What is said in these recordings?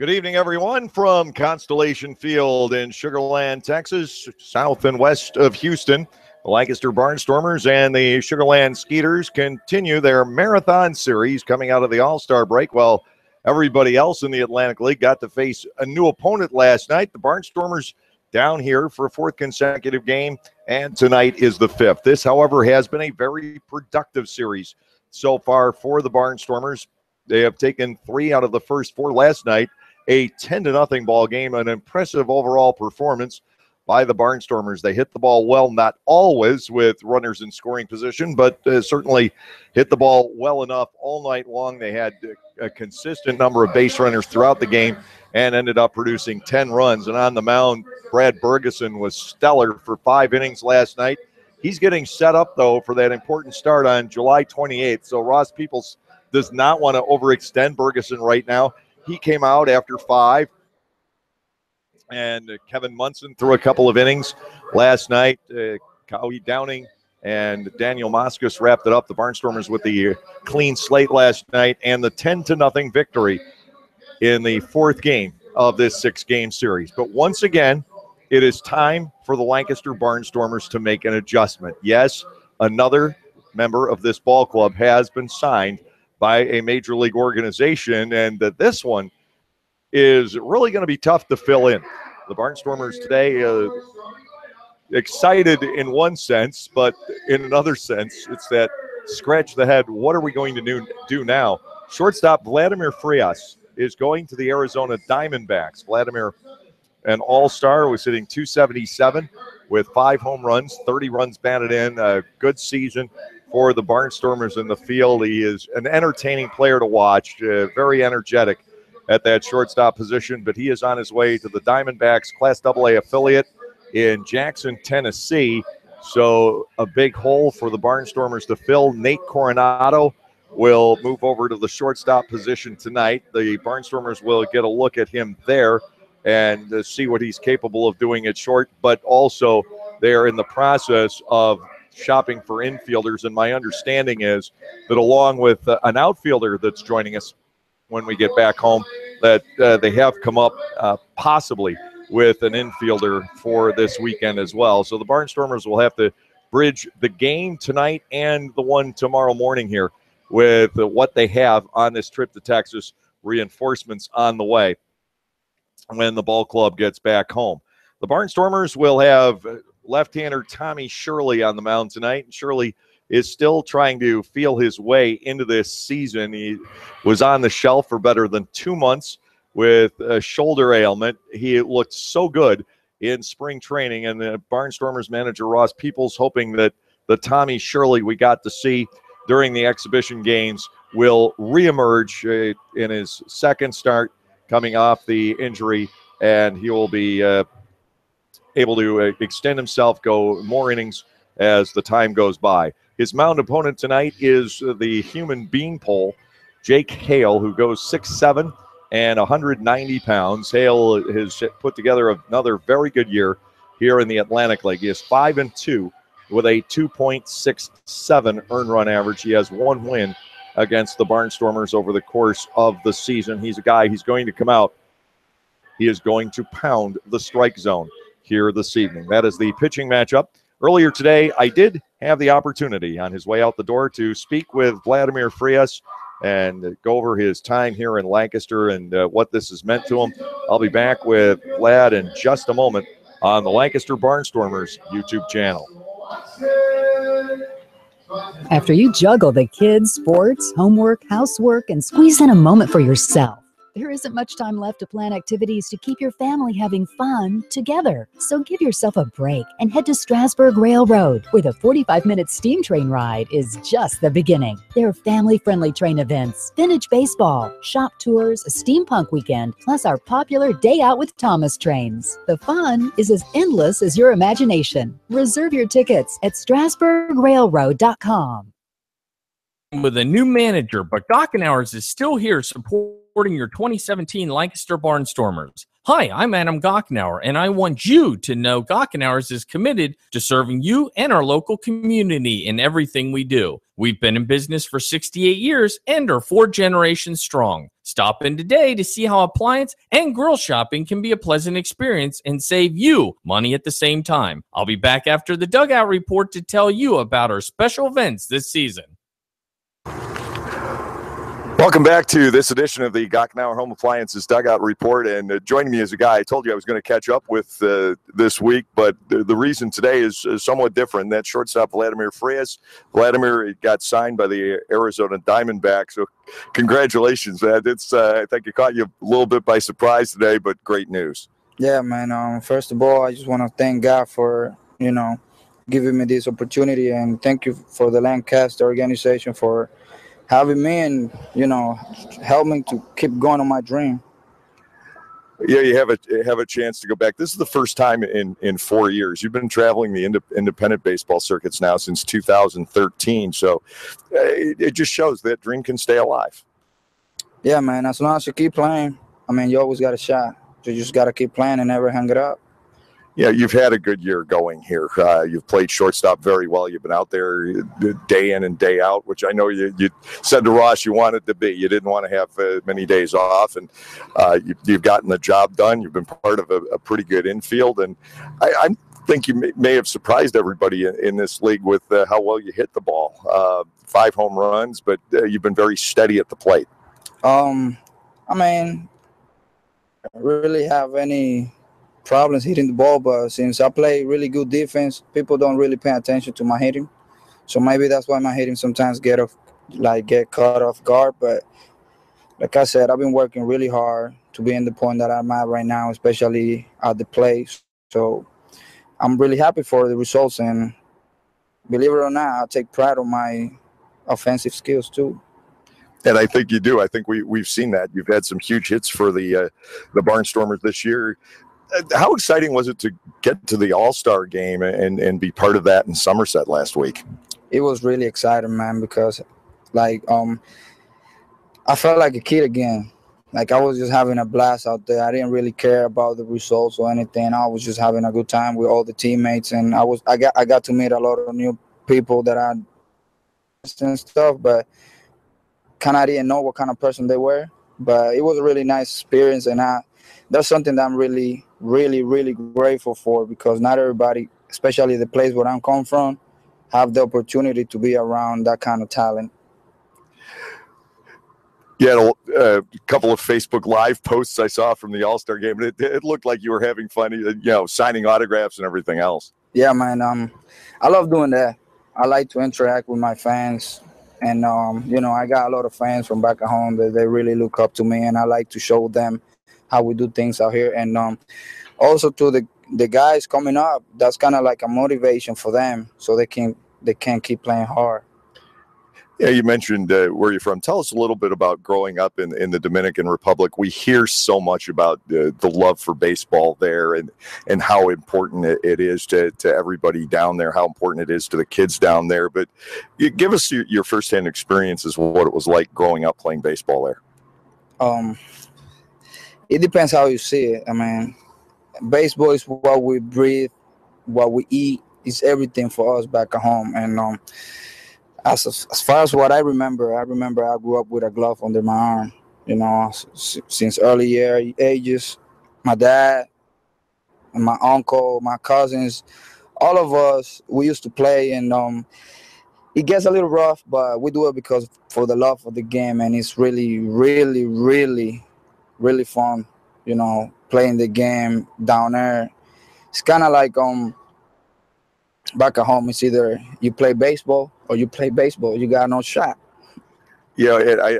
Good evening, everyone, from Constellation Field in Sugar Land, Texas, south and west of Houston. The Lancaster Barnstormers and the Sugar Land Skeeters continue their marathon series coming out of the All-Star break. Well, everybody else in the Atlantic League got to face a new opponent last night. The Barnstormers down here for a fourth consecutive game, and tonight is the fifth. This, however, has been a very productive series so far for the Barnstormers. They have taken 3 out of the first 4 last night. A 10-0 ball game, an impressive overall performance by the Barnstormers. They hit the ball well, not always with runners in scoring position, but certainly hit the ball well enough all night long. They had a consistent number of base runners throughout the game and ended up producing 10 runs. And on the mound, Brad Bergeson was stellar for 5 innings last night. He's getting set up, though, for that important start on July 28th. So Ross Peoples does not want to overextend Bergeson right now. He came out after 5, and Kevin Munson threw a couple of innings last night. Howie Downing and Daniel Moskus wrapped it up. The Barnstormers with the clean slate last night and the 10-0 victory in the 4th game of this 6-game series. But once again, it is time for the Lancaster Barnstormers to make an adjustment. Yes, another member of this ball club has been signed by a major league organization, and that this one is really going to be tough to fill in. The Barnstormers today excited in one sense, but in another sense, it's that scratch the head, what are we going to do now? Shortstop Vladimir Frias is going to the Arizona Diamondbacks. Vladimir, an all-star, was hitting .277 with 5 home runs, 30 runs batted in, a good season for the Barnstormers in the field. He is an entertaining player to watch, very energetic at that shortstop position, but he is on his way to the Diamondbacks Class AA affiliate in Jackson, Tennessee. So a big hole for the Barnstormers to fill. Nate Coronado will move over to the shortstop position tonight. The Barnstormers will get a look at him there and see what he's capable of doing at short, but also they are in the process of shopping for infielders, and my understanding is that along with an outfielder that's joining us when we get back home, that they have come up possibly with an infielder for this weekend as well. So the Barnstormers will have to bridge the game tonight and the one tomorrow morning here with what they have on this trip to Texas, reinforcements on the way when the ball club gets back home. The Barnstormers will have left-hander Tommy Shirley on the mound tonight. And Shirley is still trying to feel his way into this season. He was on the shelf for better than 2 months with a shoulder ailment. He looked so good in spring training, and the Barnstormers manager Ross Peoples hoping that the Tommy Shirley we got to see during the exhibition games will reemerge in his second start coming off the injury, and he will be able to extend himself, go more innings as the time goes by. His mound opponent tonight is the human beanpole, Jake Hale, who goes 6'7" and 190 pounds. Hale has put together another very good year here in the Atlantic League. He is 5-2 with a 2.67 earned run average. He has 1 win against the Barnstormers over the course of the season. He's a guy, he's going to come out. He is going to pound the strike zone here this evening. That is the pitching matchup. Earlier today, I did have the opportunity on his way out the door to speak with Vladimir Frias and go over his time here in Lancaster and what this has meant to him. I'll be back with Vlad in just a moment on the Lancaster Barnstormers YouTube channel. After you juggle the kids, sports, homework, housework, and squeeze in a moment for yourself, there isn't much time left to plan activities to keep your family having fun together. So give yourself a break and head to Strasburg Railroad, where the 45-minute steam train ride is just the beginning. There are family-friendly train events, vintage baseball, shop tours, a steampunk weekend, plus our popular Day Out with Thomas trains. The fun is as endless as your imagination. Reserve your tickets at StrasburgRailroad.com. With a new manager, but Gockenauers is still here supporting your 2017 Lancaster Barnstormers. Hi, I'm Adam Gockenauer, and I want you to know Gockenauers is committed to serving you and our local community in everything we do. We've been in business for 68 years and are 4 generations strong. Stop in today to see how appliance and grill shopping can be a pleasant experience and save you money at the same time. I'll be back after the Dugout Report to tell you about our special events this season. Welcome back to this edition of the Gockenauer Home Appliances Dugout Report. And joining me is a guy I told you I was going to catch up with this week, but the reason today is somewhat different. That's shortstop Vladimir Frias. Vladimir got signed by the Arizona Diamondbacks, so congratulations, man. I think it caught you a little bit by surprise today, but great news. Yeah, man. First of all, I just want to thank God for, giving me this opportunity, and thank you for the Lancaster organization for having me and, help me to keep going on my dream. Yeah, you have a chance to go back. This is the first time in 4 years. You've been traveling the independent baseball circuits now since 2013. So it just shows that dream can stay alive. Yeah, man. As long as you keep playing, you always got a shot. You just got to keep playing and never hang it up. Yeah, you've had a good year going here. You've played shortstop very well. You've been out there day in and day out, which I know you said to Ross you wanted to be. You didn't want to have many days off, and you've gotten the job done. You've been part of a pretty good infield, and I think you may have surprised everybody in this league with how well you hit the ball. 5 home runs, but you've been very steady at the plate. I really have any problems hitting the ball, but since I play really good defense, people don't really pay attention to my hitting. So maybe that's why my hitting sometimes get caught off guard. But like I said, I've been working really hard to be in the point that I'm at right now, especially at the plate. So I'm really happy for the results, and believe it or not, I take pride on my offensive skills too. And I think you do. I think we've seen that. You've had some huge hits for the Barnstormers this year. How exciting was it to get to the All-Star game and be part of that in Somerset last week? It was really exciting, man, because I felt like a kid again. Like I was just having a blast out there. I didn't really care about the results or anything. I was just having a good time with all the teammates, and I got to meet a lot of new people that I and stuff, but kind of didn't know what kind of person they were. But it was a really nice experience, and that's something that I'm really, really, really grateful for, because not everybody, especially the place where I'm come from, have the opportunity to be around that kind of talent. Yeah, a couple of Facebook Live posts I saw from the All-Star game. It looked like you were having fun, signing autographs and everything else. Yeah, man. I love doing that. I like to interact with my fans. And, I got a lot of fans from back at home that they really look up to me, and I like to show them how we do things out here. And also to the guys coming up, that's kind of like a motivation for them, so they can keep playing hard. Yeah, you mentioned where you're from. Tell us a little bit about growing up in the Dominican Republic. We hear so much about the love for baseball there and how important it is to everybody down there, how important it is to the kids down there. But give us your firsthand experiences of what it was like growing up playing baseball there. It depends how you see it. Baseball is what we breathe, what we eat. It's everything for us back at home. And as far as what I remember I grew up with a glove under my arm, since early ages. My dad and my uncle, my cousins, all of us, we used to play, and it gets a little rough, but we do it because for the love of the game, and it's really, really, really, really fun, playing the game down there. It's kind of like back at home, it's either you play baseball or you play baseball. You got no shot. Yeah,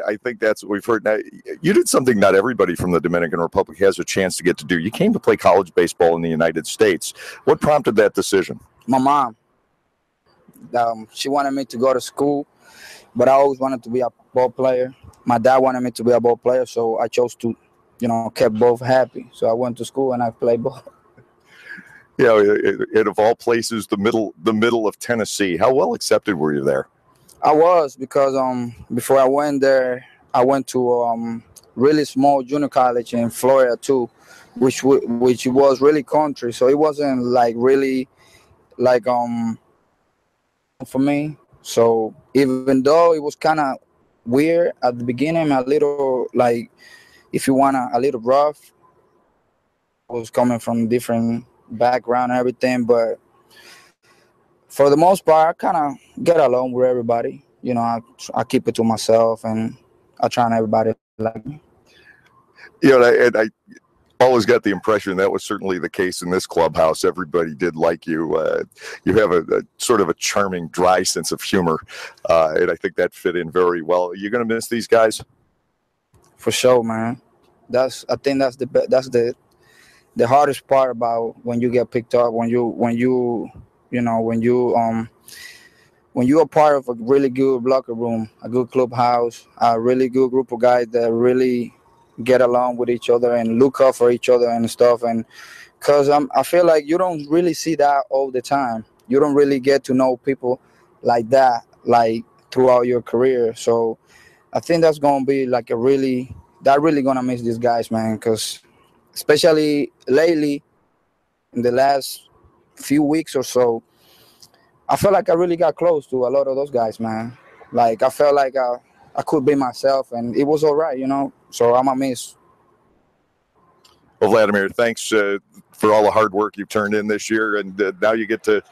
I think that's what we've heard. Now, you did something not everybody from the Dominican Republic has a chance to get to do. You came to play college baseball in the United States. What prompted that decision? My mom. She wanted me to go to school, but I always wanted to be a ball player. My dad wanted me to be a ball player, so I chose to, kept both happy. So I went to school and I played ball. Yeah, of all places, the middle of Tennessee. How well accepted were you there? I was, because before I went there, I went to really small junior college in Florida too, which was really country. So it wasn't like really like for me. So even though it was kind of weird at the beginning, a little like, if you want a little rough, I was coming from different background and everything, but for the most part, I kind of get along with everybody. You know, I keep it to myself, and I try and everybody like me. You know, and I always got the impression that was certainly the case in this clubhouse. Everybody did like you. You have a sort of a charming, dry sense of humor, and I think that fit in very well. Are you going to miss these guys? For sure, man. I think that's the hardest part about when you get picked up, when you're a part of a really good locker room, a good clubhouse, a really good group of guys that really get along with each other and look out for each other and stuff. And because I feel like you don't really see that all the time. You don't really get to know people like that, like throughout your career. So I think that's going to be like really going to miss these guys, man, because especially lately in the last few weeks or so, I felt like I really got close to a lot of those guys, man. Like, I felt like I could be myself, and it was all right, you know? So I'm a miss. Well, Vladimir, thanks for all the hard work you've turned in this year, and now you get to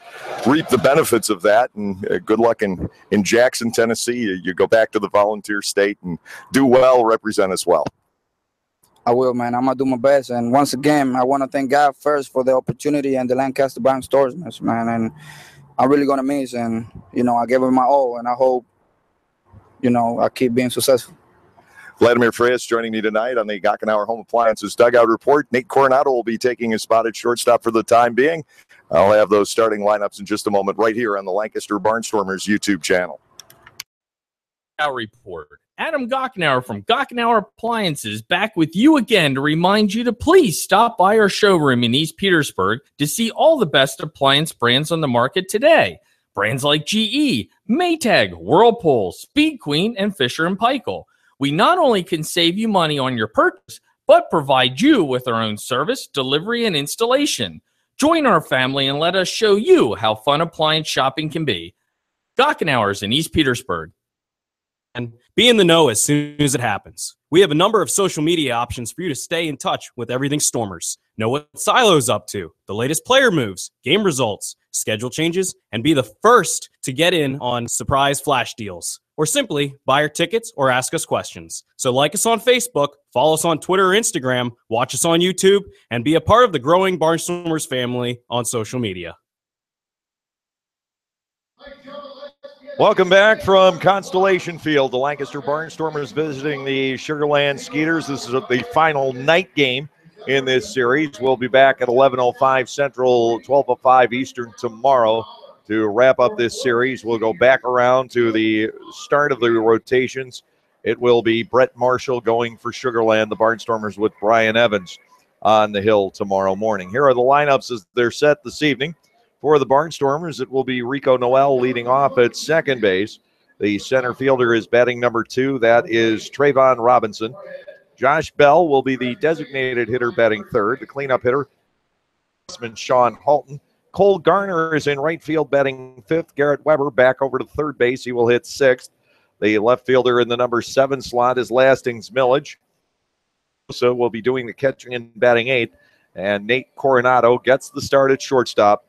reap the benefits of that, and good luck in Jackson, Tennessee. You go back to the Volunteer State and do well, represent us well. I will, man. I'm going to do my best. And once again, I want to thank God first for the opportunity and the Lancaster Barnstormers, man. And I'm really going to miss. And, you know, I gave it my all. And I hope, you know, I keep being successful. Vladimir Frias joining me tonight on the Gockenauer Home Appliances Dugout Report. Nate Coronado will be taking his spot at shortstop for the time being. I'll have those starting lineups in just a moment right here on the Lancaster Barnstormers YouTube channel. Report. Adam Gockenauer from Gockenauer Appliances back with you again to remind you to please stop by our showroom in East Petersburg to see all the best appliance brands on the market today. Brands like GE, Maytag, Whirlpool, Speed Queen, and Fisher & Paykel. We not only can save you money on your purchase, but provide you with our own service, delivery, and installation. Join our family and let us show you how fun appliance shopping can be. Gockenauer's in East Petersburg. And be in the know as soon as it happens. We have a number of social media options for you to stay in touch with everything Stormers. Know what Silo's up to, the latest player moves, game results, schedule changes, and be the first to get in on surprise flash deals. Or simply buy our tickets or ask us questions. So like us on Facebook, follow us on Twitter or Instagram, watch us on YouTube, and be a part of the growing Barnstormers family on social media. Welcome back from Constellation Field. The Lancaster Barnstormers visiting the Sugar Land Skeeters. This is the final night game in this series. We'll be back at 11:05 Central, 12:05 Eastern tomorrow to wrap up this series. We'll go back around to the start of the rotations. It will be Brett Marshall going for Sugar Land, the Barnstormers, with Brian Evans on the hill tomorrow morning. Here are the lineups as they're set this evening. For the Barnstormers, it will be Rico Noel leading off at second base. The center fielder is batting number 2. That is Trayvon Robinson. Josh Bell will be the designated hitter batting third. The cleanup hitter, Sean Halton. Cole Garner is in right field batting 5th. Garrett Weber back over to third base. He will hit 6th. The left fielder in the number 7 slot is Lastings Millage. So we'll be doing the catching and batting 8th. And Nate Coronado gets the start at shortstop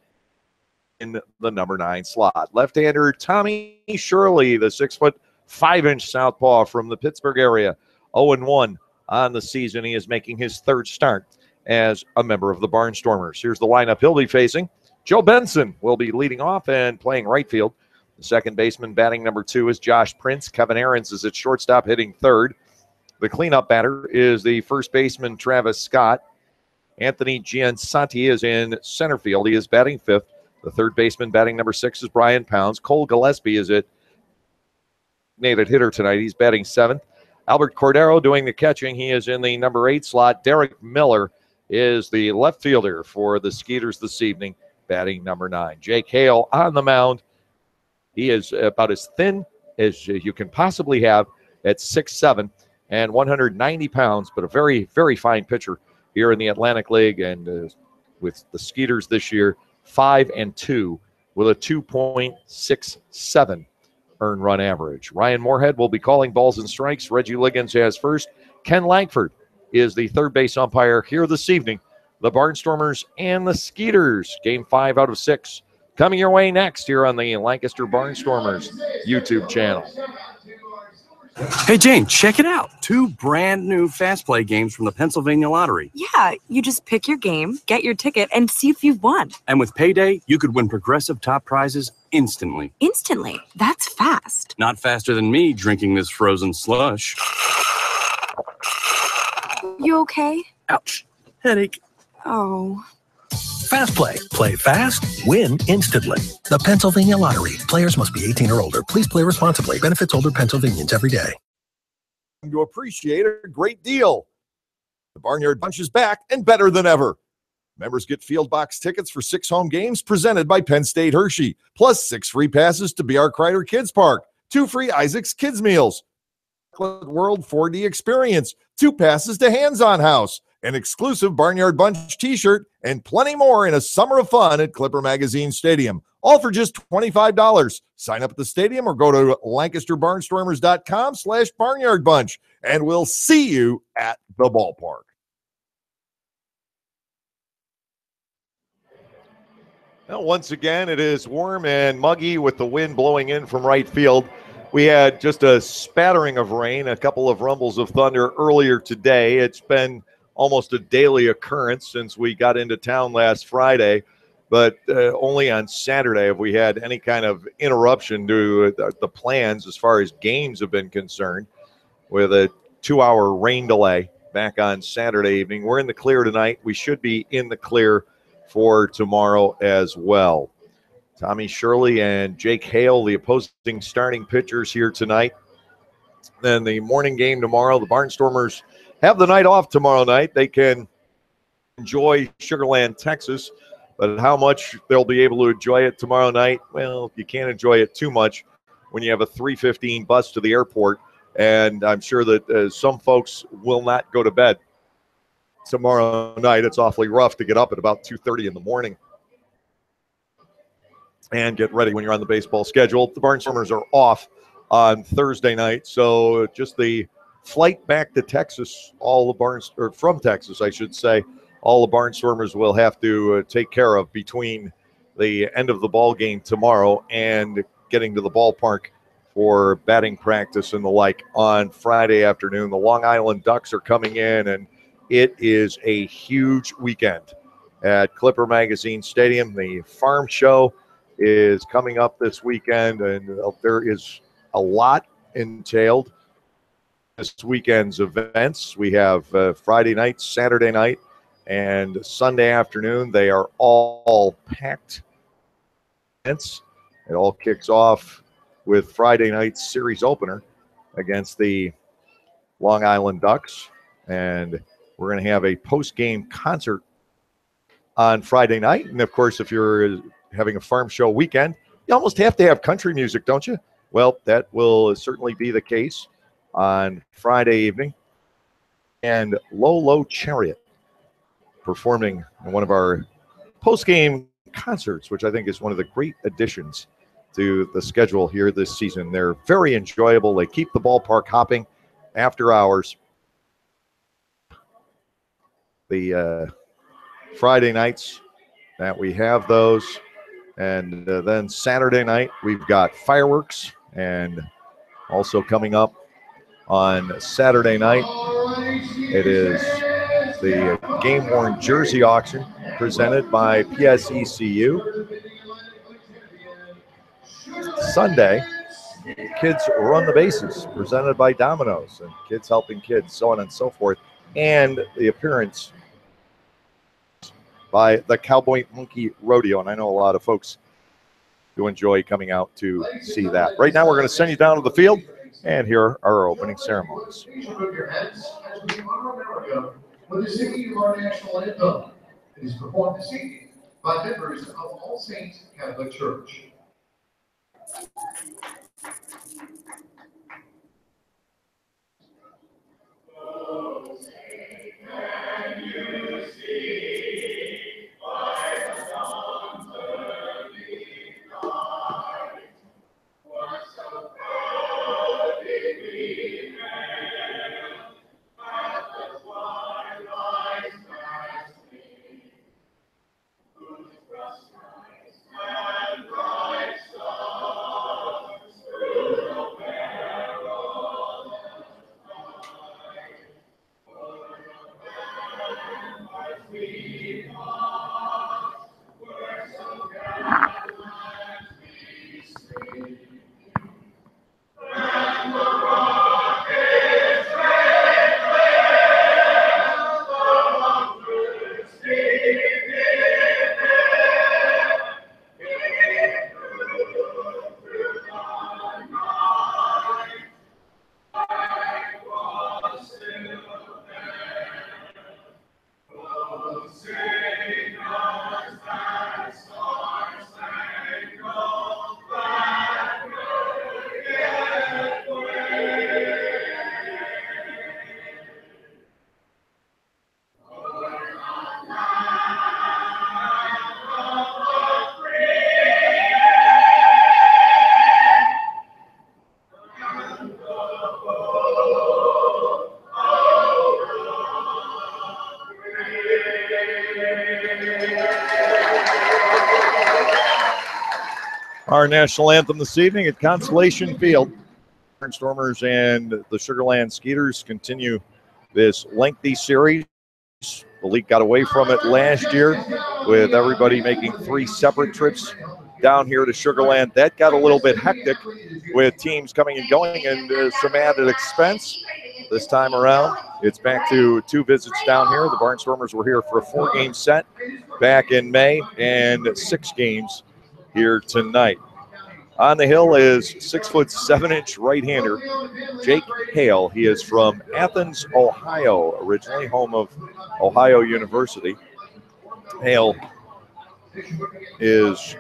in the number 9 slot. Left-hander Tommy Shirley, the 6'5" southpaw from the Pittsburgh area, 0-1 on the season. He is making his 3rd start as a member of the Barnstormers. Here's the lineup he'll be facing. Joe Benson will be leading off and playing right field. The second baseman batting number 2 is Josh Prince. Kevin Ahrens is at shortstop hitting 3rd. The cleanup batter is the first baseman Travis Scott. Anthony Giansanti is in center field. He is batting 5th. The third baseman batting number 6 is Brian Pounds. Cole Gillespie is it native hitter tonight. He's batting 7th. Albert Cordero doing the catching. He is in the number 8 slot. Derek Miller is the left fielder for the Skeeters this evening, batting number 9. Jake Hale on the mound. He is about as thin as you can possibly have at 6'7" and 190 pounds, but a very, very fine pitcher here in the Atlantic League. And with the Skeeters this year, 5-2 with a 2.67 earned run average. Ryan Moorhead will be calling balls and strikes. Reggie Liggins has first. Ken Langford is the third base umpire here this evening. The Barnstormers and the Skeeters, game 5 out of 6. Coming your way next here on the Lancaster Barnstormers YouTube channel. Hey, Jane, check it out. 2 brand new Fast Play games from the Pennsylvania Lottery. Yeah, you just pick your game, get your ticket, and see if you've won. And with Payday, you could win progressive top prizes instantly. Instantly? That's fast. Not faster than me drinking this frozen slush. You okay? Ouch. Headache. Oh. Fast Play. Play fast, win instantly. The Pennsylvania Lottery. Players must be 18 or older. Please play responsibly. Benefits older Pennsylvanians every day. To appreciate a great deal. The Barnyard Bunch is back and better than ever. Members get field box tickets for 6 home games presented by Penn State Hershey, plus 6 free passes to B.R. Kreider Kids Park, 2 free Isaac's Kids Meals, World 4D Experience, 2 passes to Hands-On House, an exclusive Barnyard Bunch t-shirt, and plenty more in a summer of fun at Clipper Magazine Stadium. All for just $25. Sign up at the stadium or go to LancasterBarnstormers.com/barnyardbunch, and we'll see you at the ballpark. Well, once again, it is warm and muggy with the wind blowing in from right field. We had just a spattering of rain, a couple of rumbles of thunder earlier today. It's been almost a daily occurrence since we got into town last Friday, but only on Saturday have we had any kind of interruption to the plans as far as games have been concerned, with a 2-hour rain delay back on Saturday evening. We're in the clear tonight. We should be in the clear for tomorrow as well. Tommy Shirley and Jake Hale, the opposing starting pitchers here tonight. Then the morning game tomorrow, the Barnstormers have the night off tomorrow night. They can enjoy Sugar Land, Texas, but how much they'll be able to enjoy it tomorrow night, well, you can't enjoy it too much when you have a 3:15 bus to the airport, and I'm sure that some folks will not go to bed tomorrow night. It's awfully rough to get up at about 2:30 in the morning and get ready when you're on the baseball schedule. The Barnstormers are off on Thursday night, so just the flight back to Texas, from Texas, I should say, all the Barnstormers will have to take care of between the end of the ball game tomorrow and getting to the ballpark for batting practice and the like on Friday afternoon. The Long Island Ducks are coming in, and it is a huge weekend at Clipper Magazine Stadium. The Farm Show is coming up this weekend, and there is a lot entailed this weekend's events. We have Friday night, Saturday night, and Sunday afternoon. They are all packed events. It all kicks off with Friday night's series opener against the Long Island Ducks, and we're going to have a post-game concert on Friday night. And of course, if you're having a Farm Show weekend, you almost have to have country music, don't you? Well, that will certainly be the case on Friday evening. And Lolo Chariot performing in one of our post-game concerts, which I think is one of the great additions to the schedule here this season. They're very enjoyable. They keep the ballpark hopping after hours. The Friday nights that we have those. And then Saturday night, we've got fireworks. And also coming up on Saturday night, it is the game-worn jersey auction presented by PSECU. Sunday, Kids Run the Bases presented by Domino's, and Kids Helping Kids, so on and so forth. And the appearance by the Cowboy Monkey Rodeo. And I know a lot of folks who enjoy coming out to see that. Right now, we're going to send you down to the field, and here are our opening ceremonies. Please remove your hats as we honor America with the singing of our national anthem. It is performed this evening by members of All Saints Catholic Church. So Our national anthem this evening at Constellation Field. Stormers and the Sugarland Skeeters continue this lengthy series. The league got away from it last year with everybody making 3 separate trips down here to Sugarland. That got a little bit hectic with teams coming and going and some added expense. This time around, it's back to 2 visits down here. The Barnstormers were here for a 4-game set back in May and 6 games here tonight. On the hill is 6'7" right-hander Jake Hale. He is from Athens, Ohio, originally home of Ohio University. Hale is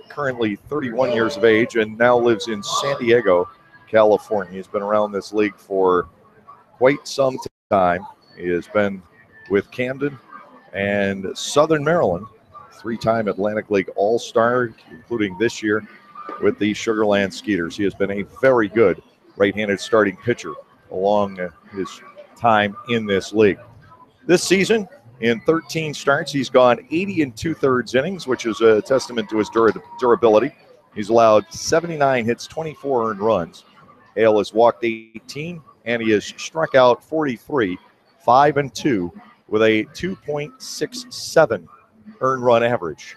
currently 31 years of age and now lives in San Diego, California. He's been around this league for quite some time. He has been with Camden and Southern Maryland, 3-time Atlantic League All-Star, including this year with the Sugarland Skeeters. He has been a very good right-handed starting pitcher along his time in this league. This season, in 13 starts, he's gone 80 2/3 innings, which is a testament to his durability. He's allowed 79 hits, 24 earned runs. Hale has walked 18, and he has struck out 43, 5-2, with a 2.67 earned run average.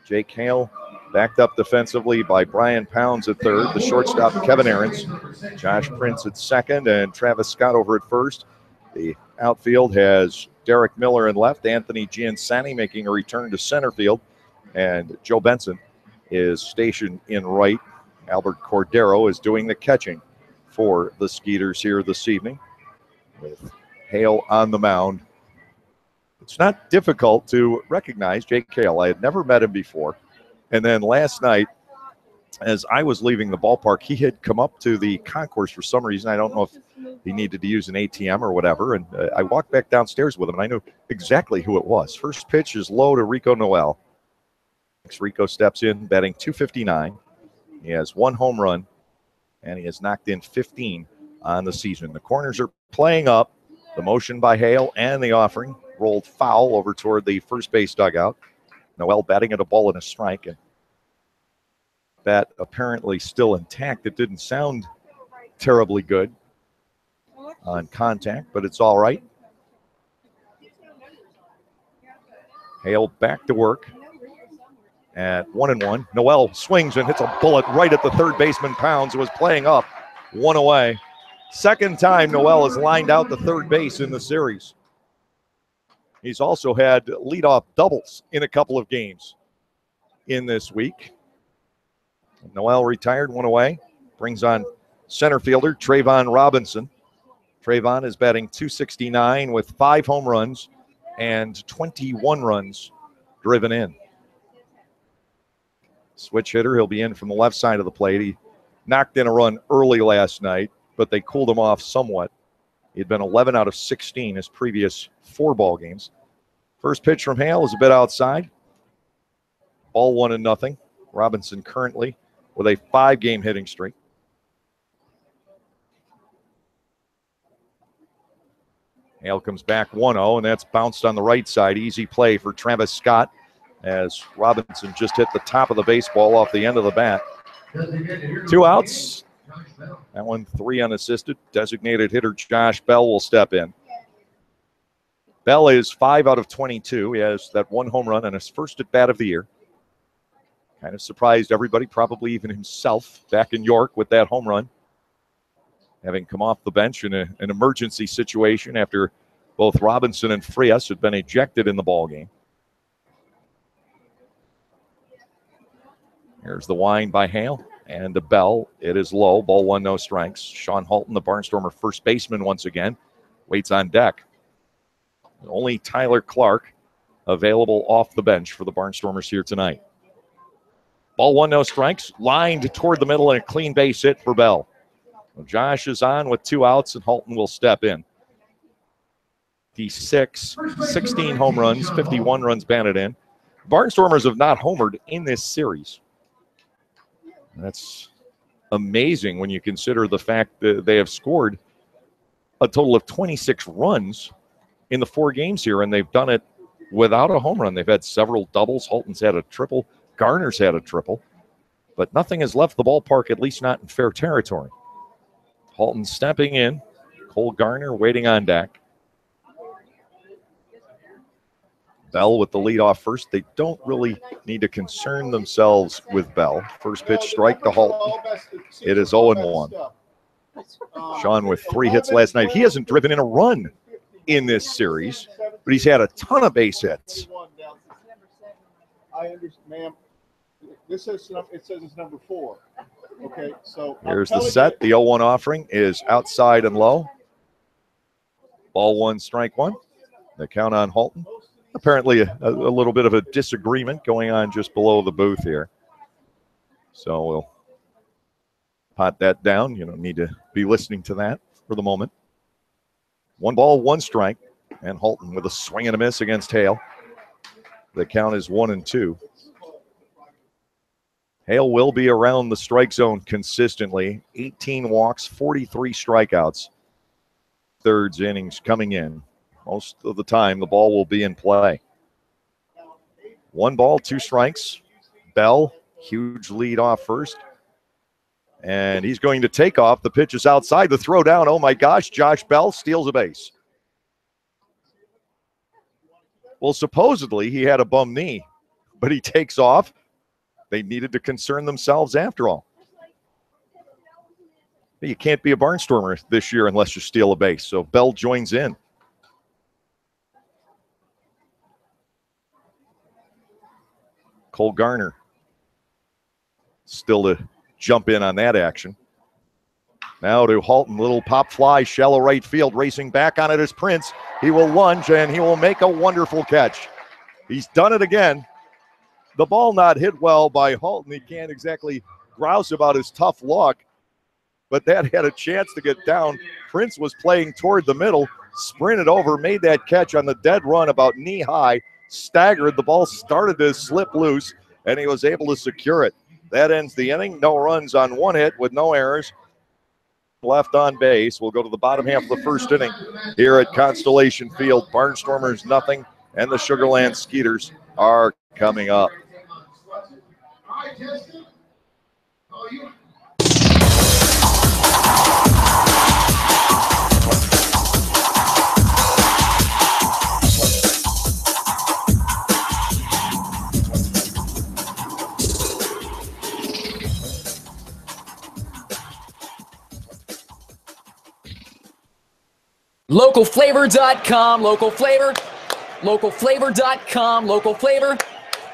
Jake Hale backed up defensively by Brian Pounds at third, the shortstop Kevin Ahrens, Josh Prince at second, and Travis Scott over at first. The outfield has Derek Miller in left, Anthony Giansani making a return to center field, and Joe Benson is stationed in right. Albert Cordero is doing the catching for the Skeeters here this evening with Hale on the mound. It's not difficult to recognize Jake Hale. I had never met him before. And then last night, as I was leaving the ballpark, he had come up to the concourse for some reason. I don't know if he needed to use an ATM or whatever. And I walked back downstairs with him, and I knew exactly who it was. First pitch is low to Rico Noel. Rico steps in, batting .259. He has 1 home run, and he has knocked in 15 on the season. The corners are playing up. The motion by Hale and the offering rolled foul over toward the first base dugout. Noel batting at a ball and a strike, and that apparently still intact. It didn't sound terribly good on contact, but it's all right. Hale back to work at 1-1. Noel swings and hits a bullet right at the third baseman Pounds, who was playing up 1 away. Second time Noel has lined out the third base in the series. He's also had leadoff doubles in a couple of games in this week. Noel retired 1 away. Brings on center fielder Trayvon Robinson. Trayvon is batting .269 with 5 home runs and 21 runs driven in. Switch hitter, he'll be in from the left side of the plate. He knocked in a run early last night, but they cooled him off somewhat. He'd been 11 out of 16 his previous 4 ball games. First pitch from Hale is a bit outside. Ball 1-0. Robinson currently with a 5-game hitting streak. Hale comes back 1-0, and that's bounced on the right side. Easy play for Travis Scott as Robinson just hit the top of the baseball off the end of the bat. 2 outs. That one 3 unassisted. Designated hitter Josh Bell will step in. Bell is 5 out of 22. He has that 1 home run on his first at bat of the year. Kind of surprised everybody, probably even himself, back in York with that home run. Having come off the bench in an emergency situation after both Robinson and Frias had been ejected in the ballgame. Here's the wind by Hale and the Bell. It is low. Ball 1, no strikes. Sean Halton, the Barnstormer first baseman once again, waits on deck. Only Tyler Clark available off the bench for the Barnstormers here tonight. Ball 1, no strikes. Lined toward the middle and a clean base hit for Bell. Josh is on with 2 outs, and Halton will step in. D6, 16 home runs, 51 runs batted in. Barnstormers have not homered in this series. That's amazing when you consider the fact that they have scored a total of 26 runs in the 4 games here, and they've done it without a home run. They've had several doubles. Halton's had a triple. Garner's had a triple, but nothing has left the ballpark, at least not in fair territory. Halton stepping in. Cole Garner waiting on deck. Bell with the lead off first. They don't really need to concern themselves with Bell. First pitch strike to Halton. It is 0-1. Sean with 3 hits last night. He hasn't driven in a run in this series, but he's had a ton of base hits. I understand, ma'am. It says it's number 4. Okay, so here's the set. The 0-1 offering is outside and low. Ball 1, strike 1. The count on Halton. Apparently a little bit of a disagreement going on just below the booth here. So we'll pot that down. You don't need to be listening to that for the moment. 1 ball, 1 strike. And Halton with a swing and a miss against Hale. The count is 1-2. Hale will be around the strike zone consistently. 18 walks, 43 strikeouts. Thirds innings coming in. Most of the time, the ball will be in play. 1 ball, 2 strikes. Bell, huge lead off first. And he's going to take off. The pitch is outside. The throw down. Oh, my gosh. Josh Bell steals a base. Well, supposedly he had a bum knee, but he takes off. They needed to concern themselves after all. You can't be a barnstormer this year unless you steal a base. So Bell joins in. Cole Garner still to jump in on that action. Now to Halton, little pop fly, shallow right field, racing back on it is Prince. He will lunge and he will make a wonderful catch. He's done it again. The ball not hit well by Halton. He can't exactly grouse about his tough luck, but that had a chance to get down. Prince was playing toward the middle, sprinted over, made that catch on the dead run about knee high, staggered. The ball started to slip loose, and he was able to secure it. That ends the inning. No runs on 1 hit with no errors. Left on base. We'll go to the bottom half of the first inning here at Constellation Field. Barnstormers nothing, and the Sugarland Skeeters are coming up. Localflavor.com, local flavor, localflavor.com, local flavor.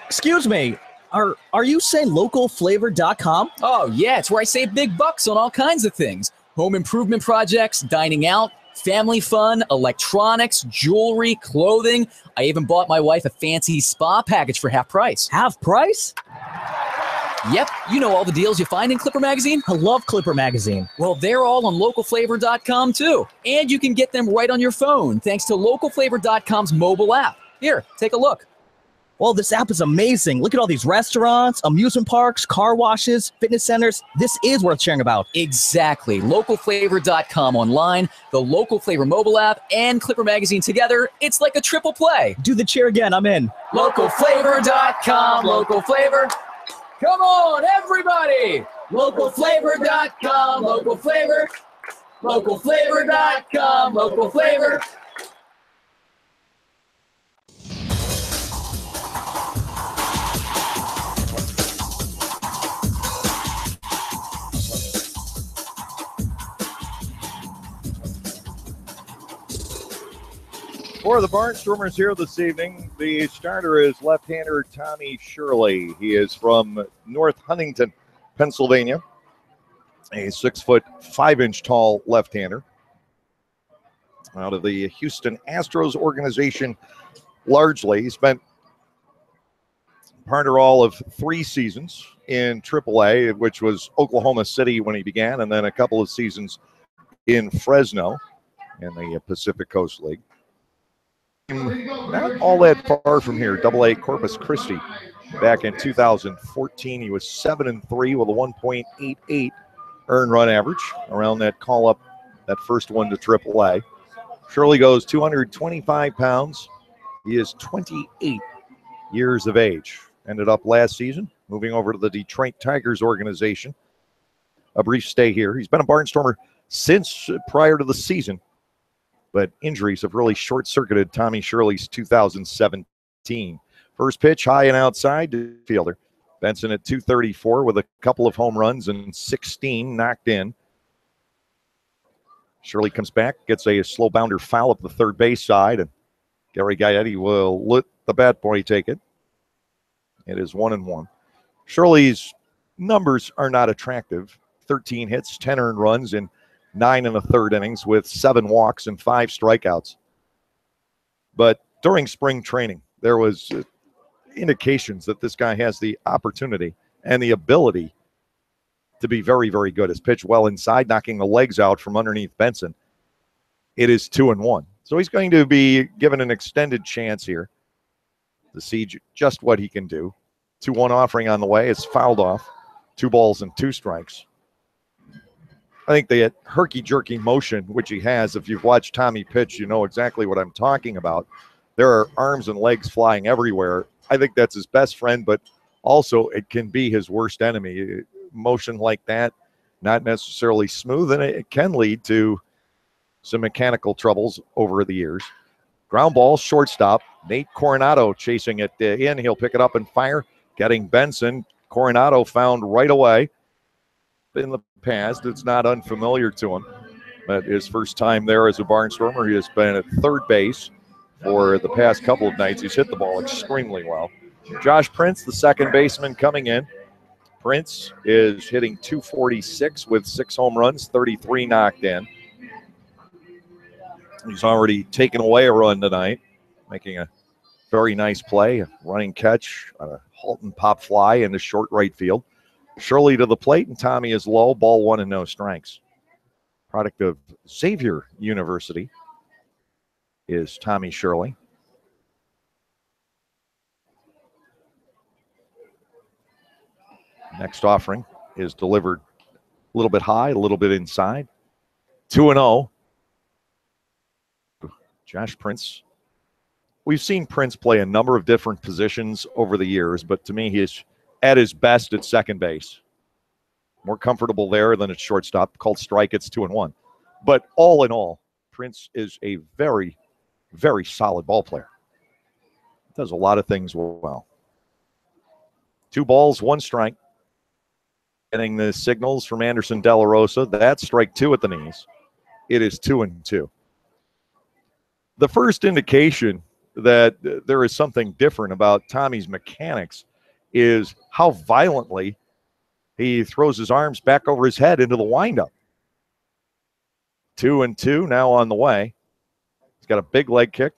Excuse me, are you saying localflavor.com? Oh, yeah, it's where I save big bucks on all kinds of things. Home improvement projects, dining out, family fun, electronics, jewelry, clothing. I even bought my wife a fancy spa package for half price. Half price? Yep, you know all the deals you find in Clipper Magazine. I love Clipper Magazine. Well, they're all on localflavor.com too. And you can get them right on your phone thanks to localflavor.com's mobile app. Here, take a look. Well, this app is amazing. Look at all these restaurants, amusement parks, car washes, fitness centers. This is worth sharing about. Exactly. Localflavor.com online, the Local Flavor mobile app, and Clipper Magazine together. It's like a triple play. Do the cheer again. I'm in. Localflavor.com, local flavor. Come on, everybody! Localflavor.com, local flavor. Localflavor.com, local flavor. For the Barnstormers here this evening, the starter is left-hander Tommy Shirley. He is from North Huntington, Pennsylvania. A 6'5" tall left-hander out of the Houston Astros organization. Largely, he spent part or all of 3 seasons in AAA, which was Oklahoma City when he began, and then a couple of seasons in Fresno in the Pacific Coast League. Not all that far from here, AA Corpus Christi. Back in 2014, he was 7-3 with a 1.88 earned run average around that call-up, that first one to AAA. Shirley goes 225 pounds. He is 28 years of age. ended up last season, moving over to the Detroit Tigers organization. A brief stay here. He's been a Barnstormer since prior to the season, but injuries have really short-circuited Tommy Shirley's 2017. First pitch, high and outside to fielder. Benson at 234 with a couple of home runs and 16 knocked in. Shirley comes back, gets a slow bounder foul up the third base side, and Gary Gaetti will let the bat boy take it. It is 1-1. Shirley's numbers are not attractive. 13 hits, 10 earned runs in 9 1/3 innings with 7 walks and 5 strikeouts. But during spring training, there was indications that this guy has the opportunity and the ability to be very, very good. His pitch well inside, knocking the legs out from underneath Benson. It is 2-1. So he's going to be given an extended chance here to see just what he can do. 2-1 offering on the way. It's fouled off. 2 balls and 2 strikes. I think the herky-jerky motion, which he has, if you've watched Tommy pitch, you know exactly what I'm talking about. There are arms and legs flying everywhere. I think that's his best friend, but also it can be his worst enemy. Motion like that, not necessarily smooth, and it can lead to some mechanical troubles over the years. Ground ball, shortstop. Nate Coronado chasing it in. He'll pick it up and fire. Getting Benson. Coronado found right away. In the past, it's not unfamiliar to him. But his first time there as a Barnstormer, he has been at third base for the past couple of nights. He's hit the ball extremely well. Josh Prince, the second baseman, coming in. Prince is hitting .246 with 6 home runs, 33 knocked in. He's already taken away a run tonight, making a very nice play, a running catch, a Halton pop fly into short right field. Shirley to the plate, and Tommy is low, ball 1 and no strikes. Product of Xavier University is Tommy Shirley. Next offering is delivered a little bit high, a little bit inside. 2-0. Josh Prince. We've seen Prince play a number of different positions over the years, but to me, he is at his best at second base. More comfortable there than at shortstop. Called strike, it's 2-1. But all in all, Prince is a very, very solid ball player. Does a lot of things well. 2 balls, 1 strike. Getting the signals from Anderson De La Rosa. That's strike 2 at the knees. It is 2-2. The first indication that there is something different about Tommy's mechanics is how violently he throws his arms back over his head into the windup. 2-2 now on the way. He's got a big leg kick.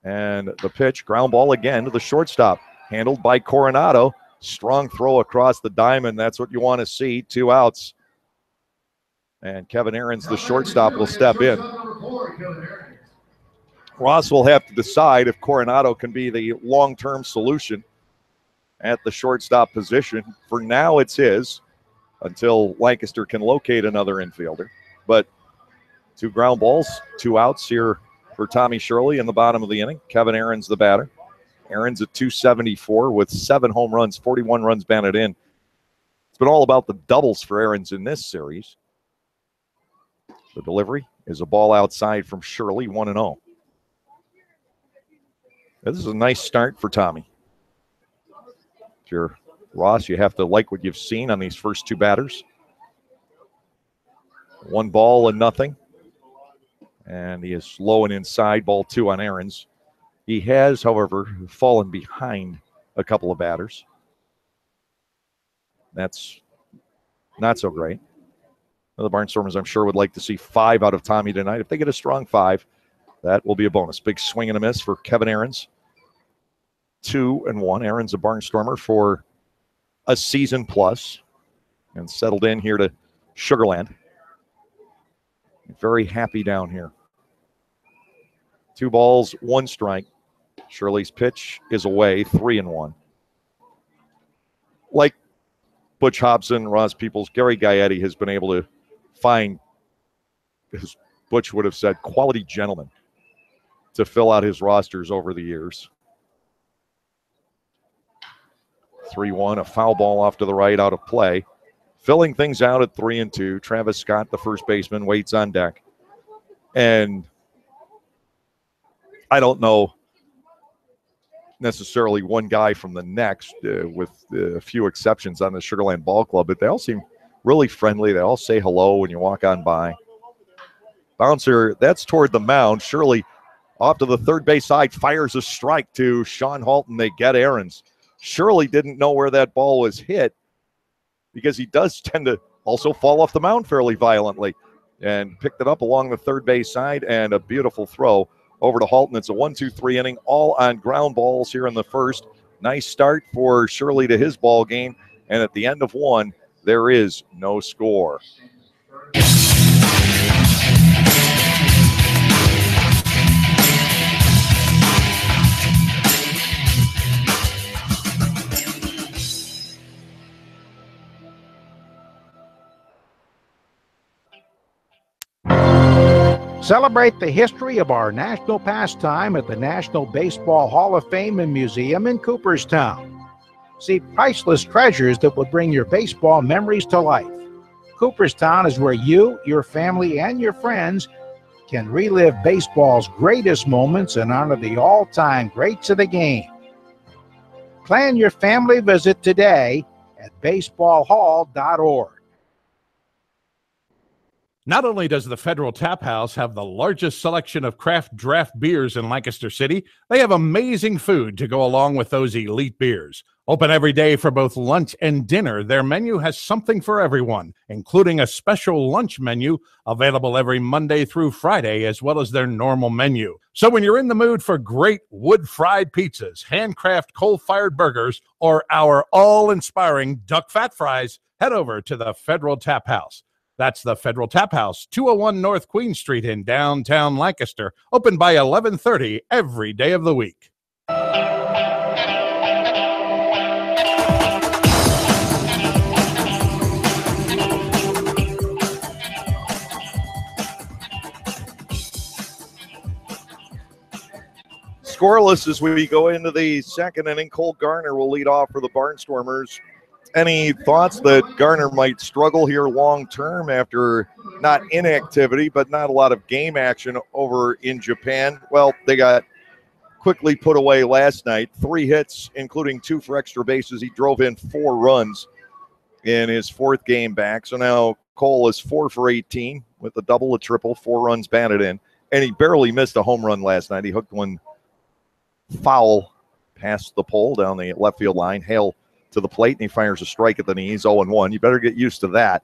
And the pitch, ground ball again to the shortstop. Handled by Coronado. Strong throw across the diamond. That's what you want to see. 2 outs. And Kevin Aarons, the shortstop, will step in. Ross will have to decide if Coronado can be the long-term solution at the shortstop position. For now, it's his until Lancaster can locate another infielder. But 2 ground balls, 2 outs here for Tommy Shirley in the bottom of the inning. Kevin Aarons, the batter. Aarons at 274 with 7 home runs, 41 runs batted in. It's been all about the doubles for Aarons in this series. The delivery is a ball outside from Shirley, 1-0. This is a nice start for Tommy. If you're Ross, you have to like what you've seen on these first 2 batters. 1 ball and nothing. And he is low and inside, ball 2 on Aarons. He has, however, fallen behind a couple of batters. That's not so great. The Barnstormers, I'm sure, would like to see 5 out of Tommy tonight. If they get a strong 5, that will be a bonus. Big swing and a miss for Kevin Aarons. 2-1. Aarons a Barnstormer for a season plus and settled in here to Sugarland. Very happy down here. 2 balls, 1 strike. Shirley's pitch is away, 3-1. Like Butch Hobson, Ross Peoples, Gary Gaetti has been able to find, as Butch would have said, quality gentlemen to fill out his rosters over the years. 3-1, a foul ball off to the right, out of play. Filling things out at 3-2. Travis Scott, the first baseman, waits on deck. And I don't know necessarily one guy from the next, with a few exceptions on the Sugarland Ball Club, but they all seem really friendly. They all say hello when you walk on by. Bouncer, that's toward the mound. Shirley off to the third base side, fires a strike to Sean Halton. They get Aarons. Shirley didn't know where that ball was hit because he does tend to also fall off the mound fairly violently, and picked it up along the third base side, and a beautiful throw over to Halton. It's a 1-2-3 inning, all on ground balls here in the first. Nice start for Shirley to his ball game, and at the end of one, there is no score. Celebrate the history of our national pastime at the National Baseball Hall of Fame and Museum in Cooperstown. See priceless treasures that will bring your baseball memories to life. Cooperstown is where you, your family, and your friends can relive baseball's greatest moments and honor the all-time greats of the game. Plan your family visit today at baseballhall.org. Not only does the Federal Tap House have the largest selection of craft draft beers in Lancaster City, they have amazing food to go along with those elite beers. Open every day for both lunch and dinner, their menu has something for everyone, including a special lunch menu available every Monday through Friday, as well as their normal menu. So when you're in the mood for great wood-fried pizzas, handcraft coal-fired burgers, or our all-inspiring duck fat fries, head over to the Federal Tap House. That's the Federal Tap House, 201 North Queen Street in downtown Lancaster, open by 11:30 every day of the week. Scoreless as we go into the second inning. Cole Garner will lead off for the Barnstormers. Any thoughts that Garner might struggle here long term after not inactivity, but not a lot of game action over in Japan? Well, they got quickly put away last night. 3 hits, including 2 for extra bases. He drove in 4 runs in his 4th game back. So now Cole is 4 for 18 with a double, a triple, 4 runs batted in. And he barely missed a home run last night. He hooked one foul past the pole down the left field line. Hale to the plate, and he fires a strike at the knees. 0-1. You better get used to that.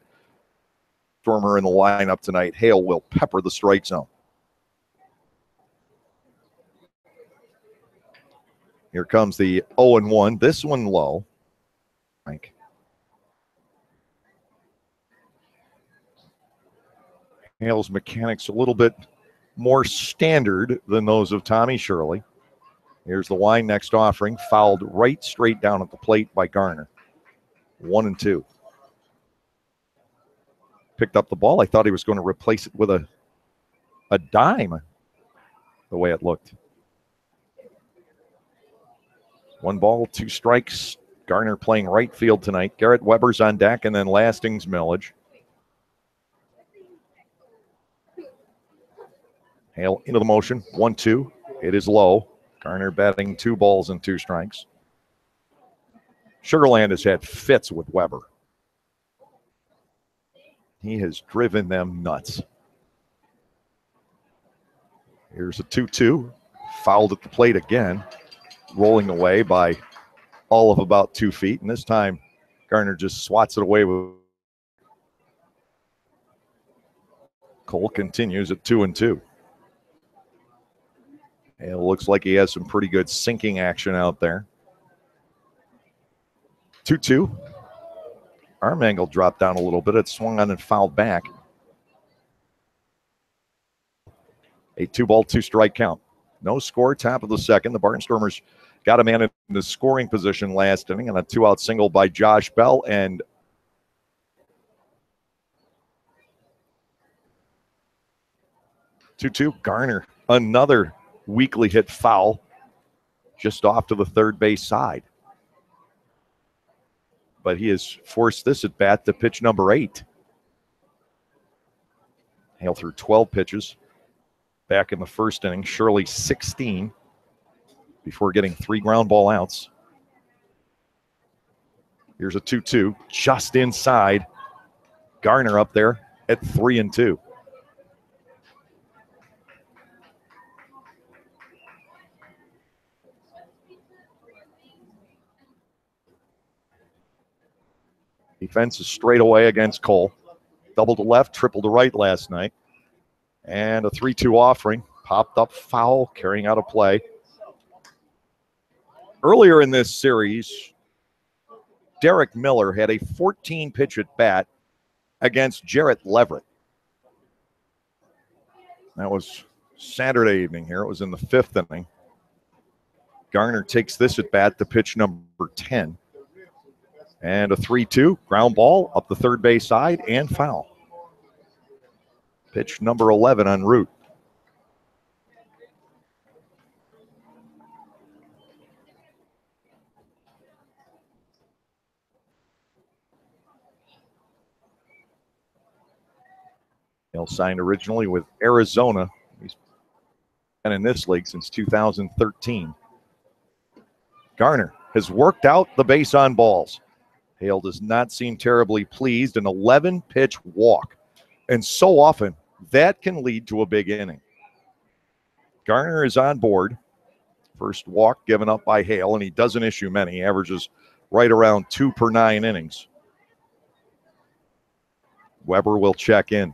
Stormer in the lineup tonight. Hale will pepper the strike zone. Here comes the 0-1. This one low. Frank. Hale's mechanics a little bit more standard than those of Tommy Shirley. Here's the line, next offering, fouled right straight down at the plate by Garner. 1-2. Picked up the ball. I thought he was going to replace it with a dime, the way it looked. 1 ball, 2 strikes. Garner playing right field tonight. Garrett Weber's on deck, and then Lastings Millage. Hale into the motion. 1-2. It is low. Garner batting 2 balls and 2 strikes. Sugarland has had fits with Weber. He has driven them nuts. Here's a 2-2. Fouled at the plate again. Rolling away by all of about 2 feet. And this time, Garner just swats it away with. Cole continues at 2-2. It looks like he has some pretty good sinking action out there. 2-2. Arm angle dropped down a little bit. It swung on and fouled back. A 2-ball, 2-strike count. No score, top of the second. The Barnstormers got a man in the scoring position last inning on a 2-out single by Josh Bell. And Garner, another weakly hit foul just off to the third base side. but he has forced this at bat to pitch number 8. Hale threw 12 pitches back in the first inning. Shirley 16 before getting 3 ground ball outs. Here's a 2-2 just inside. Garner up there at 3-2. Defense is straight away against Cole. Double to left, triple to right last night. And a 3-2 offering. Popped up foul, carrying out a play. Earlier in this series, Derek Miller had a 14-pitch at bat against Jarrett Leverett. That was Saturday evening here. It was in the 5th inning. Garner takes this at bat to pitch number 10. And a 3-2 ground ball up the third base side and foul. Pitch number 11 en route. Hale signed originally with Arizona. He's been in this league since 2013. Garner has worked out the base on balls. Hale does not seem terribly pleased. An 11-pitch walk. And so often, that can lead to a big inning. Garner is on board. First walk given up by Hale, and he doesn't issue many. He averages right around 2 per 9 innings. Weber will check in.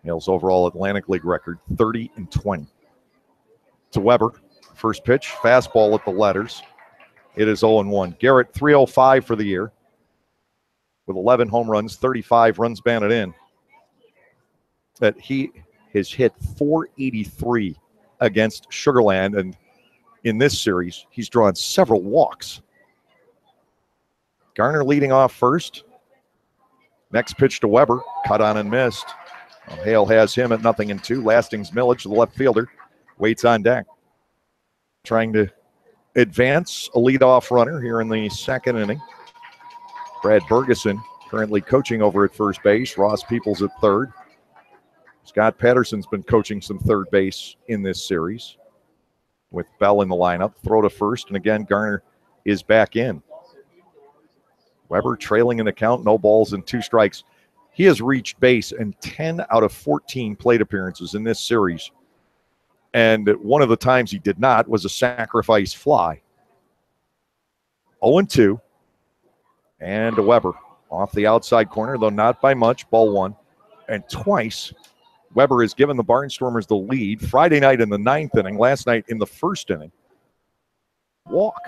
Hale's overall Atlantic League record, 30-20. To Weber, first pitch, fastball at the letters. It is 0-1. Garrett, 305 for the year with 11 home runs, 35 runs banded in. That he has hit 483 against Sugar Land, and in this series, he's drawn several walks. Garner leading off first. Next pitch to Weber, cut on and missed. Well, Hale has him at 0-2. Lastings Millage, the left fielder, waits on deck. Trying to advance a leadoff runner here in the 2nd inning. Brad Bergeson currently coaching over at first base. Ross Peoples at 3rd. Scott Patterson's been coaching some third base in this series with Bell in the lineup. Throw to first, and again, Garner is back in. Weber trailing in the count, no balls and 2 strikes. He has reached base in 10 out of 14 plate appearances in this series. And one of the times he did not was a sacrifice fly. 0-2. And to Weber off the outside corner, though not by much, ball 1. And twice, Weber has given the Barnstormers the lead. Friday night in the 9th inning, last night in the 1st inning. Walk.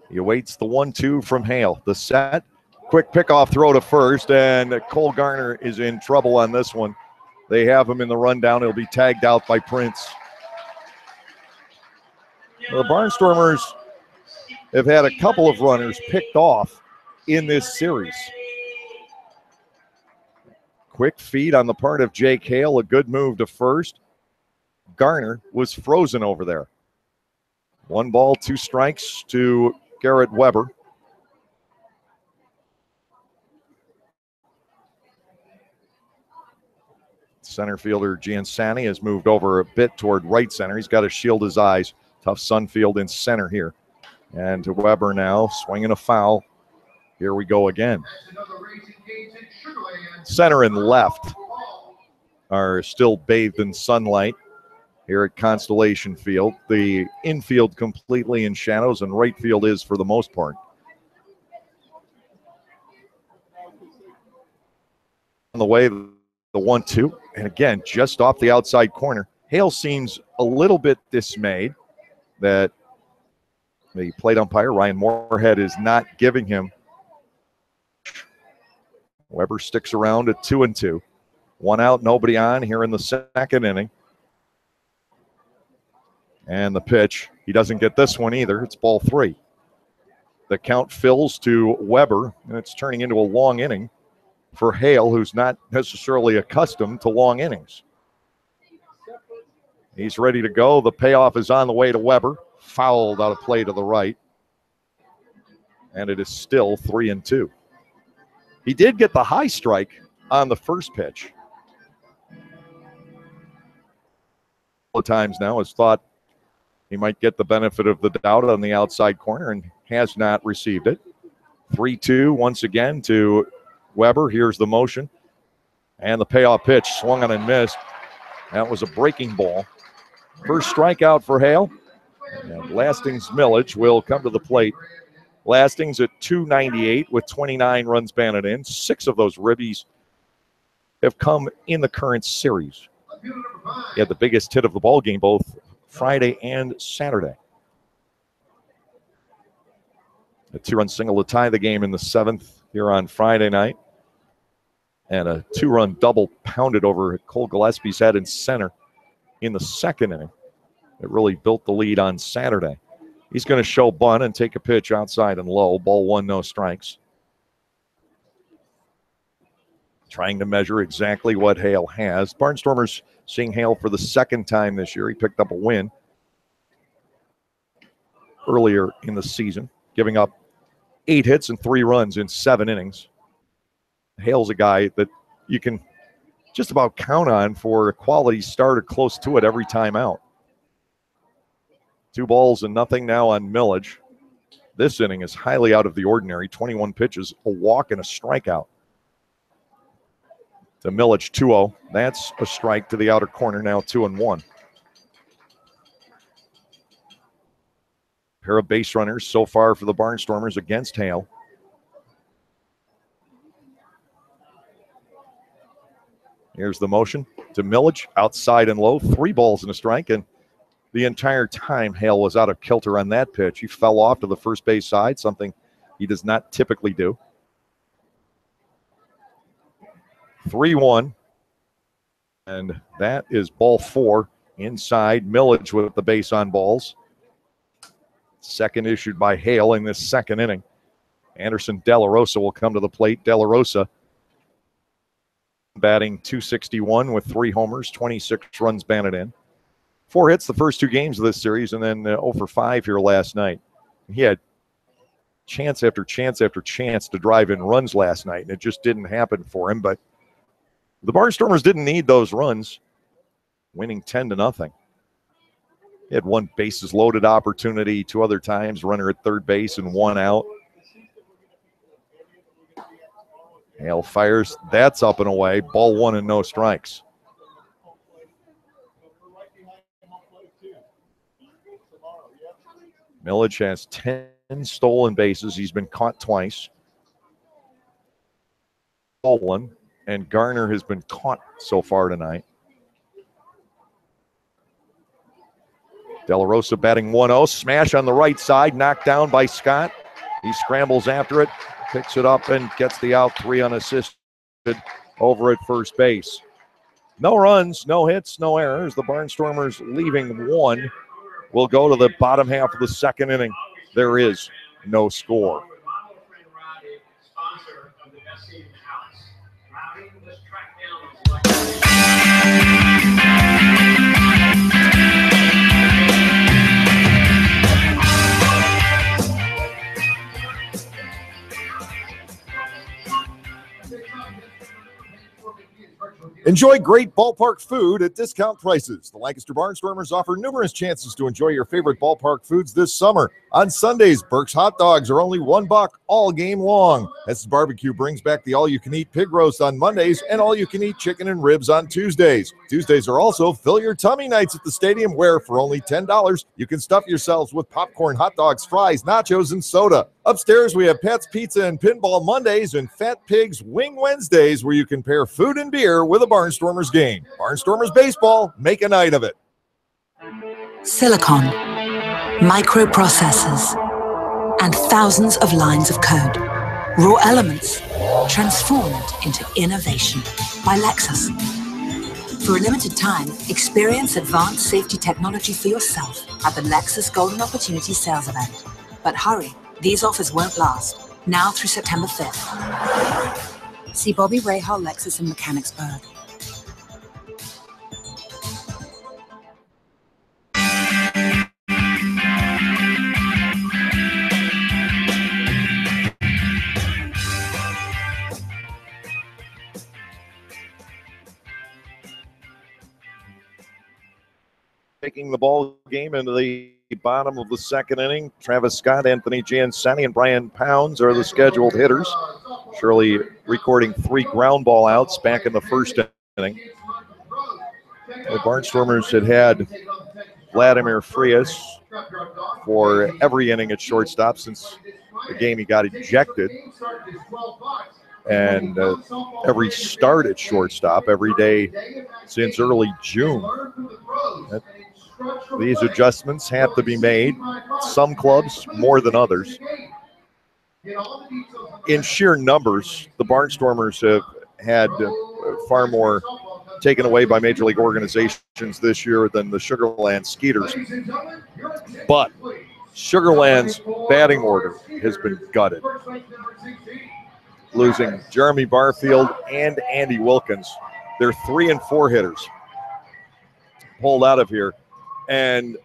He awaits the 1-2 from Hale. The set, quick pickoff throw to first, and Cole Garner is in trouble on this one. They have him in the rundown. He'll be tagged out by Prince. The Barnstormers have had a couple of runners picked off in this series. Quick feed on the part of Jake Hale, a good move to first. Garner was frozen over there. 1 ball, 2 strikes to Garrett Weber. Center fielder Giansani has moved over a bit toward right center. He's got to shield his eyes. Tough sun field in center here. And to Weber now, swinging a foul. Here we go again. Center and left are still bathed in sunlight here at Constellation Field. The infield completely in shadows, and right field is for the most part. On the way, the 1-2, and again, just off the outside corner. Hale seems a little bit dismayed that the plate umpire, Ryan Moorhead, is not giving him. Weber sticks around at 2-2. 1 out, nobody on here in the 2nd inning. And the pitch, he doesn't get this one either. It's ball 3. The count fills to Weber, and it's turning into a long inning for Hale, who's not necessarily accustomed to long innings. He's ready to go. The payoff is on the way to Weber. Fouled out of play to the right. And it is still 3-2. He did get the high strike on the first pitch. A couple of times now has thought he might get the benefit of the doubt on the outside corner and has not received it. 3-2 once again to Weber. Here's the motion. And the payoff pitch swung on and missed. That was a breaking ball. First strikeout for Hale. And Lastings Millage will come to the plate. Lastings at .298 with 29 runs banded in. 6 of those ribbies have come in the current series. He had the biggest hit of the ball game both Friday and Saturday. A 2-run single to tie the game in the 7th here on Friday night. And a 2-run double pounded over Cole Gillespie's head in center in the 2nd inning. It really built the lead on Saturday. He's going to show bunt and take a pitch outside and low. Ball 1, no strikes. Trying to measure exactly what Hale has. Barnstormers seeing Hale for the 2nd time this year. He picked up a win earlier in the season, giving up 8 hits and 3 runs in 7 innings. Hale's a guy that you can just about count on for a quality start or close to it every time out. 2 balls and nothing now on Millage. This inning is highly out of the ordinary. 21 pitches, a walk and a strikeout. To Millage, 2-0. That's a strike to the outer corner, now 2-1. Pair of base runners so far for the Barnstormers against Hale. Here's the motion to Millage, outside and low, 3 balls and a strike, and the entire time Hale was out of kilter on that pitch. He fell off to the first base side, something he does not typically do. 3-1, and that is ball 4 inside. Millage with the base on balls. Second issued by Hale in this 2nd inning. Anderson De La Rosa will come to the plate. De La Rosa batting .261 with 3 homers, 26 runs banded in. 4 hits the first 2 games of this series, and then 0 for 5 here last night. He had chance after chance after chance to drive in runs last night, and it just didn't happen for him. But the Barnstormers didn't need those runs, winning 10-0. He had 1 bases loaded opportunity 2 other times, runner at third base and 1 out. Hale fires, that's up and away, ball 1 and no strikes. Millage has 10 stolen bases. He's been caught twice. Stolen, and Garner has been caught so far tonight. De La Rosa batting 1-0. Smash on the right side, knocked down by Scott. He scrambles after it, picks it up, and gets the out, 3 unassisted over at first base. No runs, no hits, no errors. The Barnstormers leaving 1. We'll go to the bottom half of the 2nd inning. There is no score. Enjoy great ballpark food at discount prices. The Lancaster Barnstormers offer numerous chances to enjoy your favorite ballpark foods this summer. On Sundays, Burke's hot dogs are only $1 all game long. Hess's Barbecue brings back the all-you-can-eat pig roast on Mondays and all-you-can-eat chicken and ribs on Tuesdays. Tuesdays are also Fill Your Tummy nights at the stadium, where for only $10, you can stuff yourselves with popcorn, hot dogs, fries, nachos, and soda. Upstairs, we have Pat's Pizza and Pinball Mondays and Fat Pig's Wing Wednesdays, where you can pair food and beer with a Barnstormers game. Barnstormers baseball, make a night of it. Silicon, microprocessors, and thousands of lines of code. Raw elements transformed into innovation by Lexus. For a limited time, experience advanced safety technology for yourself at the Lexus Golden Opportunity Sales Event. But hurry, These offers won't last. Now through September 5th. See Bobby Rahal Lexus in Mechanicsburg. Taking the ball game into the bottom of the second inning. Travis Scott, Anthony Giansani, and Brian Pounds are the scheduled hitters. Shirley recording 3 ground ball outs back in the first inning. The Barnstormers had Vladimir Frias for every inning at shortstop since the game he got ejected. And every start at shortstop every day since early June. These adjustments have to be made. Some clubs more than others. In sheer numbers, the Barnstormers have had far more taken away by major league organizations this year than the Sugar Land Skeeters. But Sugar Land's batting order has been gutted. Losing Jeremy Barfield and Andy Wilkins. They're 3 and 4 hitters pulled out of here. And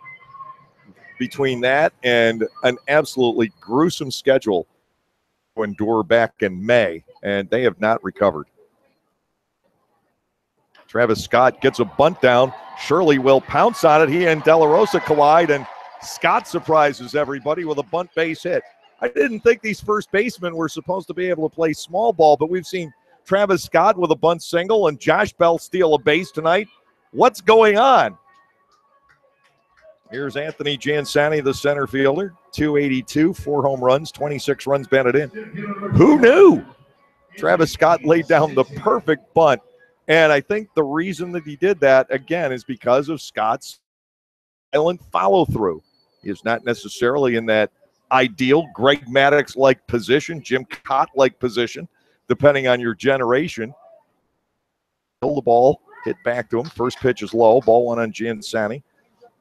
between that and an absolutely gruesome schedule to endure back in May, and they have not recovered. Travis Scott gets a bunt down. Shirley will pounce on it. He and De La Rosa collide, and Scott surprises everybody with a bunt base hit. I didn't think these first basemen were supposed to be able to play small ball, but we've seen Travis Scott with a bunt single and Josh Bell steal a base tonight. What's going on? Here's Anthony Giansani, the center fielder. 282, 4 home runs, 26 runs batted in. Who knew? Travis Scott laid down the perfect bunt. And I think the reason that he did that, again, is because of Scott's silent follow-through. He is not necessarily in that ideal Greg Maddux-like position, Jim Cott-like position, depending on your generation. Pull the ball, hit back to him. First pitch is low. Ball 1 on Giansani.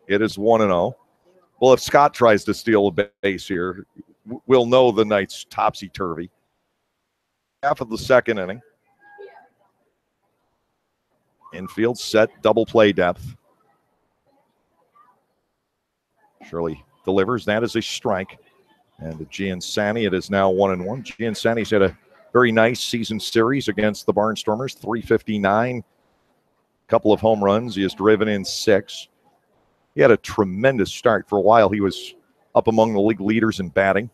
It is 1-0. Well, if Scott tries to steal a base here, we'll know the night's topsy-turvy. Half of the second inning. Infield set, double play depth. Shirley delivers. That is a strike. And the Giansani, it is now 1-1. Giansani's had a very nice season series against the Barnstormers. 359, couple of home runs. He has driven in 6. He had a tremendous start. For a while, he was up among the league leaders in batting.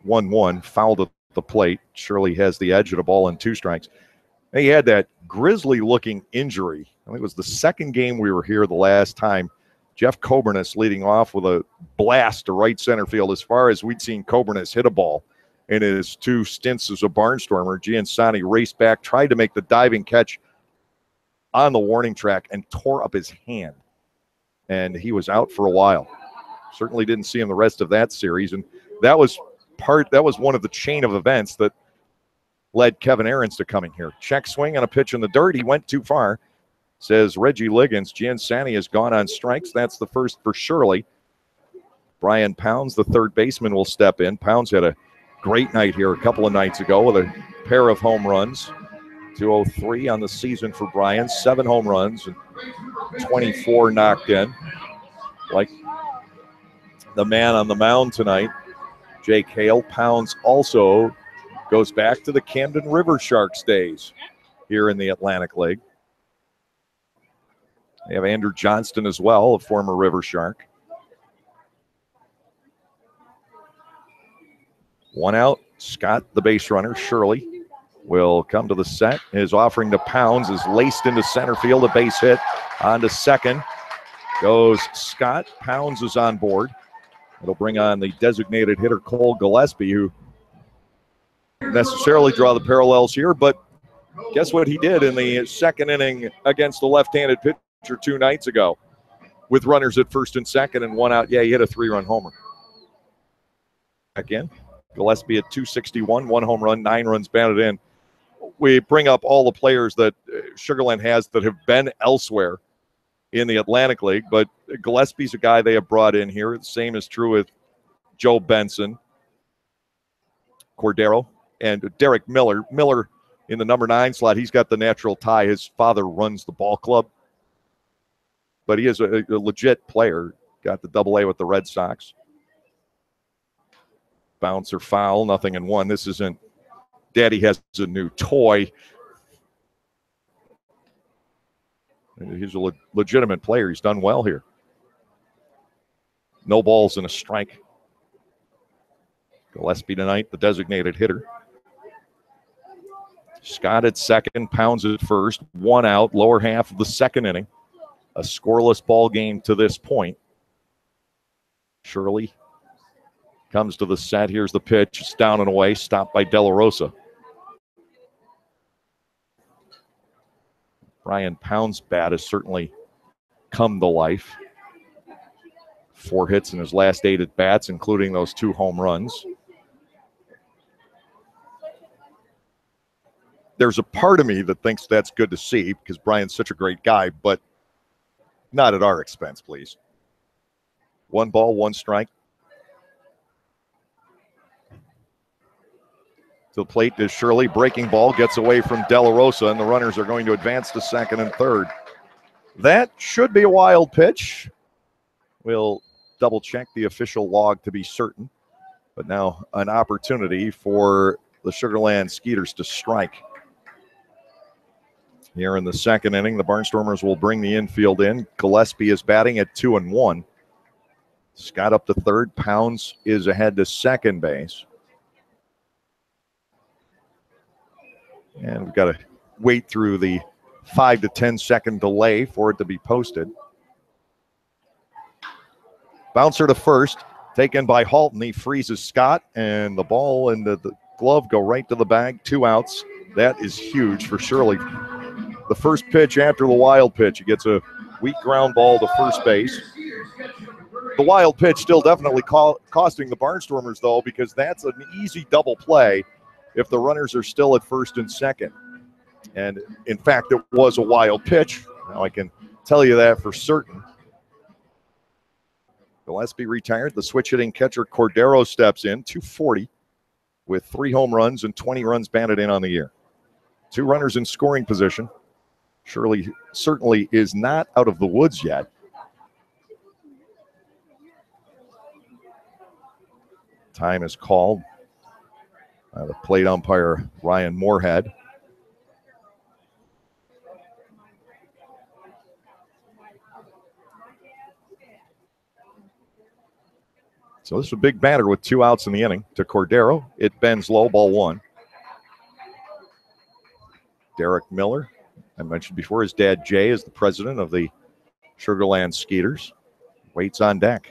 1-1, fouled at the plate. Shirley has the edge of the ball and 2 strikes. He had that grisly-looking injury. I think it was the second game we were here the last time. Jeff Coburnis leading off with a blast to right center field as far as we'd seen Coburnis hit a ball in his 2 stints as a Barnstormer. Giansani raced back, tried to make the diving catch on the warning track and tore up his hand. And he was out for a while. Certainly didn't see him the rest of that series. And that was one of the chain of events that led Kevin Ahrens to coming here. Check swing on a pitch in the dirt. He went too far, says Reggie Liggins. Giansani has gone on strikes. That's the first for Shirley. Brian Pounds, the third baseman, will step in. Pounds had a great night here a couple of nights ago with a pair of home runs. 203 on the season for Brian. 7 home runs and 24 knocked in. Like the man on the mound tonight, Jake Hale. Pounds also goes back to the Camden River Sharks days here in the Atlantic League. They have Andrew Johnston as well, a former River Shark. 1 out. Scott, the base runner. Shirley will come to the set. His offering to Pounds is laced into center field. A base hit on to second. Goes Scott. Pounds is on board. It'll bring on the designated hitter Cole Gillespie, who necessarily draw the parallels here, but guess what he did in the second inning against the left-handed pitcher 2 nights ago with runners at first and second and 1 out. Yeah, he hit a 3-run homer. Again, Gillespie at 261, 1 home run, 9 runs batted in. We bring up all the players that Sugar Land has that have been elsewhere in the Atlantic League. But Gillespie's a guy they have brought in here. The same is true with Joe Benson, Cordero, and Derek Miller. Miller in the number 9 slot. He's got the natural tie. His father runs the ball club. But he is a legit player. Got the AA with the Red Sox. Bounce or foul, nothing in one. This isn't Daddy has a new toy. He's a legitimate player. He's done well here. No balls and a strike. Gillespie tonight, the designated hitter. Scott at second, Pounds at first. 1 out, lower half of the second inning. A scoreless ball game to this point. Shirley comes to the set. Here's the pitch. It's down and away. Stopped by De La Rosa. Brian Pound's bat has certainly come to life. 4 hits in his last 8 at bats, including those 2 home runs. There's a part of me that thinks that's good to see because Brian's such a great guy, but not at our expense, please. 1 ball, 1 strike. To the plate is Shirley. Breaking ball gets away from De La Rosa, and the runners are going to advance to second and third. That should be a wild pitch. We'll double check the official log to be certain. But now an opportunity for the Sugar Land Skeeters to strike. Here in the second inning, the Barnstormers will bring the infield in. Gillespie is batting at 2-1. Scott up to third. Pounds is ahead to second base. And we've got to wait through the 5 to 10 second delay for it to be posted. Bouncer to first, taken by Halton. He freezes Scott, and the ball and the glove go right to the bag. 2 outs. That is huge for Shirley. The first pitch after the wild pitch, he gets a weak ground ball to first base. The wild pitch still definitely costing the Barnstormers, though, because that's an easy double play if the runners are still at first and second. And, in fact, it was a wild pitch. Now I can tell you that for certain. Gillespie retired. The switch-hitting catcher Cordero steps in, 240, with 3 home runs and 20 runs batted in on the year. 2 runners in scoring position. Shirley certainly is not out of the woods yet. Time is called by the plate umpire, Ryan Moorhead. So this is a big batter with 2 outs in the inning to Cordero. It bends low, ball 1. Derek Miller, I mentioned before, his dad Jay is the president of the Sugar Land Skeeters. Waits on deck.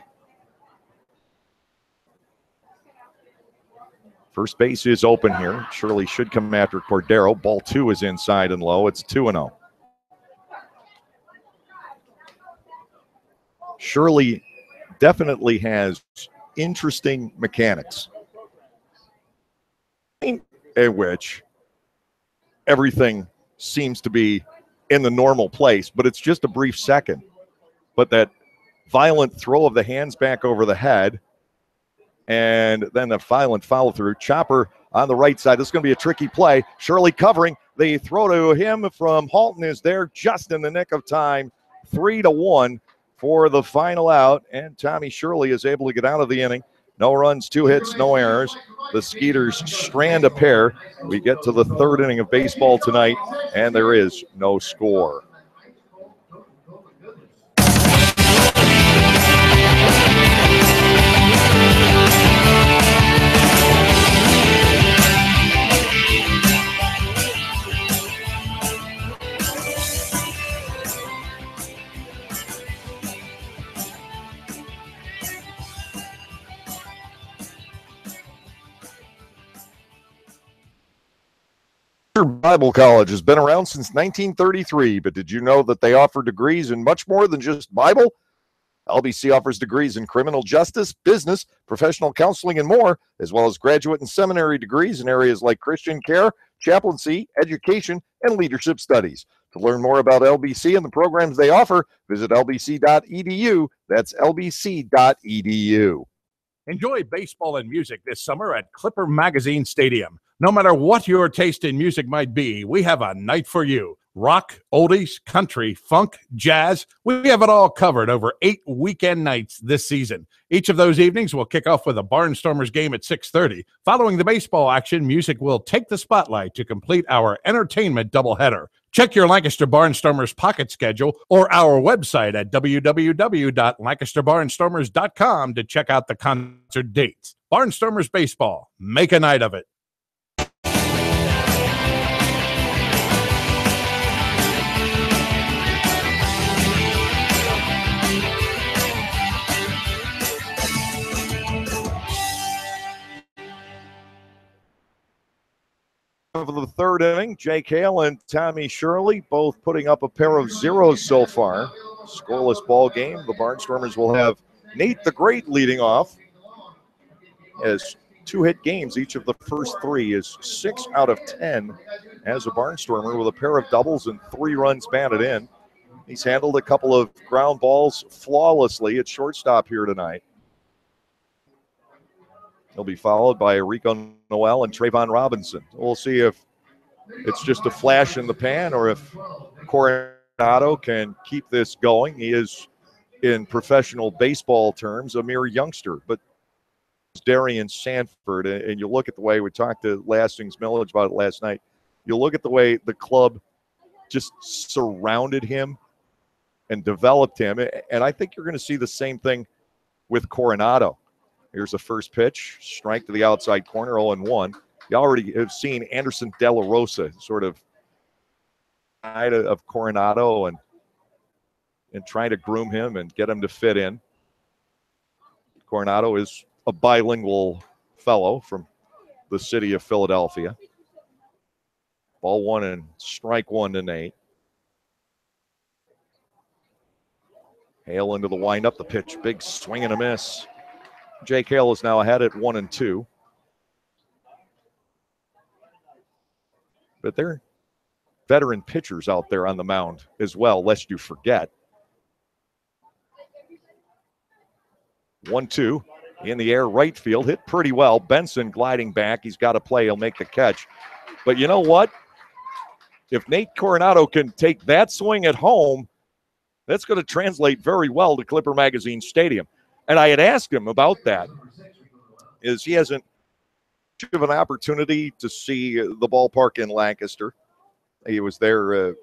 First base is open here. Shirley should come after Cordero. Ball 2 is inside and low. It's 2-0. Shirley definitely has interesting mechanics in which everything seems to be in the normal place, but it's just a brief second. But that violent throw of the hands back over the head and then the violent follow through. Chopper on the right side. This is going to be a tricky play. Shirley covering. The throw to him from Halton is there just in the nick of time. 3-1 for the final out. And Tommy Shirley is able to get out of the inning. No runs, 2 hits, no errors. The Skeeters strand a pair. We get to the 3rd inning of baseball tonight, and there is no score. Bible College has been around since 1933, but did you know that they offer degrees in much more than just Bible? LBC offers degrees in criminal justice, business, professional counseling, and more, as well as graduate and seminary degrees in areas like Christian care, chaplaincy, education, and leadership studies. To learn more about LBC and the programs they offer, visit lbc.edu. That's lbc.edu. Enjoy baseball and music this summer at Clipper Magazine Stadium. No matter what your taste in music might be, we have a night for you. Rock, oldies, country, funk, jazz. We have it all covered over 8 weekend nights this season. Each of those evenings will kick off with a Barnstormers game at 6:30. Following the baseball action, music will take the spotlight to complete our entertainment doubleheader. Check your Lancaster Barnstormers pocket schedule or our website at www.lancasterbarnstormers.com to check out the concert dates. Barnstormers Baseball. Make a night of it. Of the third inning, Jake Hale and Tommy Shirley both putting up a pair of zeros so far. Scoreless ball game. The Barnstormers will have Nate the Great leading off. As 2-hit games, each of the first 3 is 6 out of 10 as a Barnstormer with a pair of doubles and 3 runs batted in. He's handled a couple of ground balls flawlessly at shortstop here tonight. He'll be followed by Rico Noel and Trayvon Robinson. We'll see if it's just a flash in the pan or if Coronado can keep this going. He is, in professional baseball terms, a mere youngster. But Darian Sanford, and you look at the way we talked to Lastings Millage about it last night, you look at the way the club just surrounded him and developed him. And I think you're going to see the same thing with Coronado. Here's the first pitch, strike to the outside corner, 0-1. You already have seen Anderson De La Rosa sort of side of Coronado and trying to groom him and get him to fit in. Coronado is a bilingual fellow from the city of Philadelphia. Ball 1 and strike 1 to Nate. Hale into the windup, the pitch, big swing and a miss. Jake Hale is now ahead at 1-2. But they're veteran pitchers out there on the mound as well, lest you forget. 1-2 in the air, right field, hit pretty well. Benson gliding back. He's got to play. He'll make the catch. But you know what? If Nate Coronado can take that swing at home, that's going to translate very well to Clipper Magazine Stadium. And I had asked him about that, is he hasn't given an opportunity to see the ballpark in Lancaster. He was there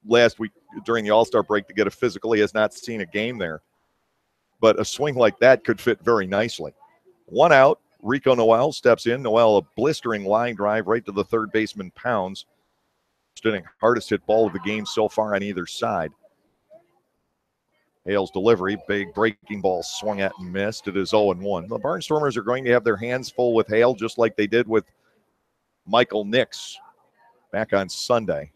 last week during the All-Star break to get a physical. He has not seen a game there. But a swing like that could fit very nicely. 1 out, Rico Noel steps in. Noel, a blistering line drive right to the third baseman, Pounds. Hardest hit ball of the game so far on either side. Hale's delivery, big breaking ball swung at and missed. It is 0-1. The Barnstormers are going to have their hands full with Hale, just like they did with Michael Nix back on Sunday.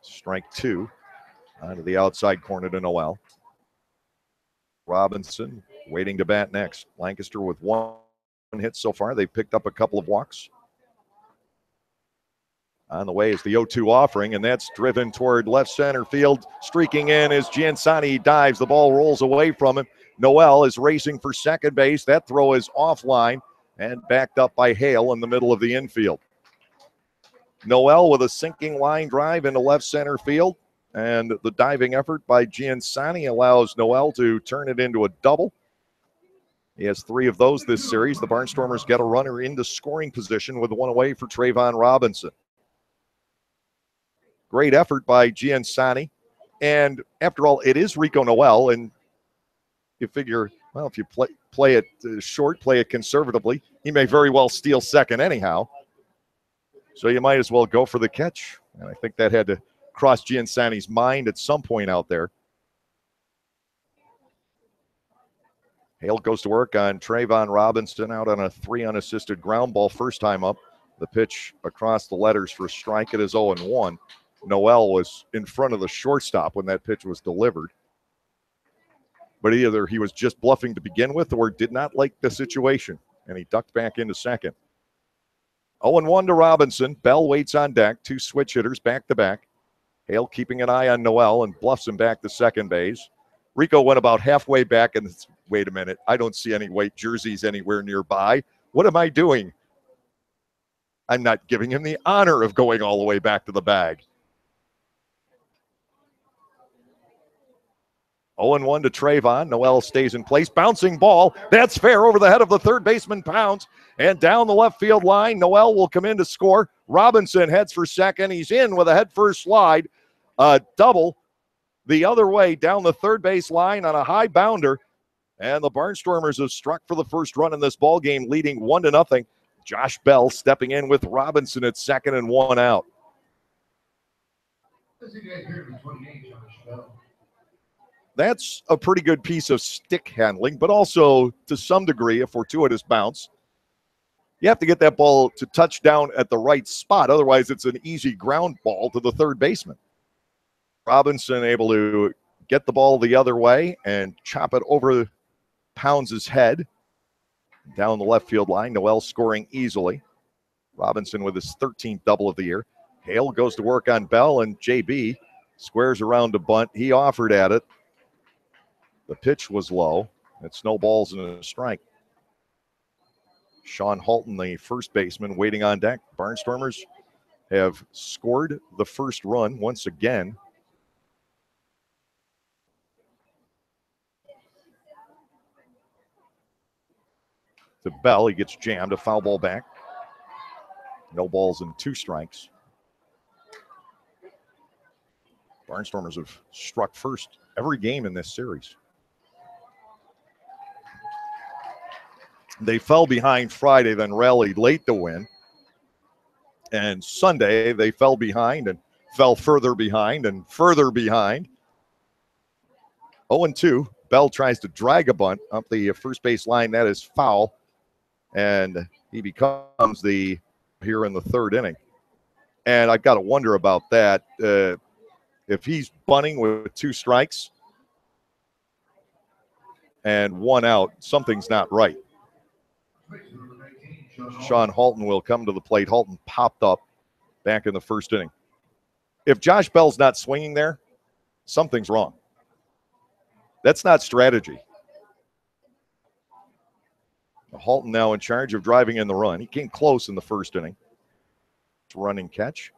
Strike 2 onto the outside corner to Noel. Robinson waiting to bat next. Lancaster with 1 hit so far. They've picked up a couple of walks. On the way is the 0-2 offering, and that's driven toward left center field. Streaking in as Giansani dives. The ball rolls away from him. Noel is racing for second base. That throw is offline and backed up by Hale in the middle of the infield. Noel with a sinking line drive into left center field, and the diving effort by Giansani allows Noel to turn it into a double. He has 3 of those this series. The Barnstormers get a runner into scoring position with 1 away for Trayvon Robinson. Great effort by Giansani. And after all, it is Rico Noel, and you figure, well, if you play it short, play it conservatively, he may very well steal second anyhow. So you might as well go for the catch. And I think that had to cross Giansani's mind at some point out there. Hale goes to work on Trayvon Robinson out on a 3 unassisted ground ball first time up. The pitch across the letters for a strike. It is 0-1. Noel was in front of the shortstop when that pitch was delivered. But either he was just bluffing to begin with or did not like the situation, and he ducked back into second. 0-1 to Robinson. Bell waits on deck. 2 switch hitters back to back. Hale keeping an eye on Noel and bluffs him back to second base. Rico went about halfway back and wait a minute. I don't see any white jerseys anywhere nearby. What am I doing? I'm not giving him the honor of going all the way back to the bag. 0-1 to Trayvon. Noel stays in place. Bouncing ball. That's fair over the head of the third baseman, Pounds. And down the left field line, Noel will come in to score. Robinson heads for second. He's in with a head-first slide. Double the other way down the third base line on a high bounder. And the Barnstormers have struck for the first run in this ball game, leading 1-0. Josh Bell stepping in with Robinson at second and 1 out. That's a pretty good piece of stick handling, but also to some degree a fortuitous bounce. You have to get that ball to touch down at the right spot. Otherwise, it's an easy ground ball to the third baseman. Robinson able to get the ball the other way and chop it over Pounds' head. Down the left field line, Noel scoring easily. Robinson with his 13th double of the year. Hale goes to work on Bell, and JB squares around to bunt. He offered at it. The pitch was low. It's no balls and a strike. Sean Halton, the first baseman, waiting on deck. Barnstormers have scored the first run once again. To Bell, he gets jammed, a foul ball back. No balls and 2 strikes. Barnstormers have struck first every game in this series. They fell behind Friday, then rallied late to win. And Sunday, they fell behind and fell further behind and further behind. 0-2. Bell tries to drag a bunt up the first base line. That is foul. And he becomes the here in the third inning. And I've got to wonder about that. If he's bunting with 2 strikes and 1 out, something's not right. Sean Halton will come to the plate. Halton popped up back in the first inning. If Josh Bell's not swinging there, something's wrong. That's not strategy. Halton now in charge of driving in the run. He came close in the first inning. Running catch.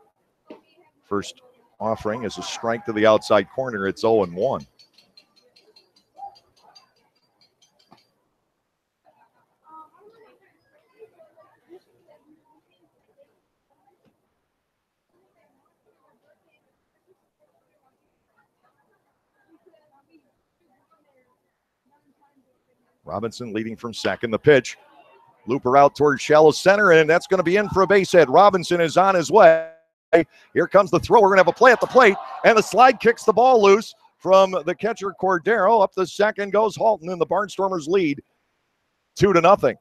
First offering is a strike to the outside corner. It's 0-1. Robinson leading from second. The pitch. Looper out towards shallow center, and that's going to be in for a base hit. Robinson is on his way. Here comes the throw. We're going to have a play at the plate, and the slide kicks the ball loose from the catcher Cordero. Up the second goes Halton, and the Barnstormers lead 2-0.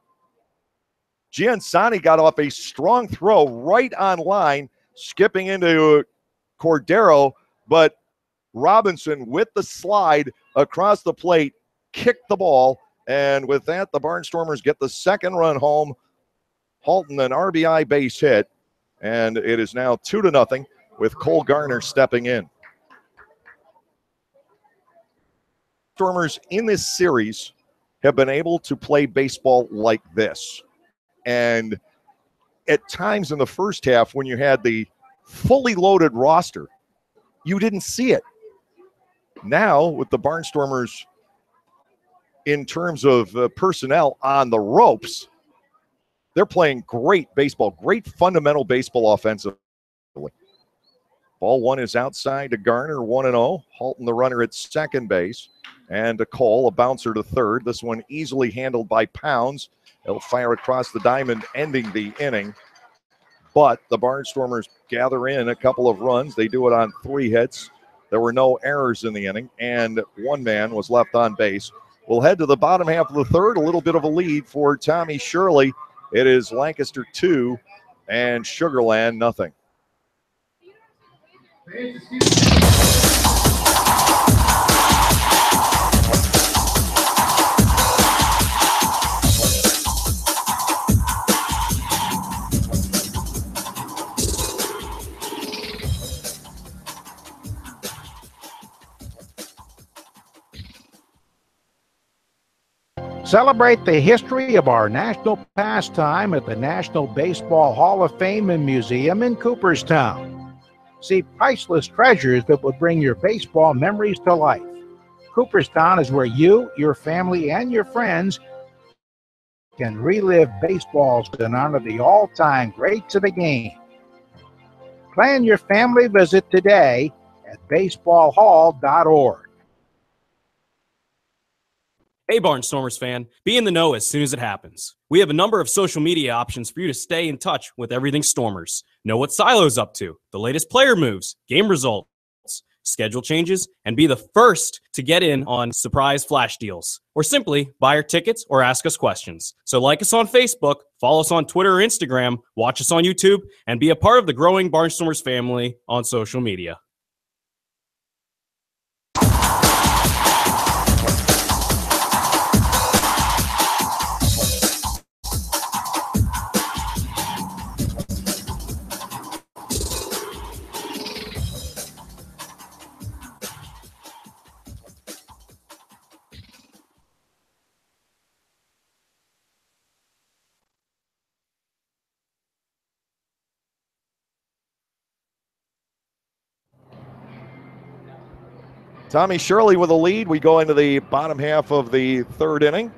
Giansani got off a strong throw right on line, skipping into Cordero, but Robinson with the slide across the plate kicked the ball. And with that, the Barnstormers get the second run home. Halton, an RBI base hit. And it is now 2-0 with Cole Garner stepping in. Stormers in this series have been able to play baseball like this. And at times in the first half, when you had the fully loaded roster, you didn't see it. Now, with the Barnstormers in terms of personnel on the ropes, they're playing great baseball, great fundamental baseball offensively. Ball 1 is outside to Garner, 1-0. Halton, the runner at second base. And to Cole, a bouncer to third. This one easily handled by Pounds. They'll fire across the diamond, ending the inning. But the Barnstormers gather in a couple of runs. They do it on 3 hits. There were no errors in the inning, and 1 man was left on base. We'll head to the bottom half of the third. A little bit of a lead for Tommy Shirley. It is Lancaster 2 and Sugarland nothing. Celebrate the history of our national pastime at the National Baseball Hall of Fame and Museum in Cooperstown. See priceless treasures that will bring your baseball memories to life. Cooperstown is where you, your family, and your friends can relive baseballs and honor the all-time greats of the game. Plan your family visit today at baseballhall.org. Hey, Barnstormers fan, be in the know as soon as it happens. We have a number of social media options for you to stay in touch with everything Stormers. Know what Silo's up to, the latest player moves, game results, schedule changes, and be the first to get in on surprise flash deals. Or simply buy our tickets or ask us questions. So like us on Facebook, follow us on Twitter or Instagram, watch us on YouTube, and be a part of the growing Barnstormers family on social media. Tommy Shirley with a lead. We go into the bottom half of the third inning.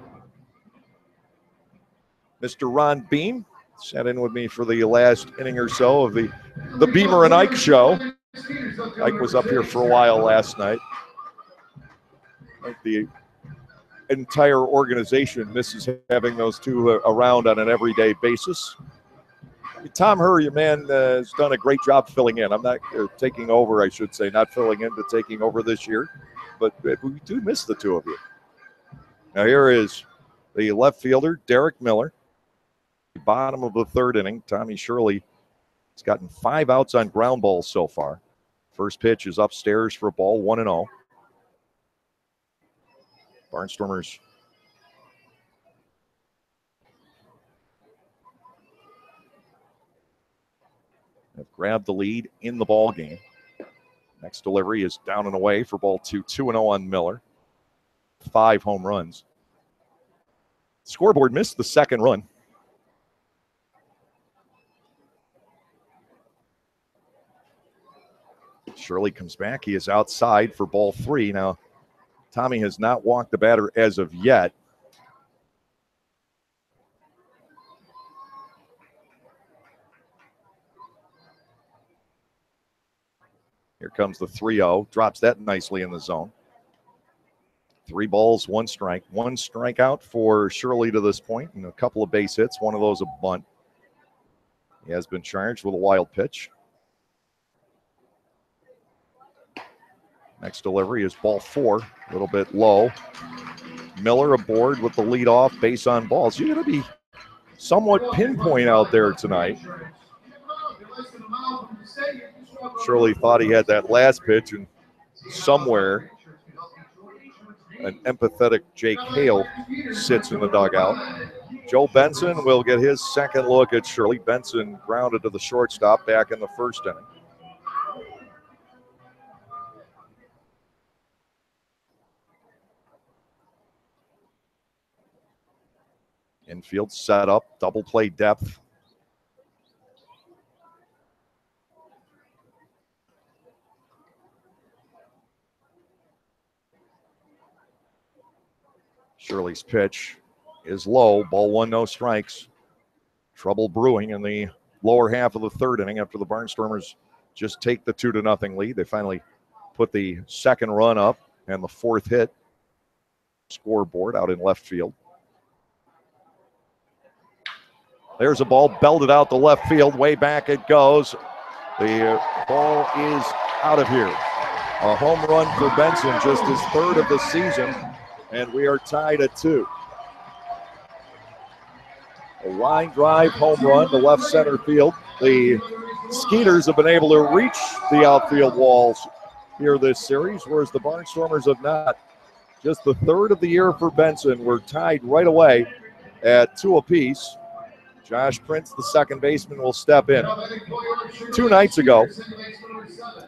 Mr. Ron Beam sat in with me for the last inning or so of the Beamer and Ike show. Ike was up here for a while last night. I think the entire organization misses having those two around on an everyday basis. Tom Hurry, man, has done a great job filling in. I'm not taking over, I should say, not filling in, but taking over this year. But we do miss the two of you. Now here is the left fielder, Derek Miller. Bottom of the third inning, Tommy Shirley has gotten 5 outs on ground balls so far. First pitch is upstairs for a ball, 1-0. Barnstormers have grabbed the lead in the ball game. Next delivery is down and away for ball 2, 2-0 on Miller. 5 home runs. Scoreboard missed the second run. Shirley comes back. He is outside for ball 3. Now, Tommy has not walked the batter as of yet. Here comes the 3-0. Drops that nicely in the zone. 3 balls, 1 strike. 1 strikeout for Shirley to this point, and a couple of base hits. One of those a bunt. He has been charged with a wild pitch. Next delivery is ball 4, a little bit low. Miller aboard with the leadoff base on balls. You're going to be somewhat pinpoint out there tonight. Shirley thought he had that last pitch, and somewhere an empathetic Jake Hale sits in the dugout. Joe Benson will get his second look at Shirley. Benson grounded to the shortstop back in the first inning. Infield set up, double play depth. Shirley's pitch is low. Ball 1, no strikes. Trouble brewing in the lower half of the third inning after the Barnstormers just take the 2-0 lead. They finally put the second run up and the 4th hit scoreboard out in left field. There's a ball belted out the left field. Way back it goes. The ball is out of here. A home run for Benson, just his 3rd of the season, and we are tied at 2. A line drive home run to left center field. The Skeeters have been able to reach the outfield walls here this series, whereas the Barnstormers have not. Just the 3rd of the year for Benson. We're tied right away at 2 apiece. Josh Prince, the second baseman, will step in. 2 nights ago,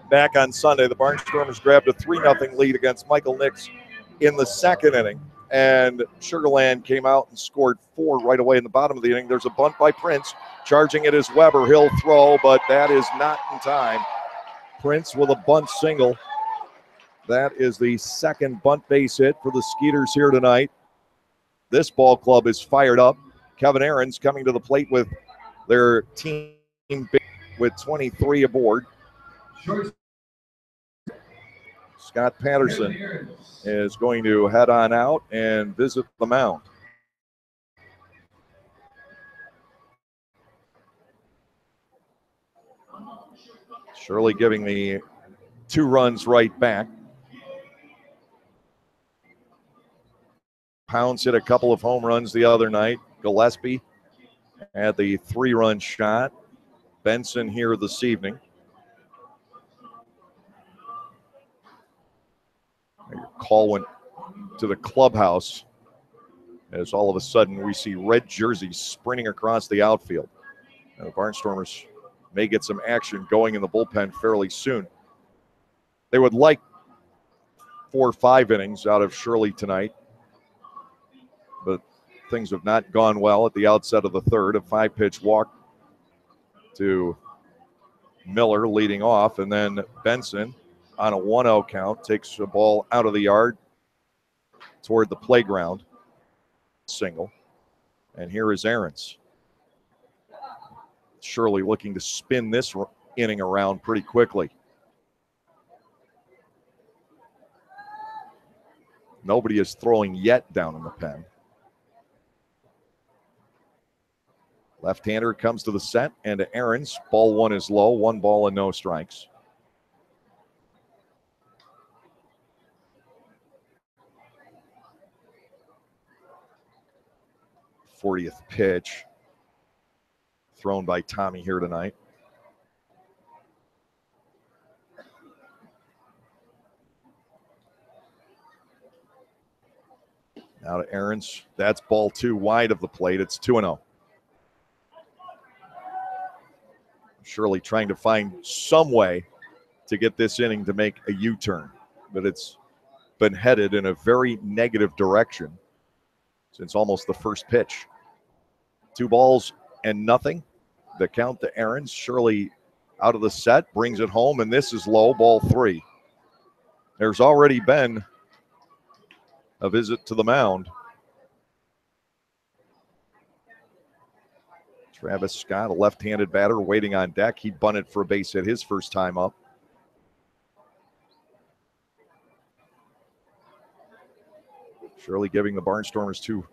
back on Sunday, the Barnstormers grabbed a 3-0 lead against Michael Nix in the second inning and Sugarland came out and scored 4 right away in the bottom of the inning. There's a bunt by Prince. Charging it is Weber. He'll throw, but that is not in time. Prince with a bunt single. That is the second bunt base hit for the Skeeters here tonight. This ball club is fired up. Kevin Ahrens coming to the plate with their team with 23 aboard. Scott Patterson is going to head on out and visit the mound. Shirley giving the 2 runs right back. Pounds hit a couple of home runs the other night. Gillespie had the 3-run shot. Benson here this evening. Your call went to the clubhouse as all of a sudden we see red jerseys sprinting across the outfield. And the Barnstormers may get some action going in the bullpen fairly soon. They would like 4 or 5 innings out of Shirley tonight, but things have not gone well at the outset of the third. A 5-pitch walk to Miller leading off, and then Benson on a 1-0 count takes the ball out of the yard toward the playground. Single. And here is Ahrens. Shirley looking to spin this inning around pretty quickly. Nobody is throwing yet down in the pen. Left-hander comes to the set and to Ahrens. Ball 1 is low, 1 ball and no strikes. '40th pitch thrown by Tommy here tonight. Now to Ahrens. That's ball 2 wide of the plate. It's 2-0. Shirley trying to find some way to get this inning to make a U-turn, but it's been headed in a very negative direction since almost the first pitch. 2 balls and nothing. The count to Ahrens. Shirley out of the set, brings it home, and this is low, ball 3. There's already been a visit to the mound. Travis Scott, a left-handed batter, waiting on deck. He bunted for a base hit his first time up. Shirley giving the Barnstormers 2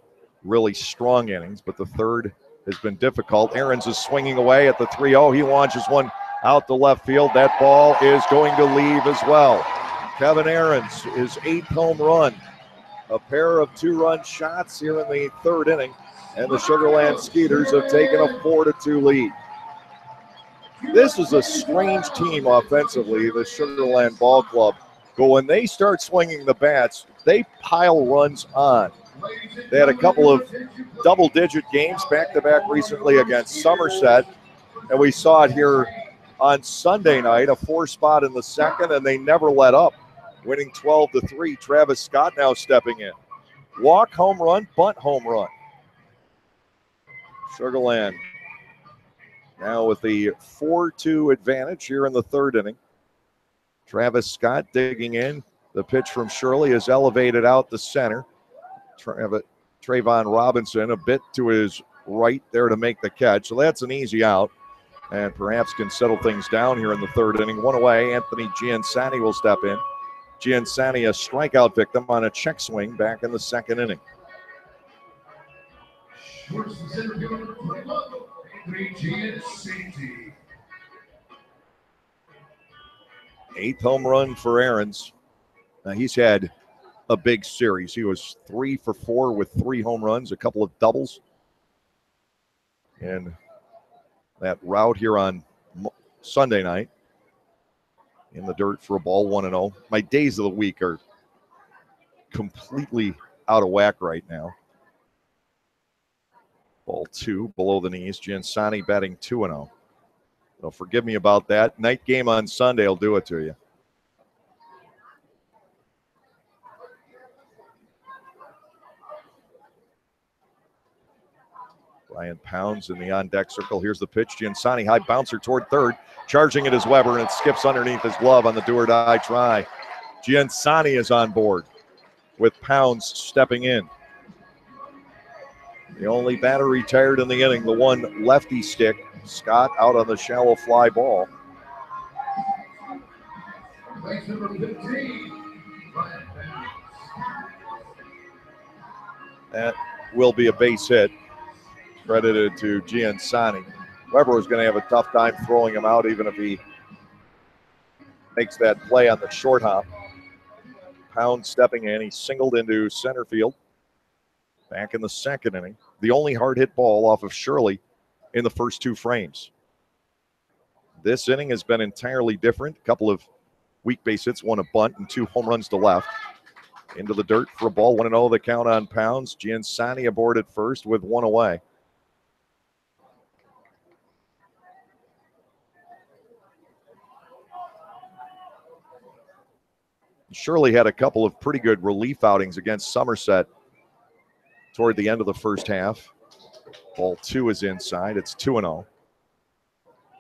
really strong innings, but the third has been difficult. Ahrens is swinging away at the 3-0. He launches one out to left field. That ball is going to leave as well. Kevin Ahrens, his 8th home run. A pair of 2-run shots here in the third inning, and the Sugarland Skeeters have taken a 4-2 lead. This is a strange team offensively, the Sugarland Ball Club. But when they start swinging the bats, they pile runs on. They had a couple of double-digit games back-to-back recently against Somerset, and we saw it here on Sunday night, a 4 spot in the second, and they never let up, winning 12-3. Travis Scott now stepping in. Walk, home run, bunt, home run. Sugarland now with the 4-2 advantage here in the third inning. Travis Scott digging in. The pitch from Shirley is elevated out the center. Trayvon Robinson a bit to his right there to make the catch. So that's an easy out and perhaps can settle things down here in the third inning. 1 away, Anthony Giansani will step in. Giansani, a strikeout victim on a check swing back in the second inning. Eighth home run for Ahrens. Now he's had a big series. He was 3 for 4 with 3 home runs, a couple of doubles. And that route here on Sunday night in the dirt for a ball, 1-0. My days of the week are completely out of whack right now. Ball 2 below the knees. Giansani batting 2-0. So forgive me about that. Night game on Sunday will do it to you. Ryan Pounds in the on-deck circle. Here's the pitch. Giansani, high bouncer toward third. Charging it is Weber, and it skips underneath his glove on the do-or-die try. Giansani is on board with Pounds stepping in. The only batter retired in the inning, the one lefty stick. Scott out on the shallow fly ball. Number 15, Ryan Pounds. That will be a base hit, credited to Giansani. Weber was going to have a tough time throwing him out, even if he makes that play on the short hop. Pounds stepping in. He singled into center field back in the second inning. The only hard hit ball off of Shirley in the first two frames. This inning has been entirely different. A couple of weak base hits, one a bunt, and 2 home runs to left. Into the dirt for a ball, 1-0 the count on Pounds. Giansani aboard at first with 1 away. Shirley had a couple of pretty good relief outings against Somerset toward the end of the first half. Ball 2 is inside. It's 2-0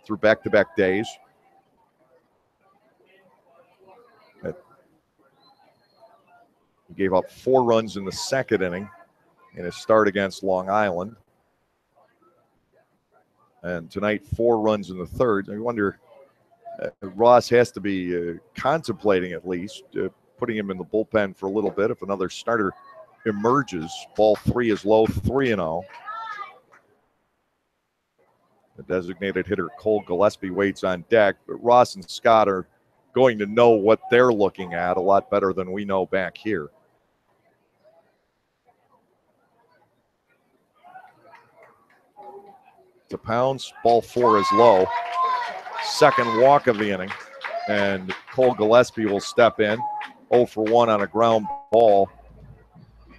through back-to-back days. He gave up 4 runs in the second inning in his start against Long Island. And tonight, 4 runs in the third. I wonder, Ross has to be contemplating at least putting him in the bullpen for a little bit if another starter emerges. Ball 3 is low, 3-0. The designated hitter Cole Gillespie waits on deck, but Ross and Scott are going to know what they're looking at a lot better than we know back here. To Pounds, ball 4 is low. Second walk of the inning, and Cole Gillespie will step in. 0 for 1 on a ground ball.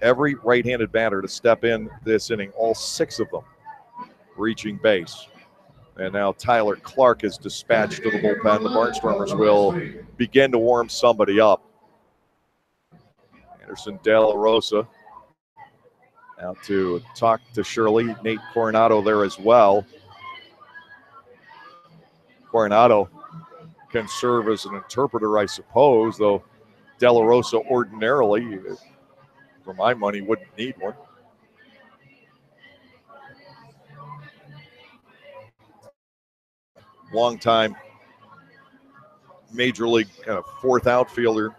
Every right-handed batter to step in this inning, all 6 of them reaching base. And now Tyler Clark is dispatched to the bullpen. The Barnstormers will begin to warm somebody up. Anderson De La Rosa out to talk to Shirley. Nate Coronado there as well. Coronado can serve as an interpreter, I suppose, though De La Rosa ordinarily, for my money, wouldn't need one. Long-time Major League kind of fourth outfielder,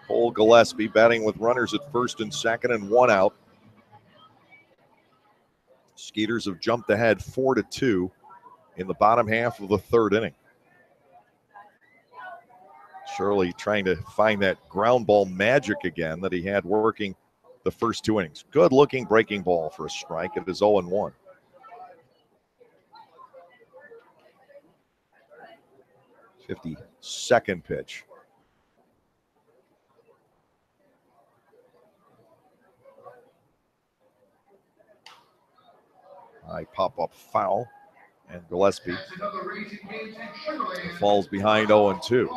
Cole Gillespie, batting with runners at first and second and 1 out. Skeeters have jumped ahead 4-2 in the bottom half of the third inning. Shirley trying to find that ground ball magic again that he had working the first 2 innings. Good looking breaking ball for a strike. It is 0-1. Second pitch. High pop-up foul, and Gillespie falls behind 0-2.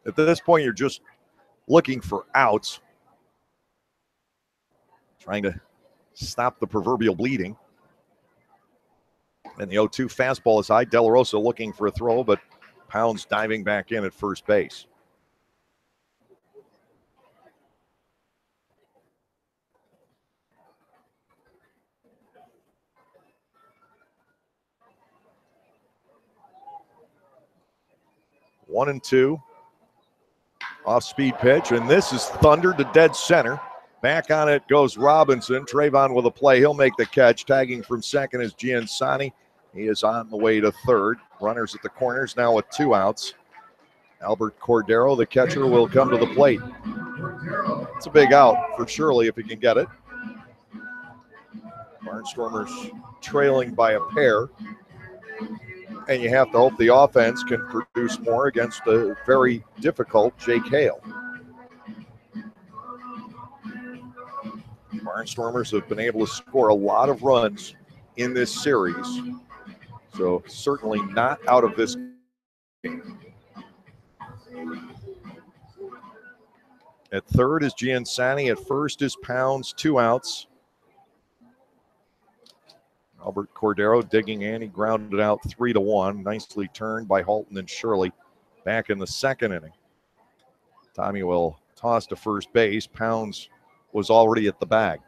At this point, you're just looking for outs, trying to stop the proverbial bleeding. And the 0-2 fastball is high. De La Rosa looking for a throw, but Pounds diving back in at first base. One and 2. Off-speed pitch, and this is thundered to dead center. Back on it goes Robinson. Trayvon with a play. He'll make the catch. Tagging from second is Giansani. He is on the way to third. Runners at the corners now with 2 outs. Albert Cordero, the catcher, will come to the plate. It's a big out for Shirley if he can get it. Barnstormers trailing by a pair. And you have to hope the offense can produce more against a very difficult Jake Hale. Barnstormers have been able to score a lot of runs in this series, so certainly not out of this game. At third is Giansani. At first is Pounds. 2 outs. Albert Cordero digging in. He grounded out 3-1. Nicely turned by Halton and Shirley back in the second inning. Tommy will toss to first base. Pounds was already at the bag.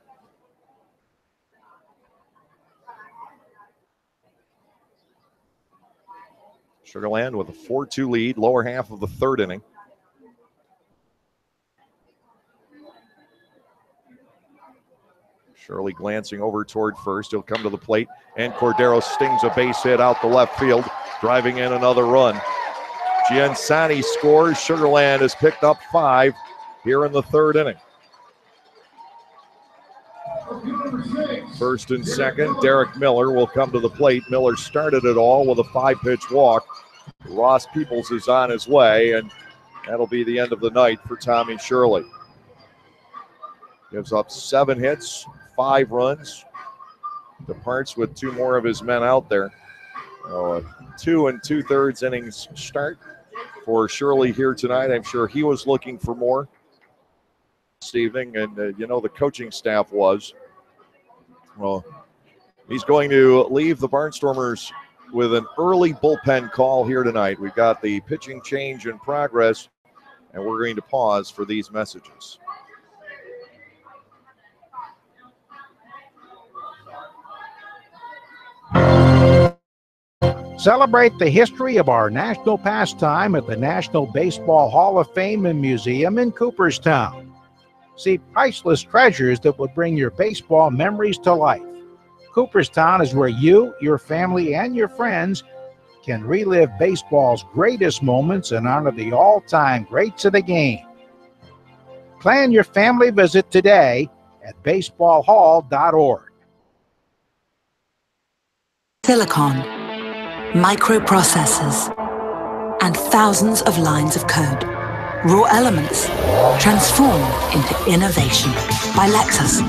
Sugarland with a 4-2 lead, lower half of the third inning. Shirley glancing over toward first. He'll come to the plate, and Cordero stings a base hit out the left field, driving in another run. Giansani scores. Sugarland has picked up 5 here in the third inning. First and second, Derek Miller will come to the plate. Miller started it all with a 5-pitch walk. Ross Peoples is on his way, and that'll be the end of the night for Tommy Shirley. Gives up 7 hits, 5 runs. Departs with 2 more of his men out there. A 2 2/3 innings start for Shirley here tonight. I'm sure he was looking for more this evening, and the coaching staff was. Well, he's going to leave the Barnstormers with an early bullpen call here tonight. We've got the pitching change in progress, and we're going to pause for these messages. Celebrate the history of our national pastime at the National Baseball Hall of Fame and Museum in Cooperstown. See priceless treasures that will bring your baseball memories to life. Cooperstown is where you, your family, and your friends can relive baseball's greatest moments and honor the all-time greats of the game. Plan your family visit today at baseballhall.org. Silicon, microprocessors, and thousands of lines of code. Raw elements transformed into innovation by Lexus.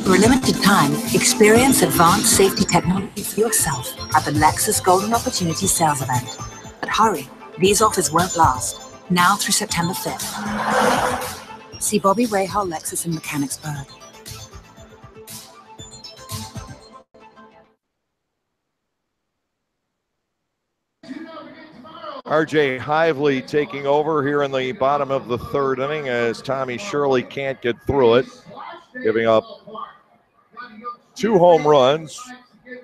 For a limited time, experience advanced safety technology for yourself at the Lexus Golden Opportunity Sales Event. But hurry, these offers won't last. Now through September 5th. See Bobby Rahal Lexus in Mechanicsburg. RJ Hively taking over here in the bottom of the third inning as Tommy Shirley can't get through it, giving up 2 home runs,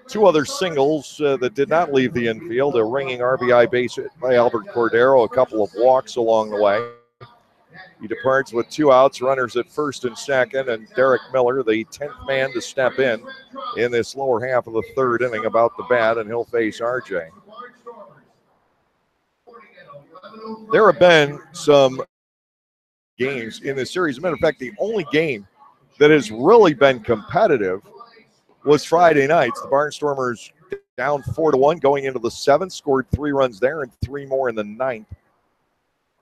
2 other singles that did not leave the infield, a ringing RBI base hit by Albert Cordero, a couple of walks along the way. He departs with 2 outs, runners at first and second, and Derek Miller, the 10th man to step in this lower half of the third inning, about the bat, and he'll face RJ. There have been some games in this series. As a matter of fact, the only game that has really been competitive was Friday nights. The Barnstormers down 4-1 going into the 7th, scored 3 runs there and 3 more in the 9th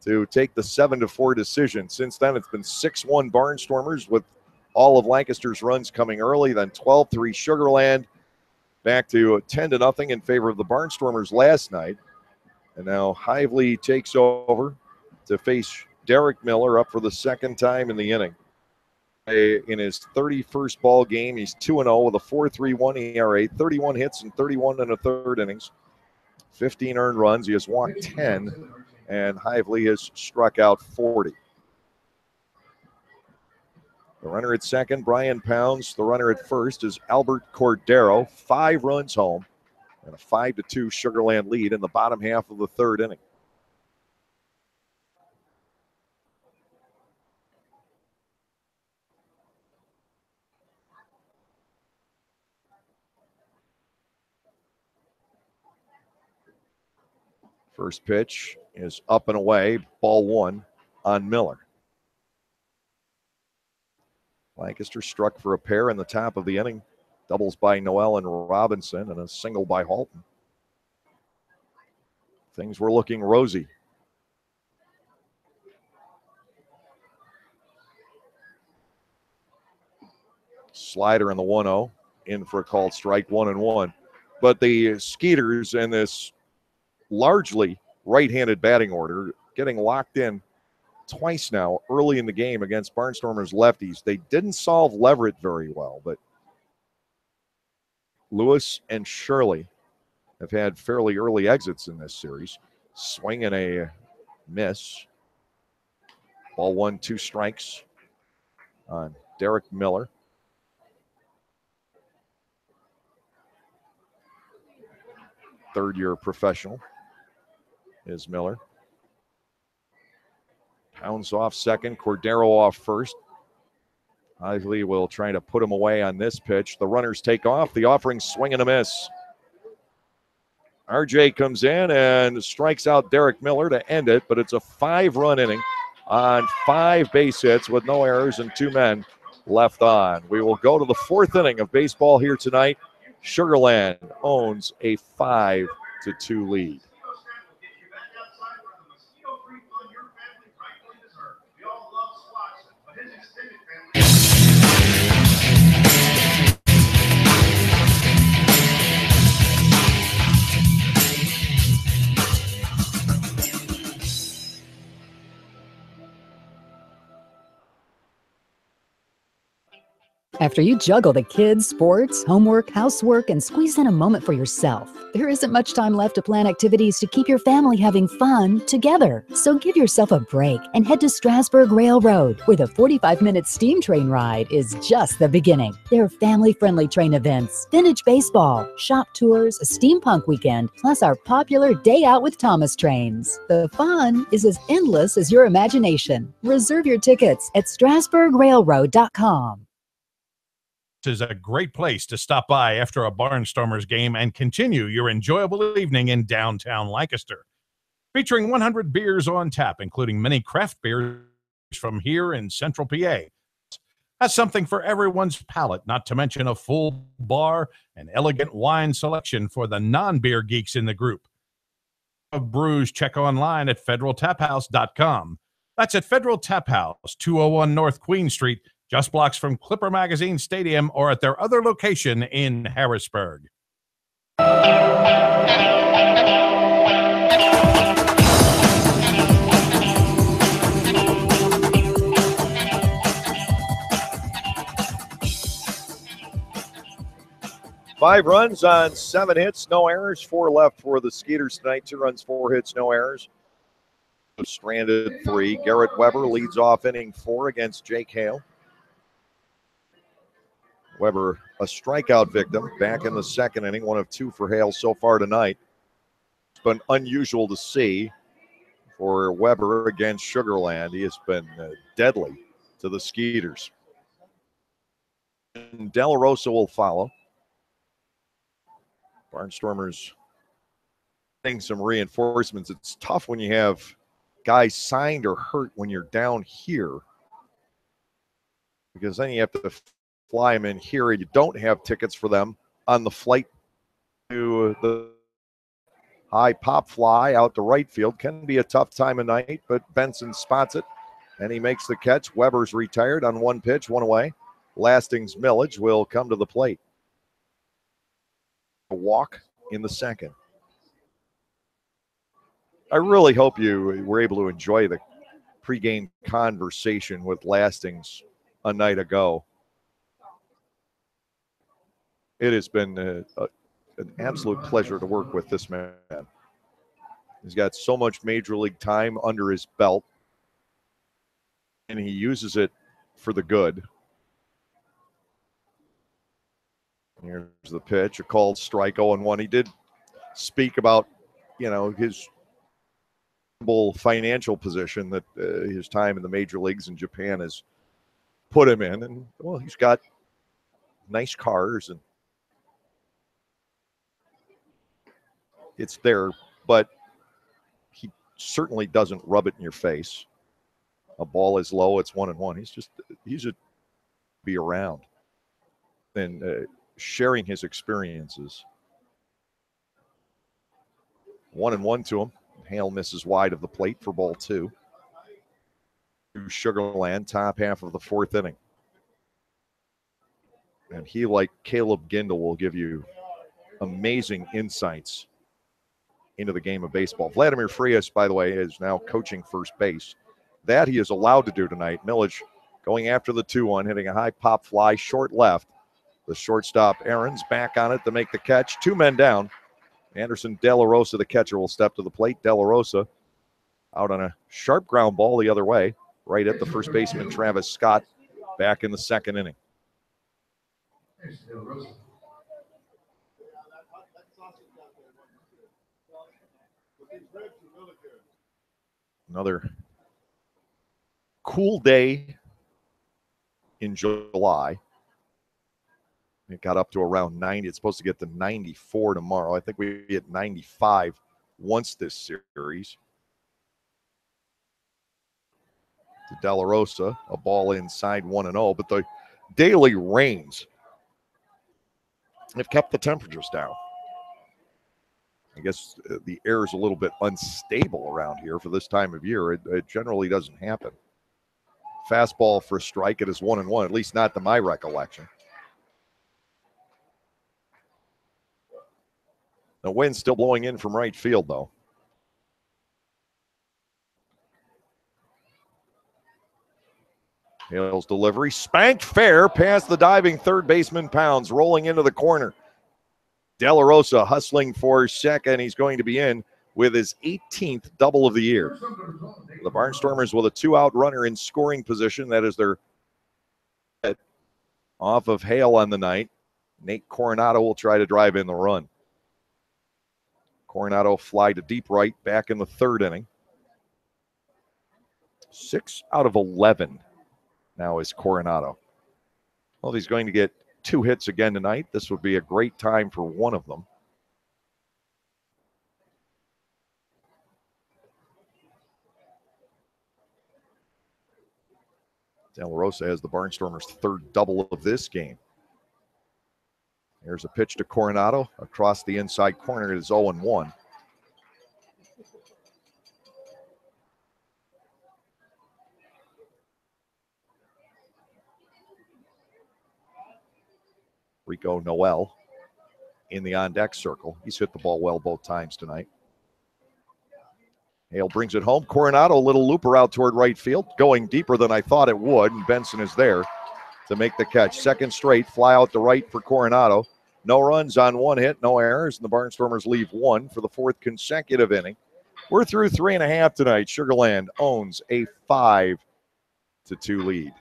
to take the 7-4 decision. Since then, it's been 6-1 Barnstormers with all of Lancaster's runs coming early, then 12-3 Sugarland, back to 10-0 in favor of the Barnstormers last night. And now Hively takes over to face Derek Miller, up for the 2nd time in the inning. In his 31st ball game, he's 2-0 with a 4.31 ERA, 31 hits and 31 1/3 innings, 15 earned runs. He has walked 10, and Hively has struck out 40. The runner at second, Brian Pounds. The runner at first is Albert Cordero. 5 runs home, and a 5-2 Sugarland lead in the bottom half of the third inning. First pitch is up and away, ball 1 on Miller. Lancaster struck for a pair in the top of the inning. Doubles by Noel and Robinson and a single by Halton. Things were looking rosy. Slider in the 1-0, in for a called strike, 1-1. But the Skeeters in this largely right-handed batting order getting locked in twice now early in the game against Barnstormers lefties. They didn't solve Leverett very well, but Lewis and Shirley have had fairly early exits in this series. Swing and a miss. Ball 1, 2 strikes on Derek Miller. Third-year professional is Miller. Pounds off second, Cordero off first. Isley will try to put him away on this pitch. The runners take off. The offering swing and a miss. RJ comes in and strikes out Derek Miller to end it, but it's a 5-run inning on 5 base hits with no errors and 2 men left on. We will go to the 4th inning of baseball here tonight. Sugar Land owns a 5-2 lead. After you juggle the kids, sports, homework, housework, and squeeze in a moment for yourself, there isn't much time left to plan activities to keep your family having fun together. So give yourself a break and head to Strasburg Railroad, where the 45-minute steam train ride is just the beginning. There are family-friendly train events, vintage baseball, shop tours, a steampunk weekend, plus our popular Day Out with Thomas trains. The fun is as endless as your imagination. Reserve your tickets at strasburgrailroad.com. Is a great place to stop by after a Barnstormers game and continue your enjoyable evening in downtown Lancaster. Featuring 100 beers on tap, including many craft beers from here in central PA. That's something for everyone's palate, not to mention a full bar and elegant wine selection for the non-beer geeks in the group. Of brews, check online at federaltaphouse.com. That's at Federal Tap House, 201 North Queen Street, just blocks from Clipper Magazine Stadium, or at their other location in Harrisburg. 5 runs on 7 hits, no errors, 4 left for the Skeeters tonight. 2 runs, 4 hits, no errors. Stranded 3. Garrett Weber leads off inning 4 against Jake Hale. Weber, a strikeout victim, back in the 2nd inning, 1 of 2 for Hale so far tonight. It's been unusual to see for Weber against Sugar Land. He has been deadly to the Skeeters. And De La Rosa will follow. Barnstormers getting some reinforcements. It's tough when you have guys signed or hurt when you're down here, because then you have to fly them in here, and you don't have tickets for them on the flight to the high pop fly out to right field. Can be a tough time of night, but Benson spots it, and he makes the catch. Weber's retired on 1 pitch, 1 away. Lasting's Millage will come to the plate. A walk in the 2nd. I really hope you were able to enjoy the pregame conversation with Lastings a night ago. It has been an absolute pleasure to work with this man. He's got so much Major League time under his belt, and he uses it for the good. Here's the pitch, a called strike, 0-1. He did speak about, his financial position that his time in the major leagues in Japan has put him in. And, well, he's got nice cars, and it's there, but he certainly doesn't rub it in your face. A ball is low, it's 1-1. He's a be around and sharing his experiences. 1-1 to him. Hale misses wide of the plate for ball 2. To Sugar Land, top half of the 4th inning. And he, like Caleb Gindel, will give you amazing insights into the game of baseball. Vladimir Frias, by the way, is now coaching first base that he is allowed to do tonight. Millage going after the 2-1, hitting a high pop fly, short left. The shortstop, Aarons, back on it to make the catch. 2 men down. Anderson De La Rosa, the catcher, will step to the plate. De La Rosa out on a sharp ground ball the other way, right at the first baseman, Travis Scott, back in the second inning. Another cool day in July. It got up to around 90. It's supposed to get to 94 tomorrow. I think we hit 95 once this series. To De La Rosa, a ball inside 1-0, but the daily rains have kept the temperatures down. I guess the air is a little bit unstable around here for this time of year. It generally doesn't happen. Fastball for a strike. It is 1-1, at least not to my recollection. The wind's still blowing in from right field, though. Hale's delivery, spanked fair past the diving third baseman Pounds, rolling into the corner. De La Rosa hustling for second. He's going to be in with his 18th double of the year. The Barnstormers with a 2-out runner in scoring position. That is their off of Hale on the night. Nate Coronado will try to drive in the run. Coronado fly to deep right back in the third inning. 6 out of 11 now is Coronado. Well, if he's going to get 2 hits again tonight, this would be a great time for one of them. De La Rosa has the Barnstormers' 3rd double of this game. Here's a pitch to Coronado across the inside corner. It is 0-1. Rico Noel in the on-deck circle. He's hit the ball well both times tonight. Hale brings it home. Coronado, a little looper out toward right field, going deeper than I thought it would, and Benson is there to make the catch. Second straight, fly out to right for Coronado. No runs on 1 hit, no errors, and the Barnstormers leave 1 for the 4th consecutive inning. We're through 3.5 tonight. Sugar Land owns a 5-2 lead.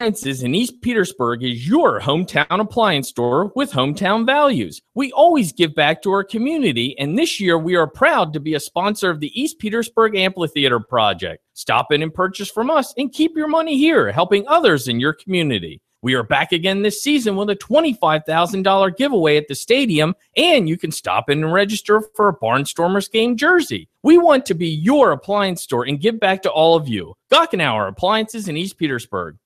Appliances in East Petersburg is your hometown appliance store with hometown values. We always give back to our community, and this year we are proud to be a sponsor of the East Petersburg Amphitheater Project. Stop in and purchase from us and keep your money here, helping others in your community. We are back again this season with a $25,000 giveaway at the stadium, and you can stop in and register for a Barnstormers game jersey. We want to be your appliance store and give back to all of you. Gockenauer Appliances in East Petersburg.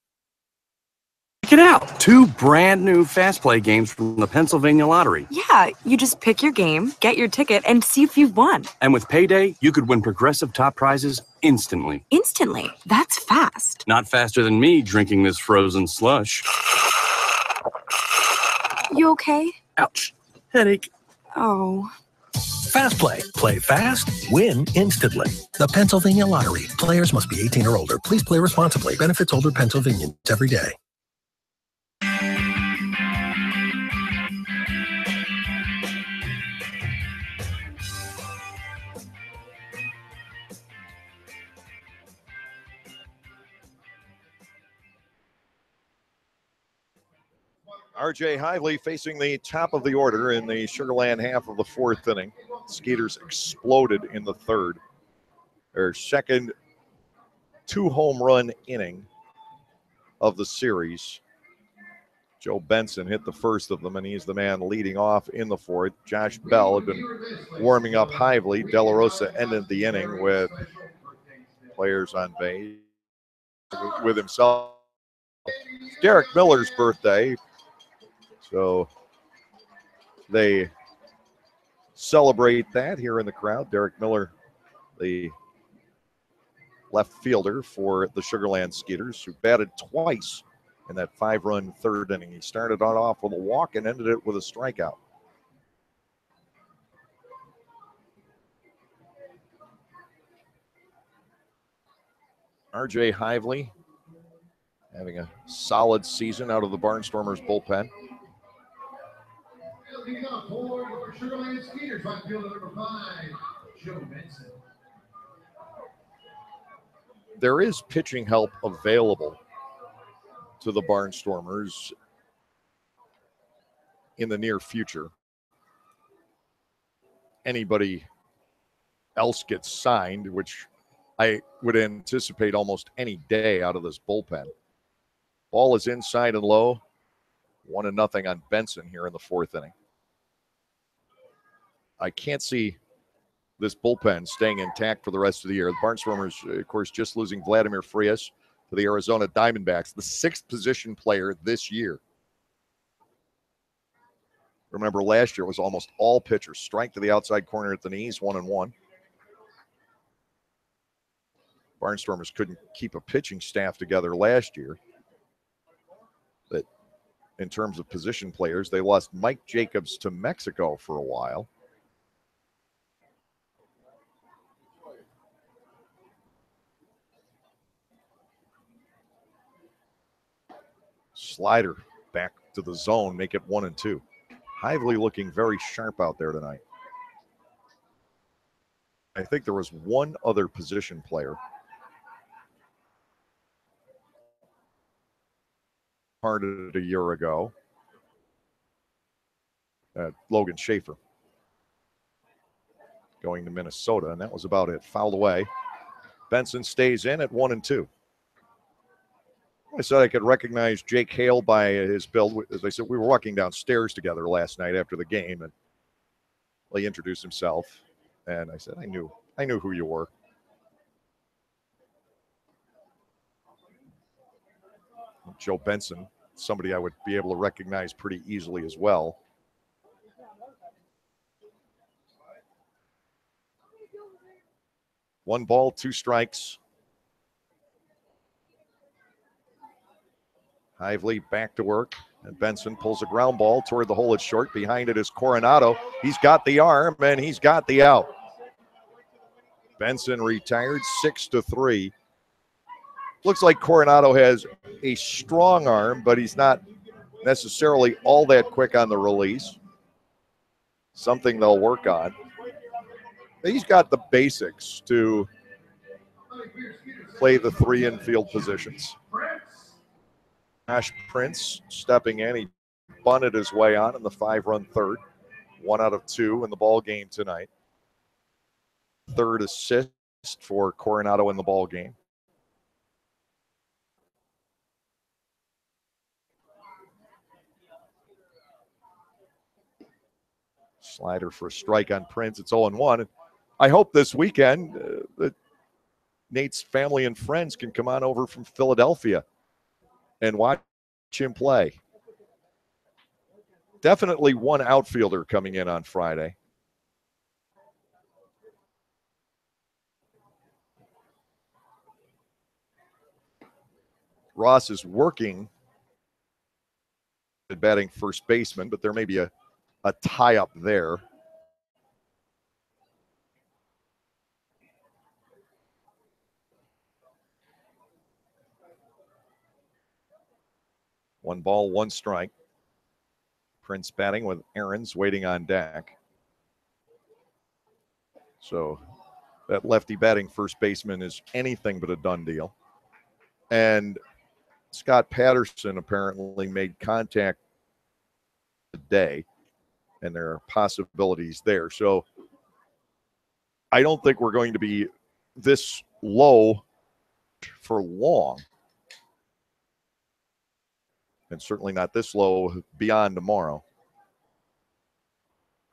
Check it out. 2 brand new Fast Play games from the Pennsylvania Lottery. Yeah, you just pick your game, get your ticket, and see if you've won. And with Payday, you could win progressive top prizes instantly. Instantly? That's fast. Not faster than me drinking this frozen slush. You okay? Ouch. Headache. Oh. Fast Play. Play fast, win instantly. The Pennsylvania Lottery. Players must be 18 or older. Please play responsibly. Benefits older Pennsylvanians every day. RJ Hively facing the top of the order in the Sugar Land half of the 4th inning. Skeeters exploded in the 3rd. Their second 2-home run inning of the series. Joe Benson hit the first of them, and he's the man leading off in the 4th. Josh Bell had been warming up Hively. De La Rosa ended the inning with players on base with himself. Derek Miller's birthday. So they celebrate that here in the crowd. Derek Miller, the left fielder for the Sugarland Skeeters, who batted twice in that 5-run third inning. He started off with a walk and ended it with a strikeout. R.J. Hively having a solid season out of the Barnstormers bullpen. Leading off for your Sugarland Skeeters, right fielder number 5, Joe Benson. There is pitching help available to the Barnstormers in the near future. Anybody else gets signed, which I would anticipate almost any day out of this bullpen. Ball is inside and low. 1-0 on Benson here in the fourth inning. I can't see this bullpen staying intact for the rest of the year. The Barnstormers, of course, just losing Vladimir Frias to the Arizona Diamondbacks, the 6th position player this year. Remember, last year it was almost all pitchers. Strike to the outside corner at the knees, 1-1. Barnstormers couldn't keep a pitching staff together last year. But in terms of position players, they lost Mike Jacobs to Mexico for a while. Slider back to the zone, make it 1-2. Hively looking very sharp out there tonight. I think there was one other position player started a year ago. Logan Schaefer going to Minnesota, and that was about it. Fouled away. Benson stays in at 1-2. I said I could recognize Jake Hale by his build. As I said, we were walking downstairs together last night after the game, and he introduced himself, and I said, I knew who you were. Joe Benson, somebody I would be able to recognize pretty easily as well. One ball, 2 strikes. Hively back to work, and Benson pulls a ground ball toward the hole at short. Behind it is Coronado. He's got the arm, and he's got the out. Benson retired 6-3. Looks like Coronado has a strong arm, but he's not necessarily all that quick on the release. Something they'll work on. He's got the basics to play the 3 infield positions. Josh Prince stepping in. He bunted his way on in the 5-run third. 1 out of 2 in the ball game tonight. 3rd assist for Coronado in the ball game. Slider for a strike on Prince. It's 0-1. I hope this weekend that Nate's family and friends can come on over from Philadelphia and watch him play. Definitely one outfielder coming in on Friday. Ross is working at batting first baseman, but there may be a tie-up there. One ball, 1 strike. Prince batting with Aarons waiting on deck. So that lefty batting first baseman is anything but a done deal. And Scott Patterson apparently made contact today, and there are possibilities there. So I don't think we're going to be this low for long. And certainly not this low beyond tomorrow.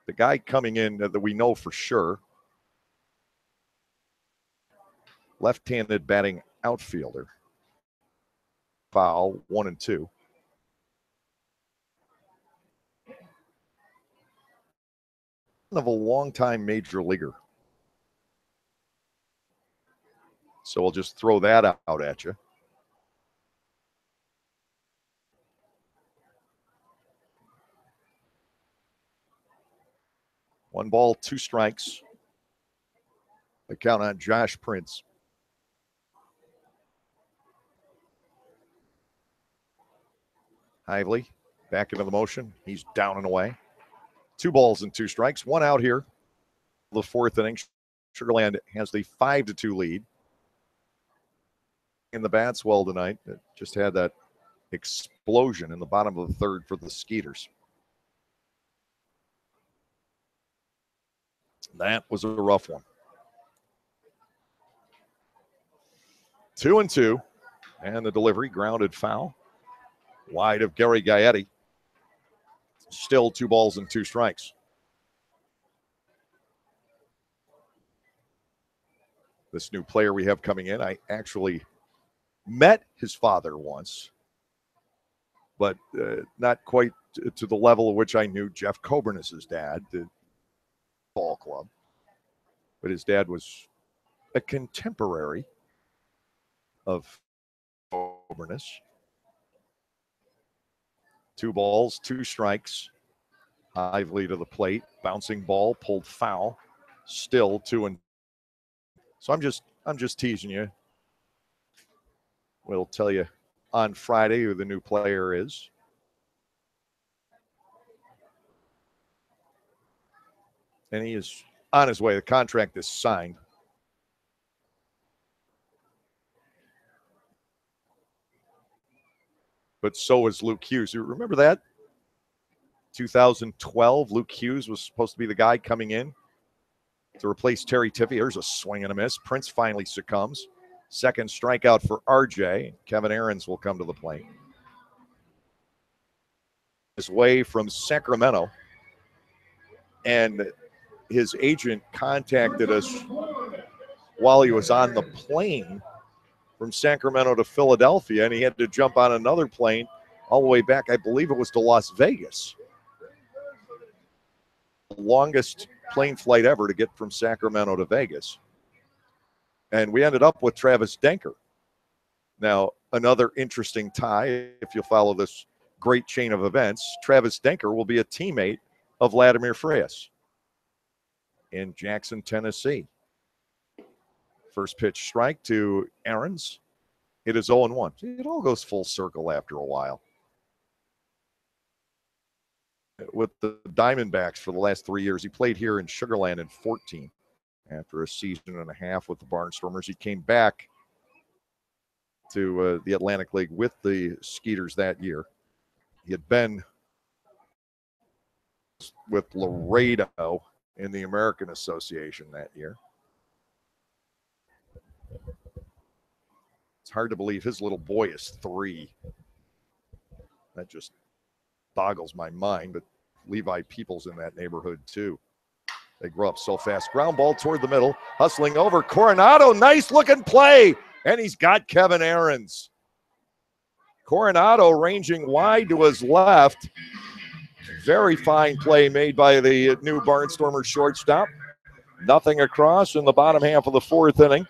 The guy coming in that we know for sure, left-handed batting outfielder. Foul, 1-2. Of a longtime major leaguer. So we'll just throw that out at you. One ball, two strikes. The count on Josh Prince. Hively back into the motion. He's down and away. 2 balls and 2 strikes. 1 out here. The 4th inning. Sugarland has the 5-2 lead. In the bats well tonight. It just had that explosion in the bottom of the 3rd for the Skeeters. That was a rough one. 2-2. And the delivery grounded foul. Wide of Gary Gaetti. Still 2 balls and 2 strikes. This new player we have coming in, I actually met his father once, but not quite to the level at which I knew Jeff Coburnus's dad, the ball club. But his dad was a contemporary of Coburnus. 2 balls, 2 strikes. Hively to the plate. Bouncing ball, pulled foul. Still 2-2. So I'm just teasing you. We'll tell you on Friday who the new player is. And he is on his way. The contract is signed. But so is Luke Hughes. You remember that? 2012, Luke Hughes was supposed to be the guy coming in to replace Terry Tiffey. Here's a swing and a miss. Prince finally succumbs. Second strikeout for RJ. Kevin Aarons will come to the plate. His way from Sacramento. And his agent contacted us while he was on the plane from Sacramento to Philadelphia, and he had to jump on another plane all the way back. I believe it was to Las Vegas. The longest plane flight ever to get from Sacramento to Vegas. And we ended up with Travis Denker. Now, another interesting tie, if you follow this great chain of events, Travis Denker will be a teammate of Vladimir Frias in Jackson, Tennessee. First pitch strike to Aarons. It is 0-1. It all goes full circle after a while. With the Diamondbacks for the last 3 years, he played here in Sugar Land in 14. After a season and a half with the Barnstormers, he came back to the Atlantic League with the Skeeters that year. He had been with Laredo in the American Association that year. It's hard to believe his little boy is 3. That just boggles my mind, but Levi Peoples in that neighborhood too. They grow up so fast. Ground ball toward the middle, hustling over Coronado. Nice looking play, and he's got Kevin Aarons. Coronado ranging wide to his left. Very fine play made by the new Barnstormers shortstop. Nothing across in the bottom half of the 4th inning.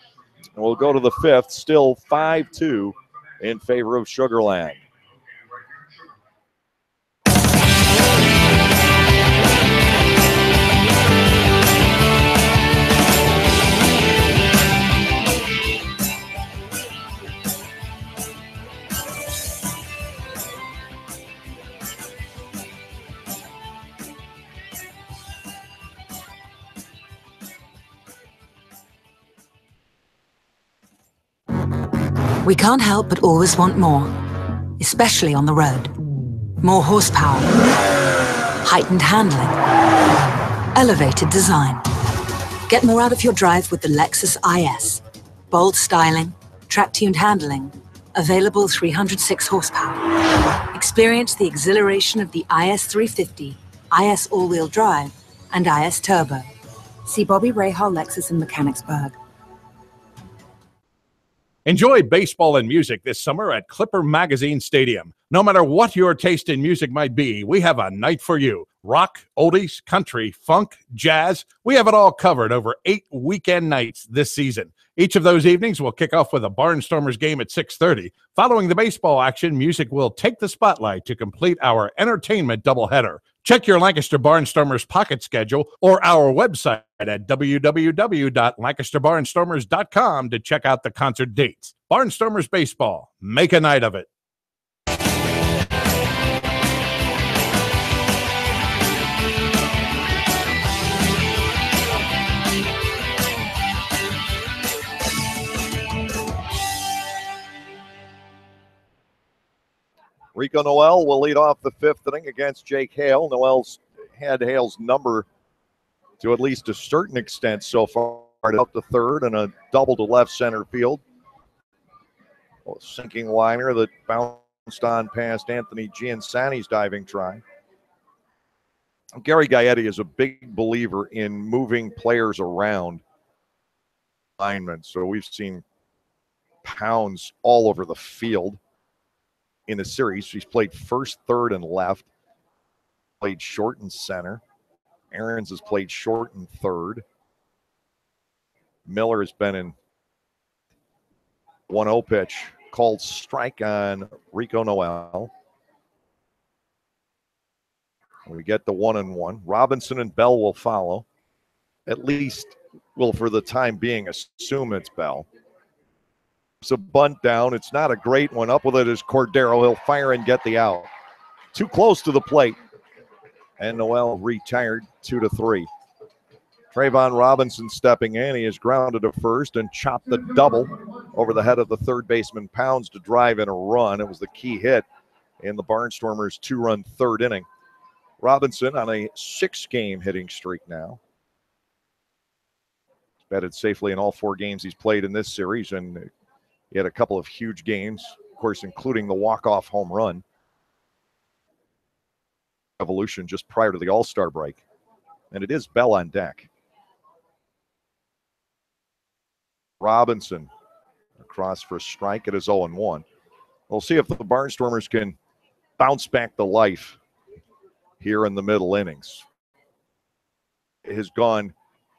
And we'll go to the 5th, still 5-2 in favor of Sugar Land. We can't help but always want more, especially on the road. More horsepower, heightened handling, elevated design. Get more out of your drive with the Lexus IS. Bold styling, track-tuned handling, available 306 horsepower. Experience the exhilaration of the IS 350, IS all-wheel drive, and IS Turbo. See Bobby Rahal Lexus in Mechanicsburg. Enjoy baseball and music this summer at Clipper Magazine Stadium. No matter what your taste in music might be, we have a night for you. Rock, oldies, country, funk, jazz, we have it all covered over 8 weekend nights this season. Each of those evenings will kick off with a Barnstormers game at 6:30. Following the baseball action, music will take the spotlight to complete our entertainment doubleheader. Check your Lancaster Barnstormers pocket schedule or our website at www.lancasterbarnstormers.com to check out the concert dates. Barnstormers Baseball. Make a night of it. Rico Noel will lead off the 5th inning against Jake Hale. Noel's had Hale's number to at least a certain extent so far. Up the 3rd and a double to left center field. A sinking liner that bounced on past Anthony Giansani's diving try. Gary Gaetti is a big believer in moving players around alignment. So we've seen Pounds all over the field in the series. He's played first, third, and left. Played short and center. Aarons has played short and third. Miller has been in 1-0 pitch. Called strike on Rico Noel. And we get the 1-1. Robinson and Bell will follow. At least, will for the time being, assume it's Bell. It's a bunt down. It's not a great one. Up with it is Cordero. He'll fire and get the out. Too close to the plate. And Noel retired 2-3. Trayvon Robinson stepping in. He is grounded to first and chopped the double over the head of the third baseman Pounds to drive in a run. It was the key hit in the Barnstormers' 2-run 3rd inning. Robinson on a 6-game hitting streak now. He's batted safely in all 4 games he's played in this series, and he had a couple of huge games, of course, including the walk-off home run. Evolution just prior to the All-Star break. And it is Bell on deck. Robinson across for a strike. It is 0-1. We'll see if the Barnstormers can bounce back to life here in the middle innings. It has gone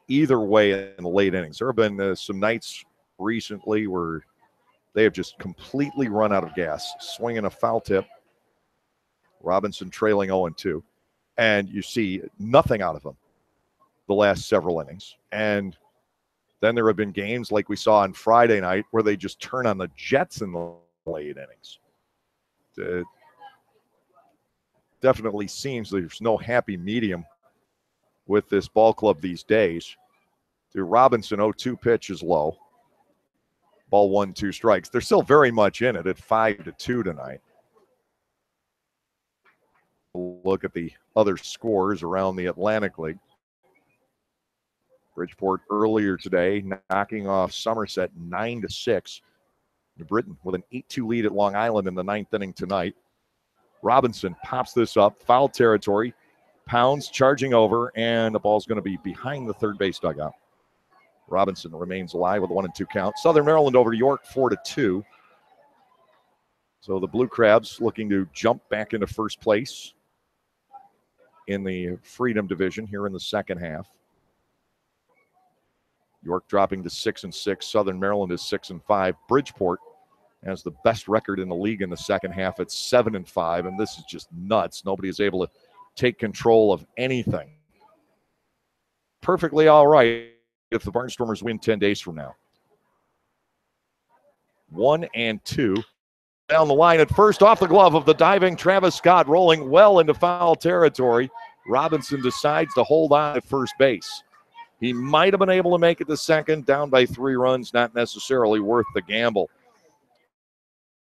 either way in the late innings. There have been some nights recently where they have just completely run out of gas. Swinging a foul tip. Robinson trailing 0-2. And you see nothing out of them the last several innings. And then there have been games like we saw on Friday night where they just turn on the jets in the late innings. It definitely seems there's no happy medium with this ball club these days. To Robinson, 0-2 pitch is low. Ball 1, 2 strikes. They're still very much in it at 5-2 tonight. Look at the other scores around the Atlantic League. Bridgeport earlier today knocking off Somerset 9-6. New Britain with an 8-2 lead at Long Island in the 9th inning tonight. Robinson pops this up, foul territory. Pounds charging over, and the ball's going to be behind the third base dugout. Robinson remains alive with a 1-2 count. Southern Maryland over York 4-2. So the Blue Crabs looking to jump back into first place in the Freedom Division here in the second half. York dropping to 6-6. Southern Maryland is 6-5. Bridgeport has the best record in the league in the second half at 7-5, and this is just nuts. Nobody is able to take control of anything. Perfectly all right if the Barnstormers win 10 days from now. 1-2. Down the line at first, off the glove of the diving Travis Scott, rolling well into foul territory. Robinson decides to hold on at first base. He might have been able to make it to second, down by 3 runs, not necessarily worth the gamble.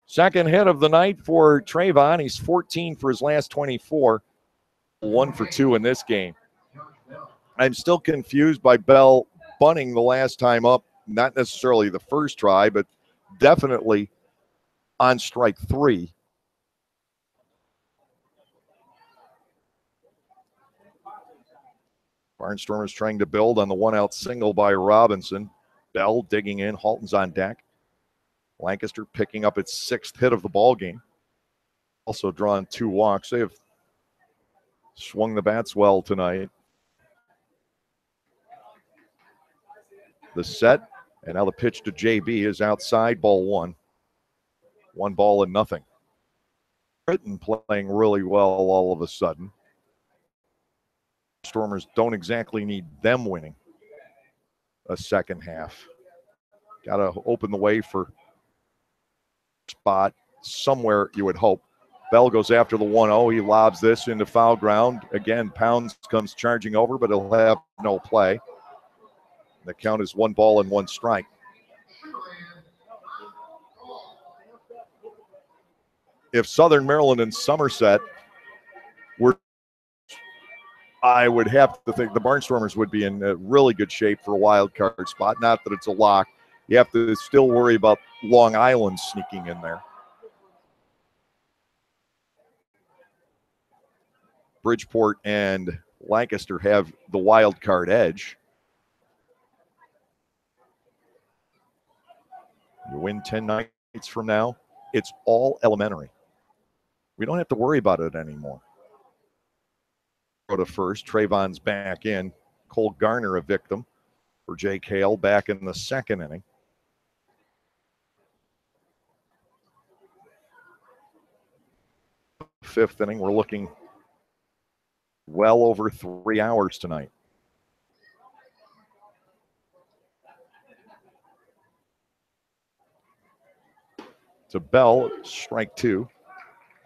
Second hit of the night for Trayvon. He's 14 for his last 24. 1 for 2 in this game. I'm still confused by Bell bunting the last time up, not necessarily the first try, but definitely on strike 3. Barnstormers trying to build on the 1-out single by Robinson. Bell digging in. Halton's on deck. Lancaster picking up its 6th hit of the ball game. Also drawn 2 walks. They have swung the bats well tonight. The set, and now the pitch to JB is outside, ball 1. 1 ball and nothing. Britain playing really well all of a sudden. Stormers don't exactly need them winning a second half. Got to open the way for spot somewhere, you would hope. Bell goes after the 1-0. He lobs this into foul ground. Again, Pounds comes charging over, but he'll have no play. The count is 1 ball and 1 strike. If Southern Maryland and Somerset were, I would have to think the Barnstormers would be in really good shape for a wild card spot. Not that it's a lock. You have to still worry about Long Island sneaking in there. Bridgeport and Lancaster have the wild card edge. You win 10 nights from now, it's all elementary. We don't have to worry about it anymore. Go to first. Trayvon's back in. Cole Garner a victim for Jake Hale back in the 2nd inning. Fifth inning, we're looking well over 3 hours tonight. To Bell, strike 2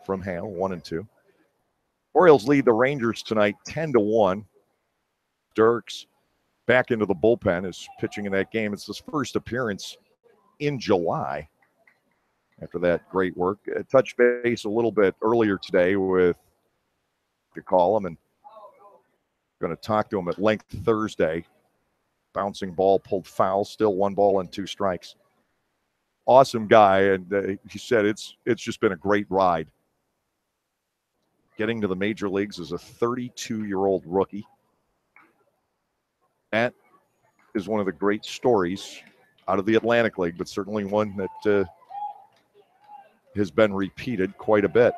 from Hale, 1-2. Orioles lead the Rangers tonight 10-1. Dirks back into the bullpen, is pitching in that game. It's his first appearance in July after that great work. Touch base a little bit earlier today with to call him, and going to talk to him at length Thursday. Bouncing ball pulled foul, still 1 ball and 2 strikes. Awesome guy, and he said it's just been a great ride. Getting to the major leagues as a 32-year-old rookie. That is one of the great stories out of the Atlantic League, but certainly one that has been repeated quite a bit.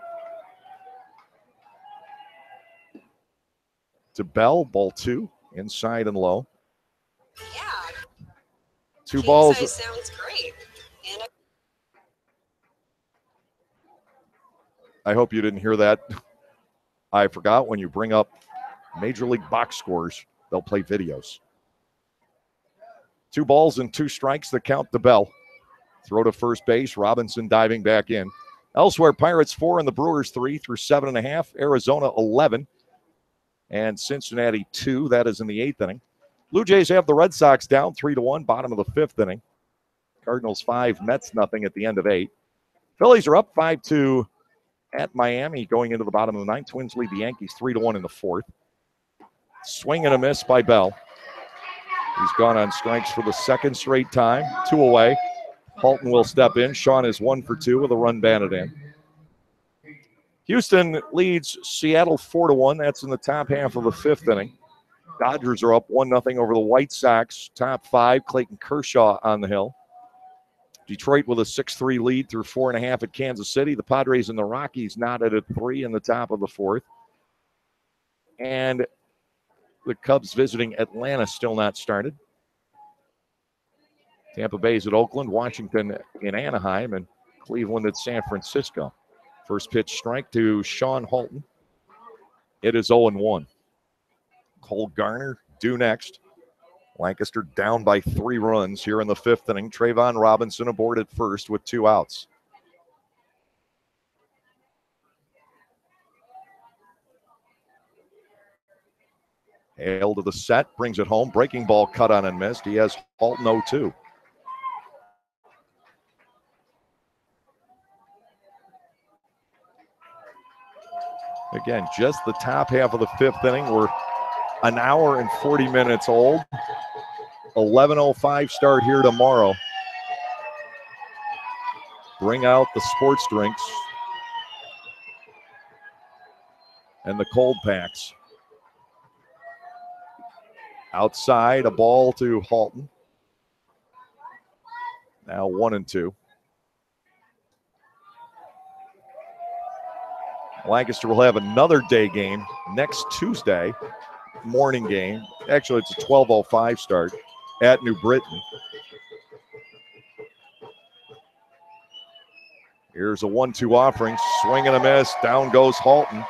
To Bell, ball 2, inside and low. Yeah. 2 balls. Sounds great. And I hope you didn't hear that. I forgot, when you bring up Major League box scores, they'll play videos. 2 balls and 2 strikes, the count to Bell. Throw to first base, Robinson diving back in. Elsewhere, Pirates 4 and the Brewers 3 through 7.5. Arizona 11 and Cincinnati 2. That is in the 8th inning. Blue Jays have the Red Sox down 3-1, bottom of the 5th inning. Cardinals 5, Mets nothing at the end of 8. Phillies are up 5-2 at Miami going into the bottom of the 9th. Twins lead the Yankees 3-1 in the 4th. Swing and a miss by Bell. He's gone on strikes for the 2nd straight time. 2 away. Halton will step in. Sean is 1 for 2 with a run batted in. Houston leads Seattle 4-1. That's in the top half of the 5th inning. Dodgers are up 1-0 over the White Sox. Top 5, Clayton Kershaw on the hill. Detroit with a 6-3 lead through 4.5 at Kansas City. The Padres and the Rockies knotted at 3 in the top of the 4th. And the Cubs visiting Atlanta still not started. Tampa Bay's at Oakland, Washington in Anaheim, and Cleveland at San Francisco. First pitch strike to Sean Halton. It is 0-1. Cole Garner due next. Lancaster down by 3 runs here in the 5th inning. Trayvon Robinson aboard at first with 2 outs. Hale to the set, brings it home. Breaking ball cut on and missed. He has Halton 0-2. Again, just the top half of the 5th inning. We're an hour and 40 minutes old. 11:05 start here tomorrow. Bring out the sports drinks and the cold packs. Outside, a ball to Halton. Now 1-2. Lancaster will have another day game next Tuesday, morning game. Actually, it's a 12:05 start at New Britain. Here's a 1-2 offering, swing and a miss. Down goes Halton.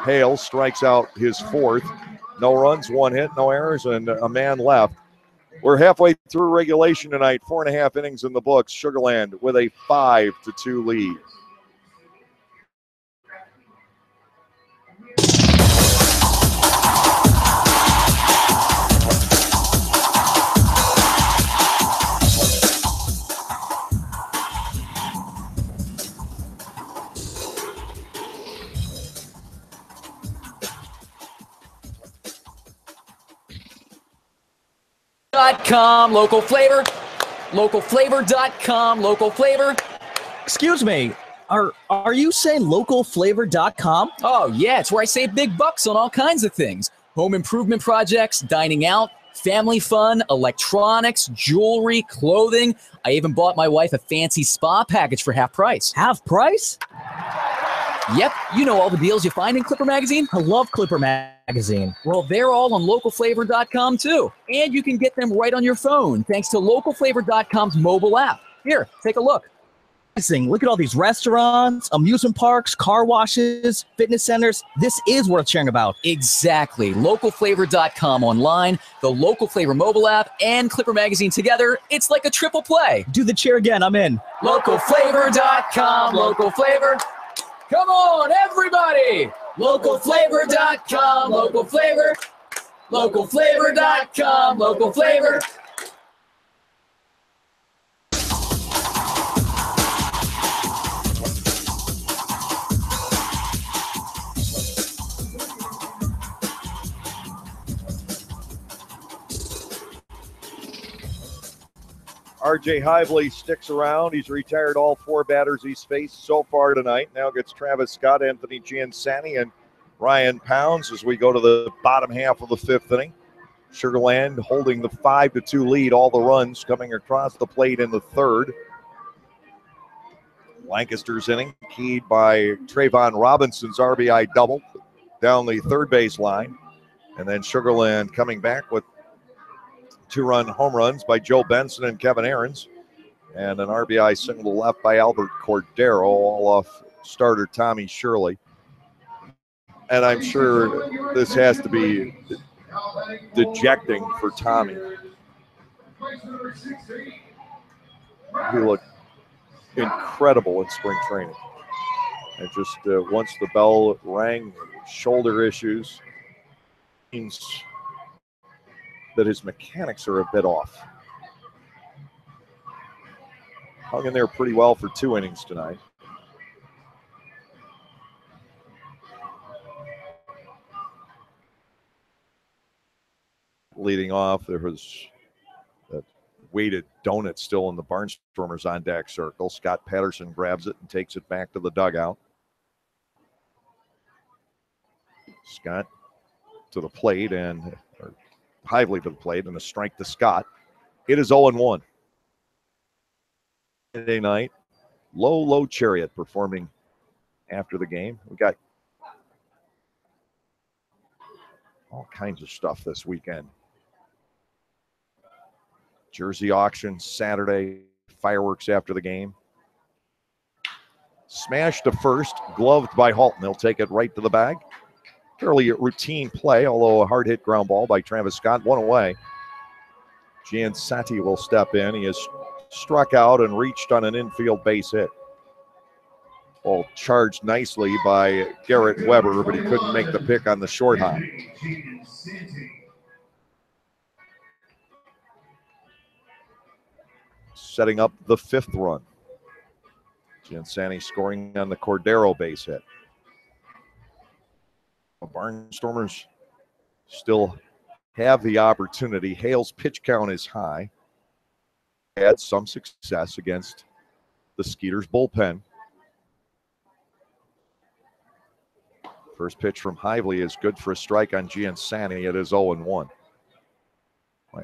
Hale strikes out his fourth. No runs, one hit, no errors, and a man left. We're halfway through regulation tonight. 4.5 innings in the books. Sugar Land with a 5-2 lead. .com, local flavor. Localflavor.com, local flavor. Excuse me, are you saying localflavor.com? Oh, yeah, it's where I save big bucks on all kinds of things. Home improvement projects, dining out, family fun, electronics, jewelry, clothing. I even bought my wife a fancy spa package for half price. Half price? Yep, you know all the deals you find in Clipper Magazine. I love Clipper Magazine. Well, they're all on localflavor.com too. And you can get them right on your phone thanks to localflavor.com's mobile app. Here, take a look. Look at all these restaurants, amusement parks, car washes, fitness centers. This is worth sharing about. Exactly. Localflavor.com online, the Local Flavor mobile app, and Clipper Magazine together. It's like a triple play. Do the cheer again. I'm in. Localflavor.com, local flavor. Come on, everybody! Localflavor.com, local flavor. Localflavor.com, local flavor. RJ Hively sticks around. He's retired all 4 batters he's faced so far tonight. Now gets Travis Scott, Anthony Giansani, and Ryan Pounds as we go to the bottom half of the 5th inning. Sugar Land holding the 5-2 lead. All the runs coming across the plate in the 3rd. Lancaster's inning keyed by Trayvon Robinson's RBI double down the 3rd base line. And then Sugar Land coming back with 2-run home runs by Joe Benson and Kevin Aarons, and an RBI single to left by Albert Cordero, all off starter Tommy Shirley. And I'm sure this has to be dejecting for Tommy. He looked incredible in spring training. And just once the bell rang, shoulder issues, means that his mechanics are a bit off. Hung in there pretty well for 2 innings tonight. Leading off, there was that weighted donut still in the Barnstormers on deck circle. Scott Patterson grabs it and takes it back to the dugout. Scott to the plate and Hively to the plate and a strike to Scott. It is 0-1. Monday night, Low Chariot performing after the game. We got all kinds of stuff this weekend. Jersey auction Saturday, fireworks after the game. Smash to first, gloved by Halton. He'll take it right to the bag. Fairly routine play, although a hard hit ground ball by Travis Scott, 1 away. Giansati will step in. He has struck out and reached on an infield base hit. Ball charged nicely by Garrett Weber, but he couldn't make the pick on the short hop. Setting up the 5th run. Giansani scoring on the Cordero base hit. The Barnstormers still have the opportunity. Hale's pitch count is high. Had some success against the Skeeters bullpen. First pitch from Hively is good for a strike on Giansani. It is 0-1.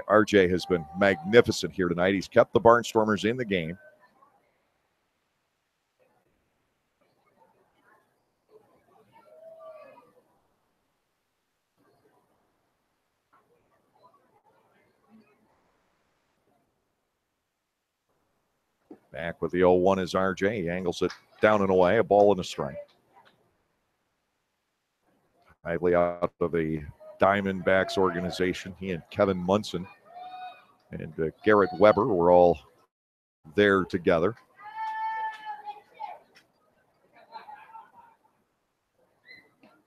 RJ has been magnificent here tonight. He's kept the Barnstormers in the game. Back with the 0-1 is RJ. He angles it down and away, a ball and a strike. Lively out of the Diamondbacks organization. He and Kevin Munson and Garrett Weber were all there together.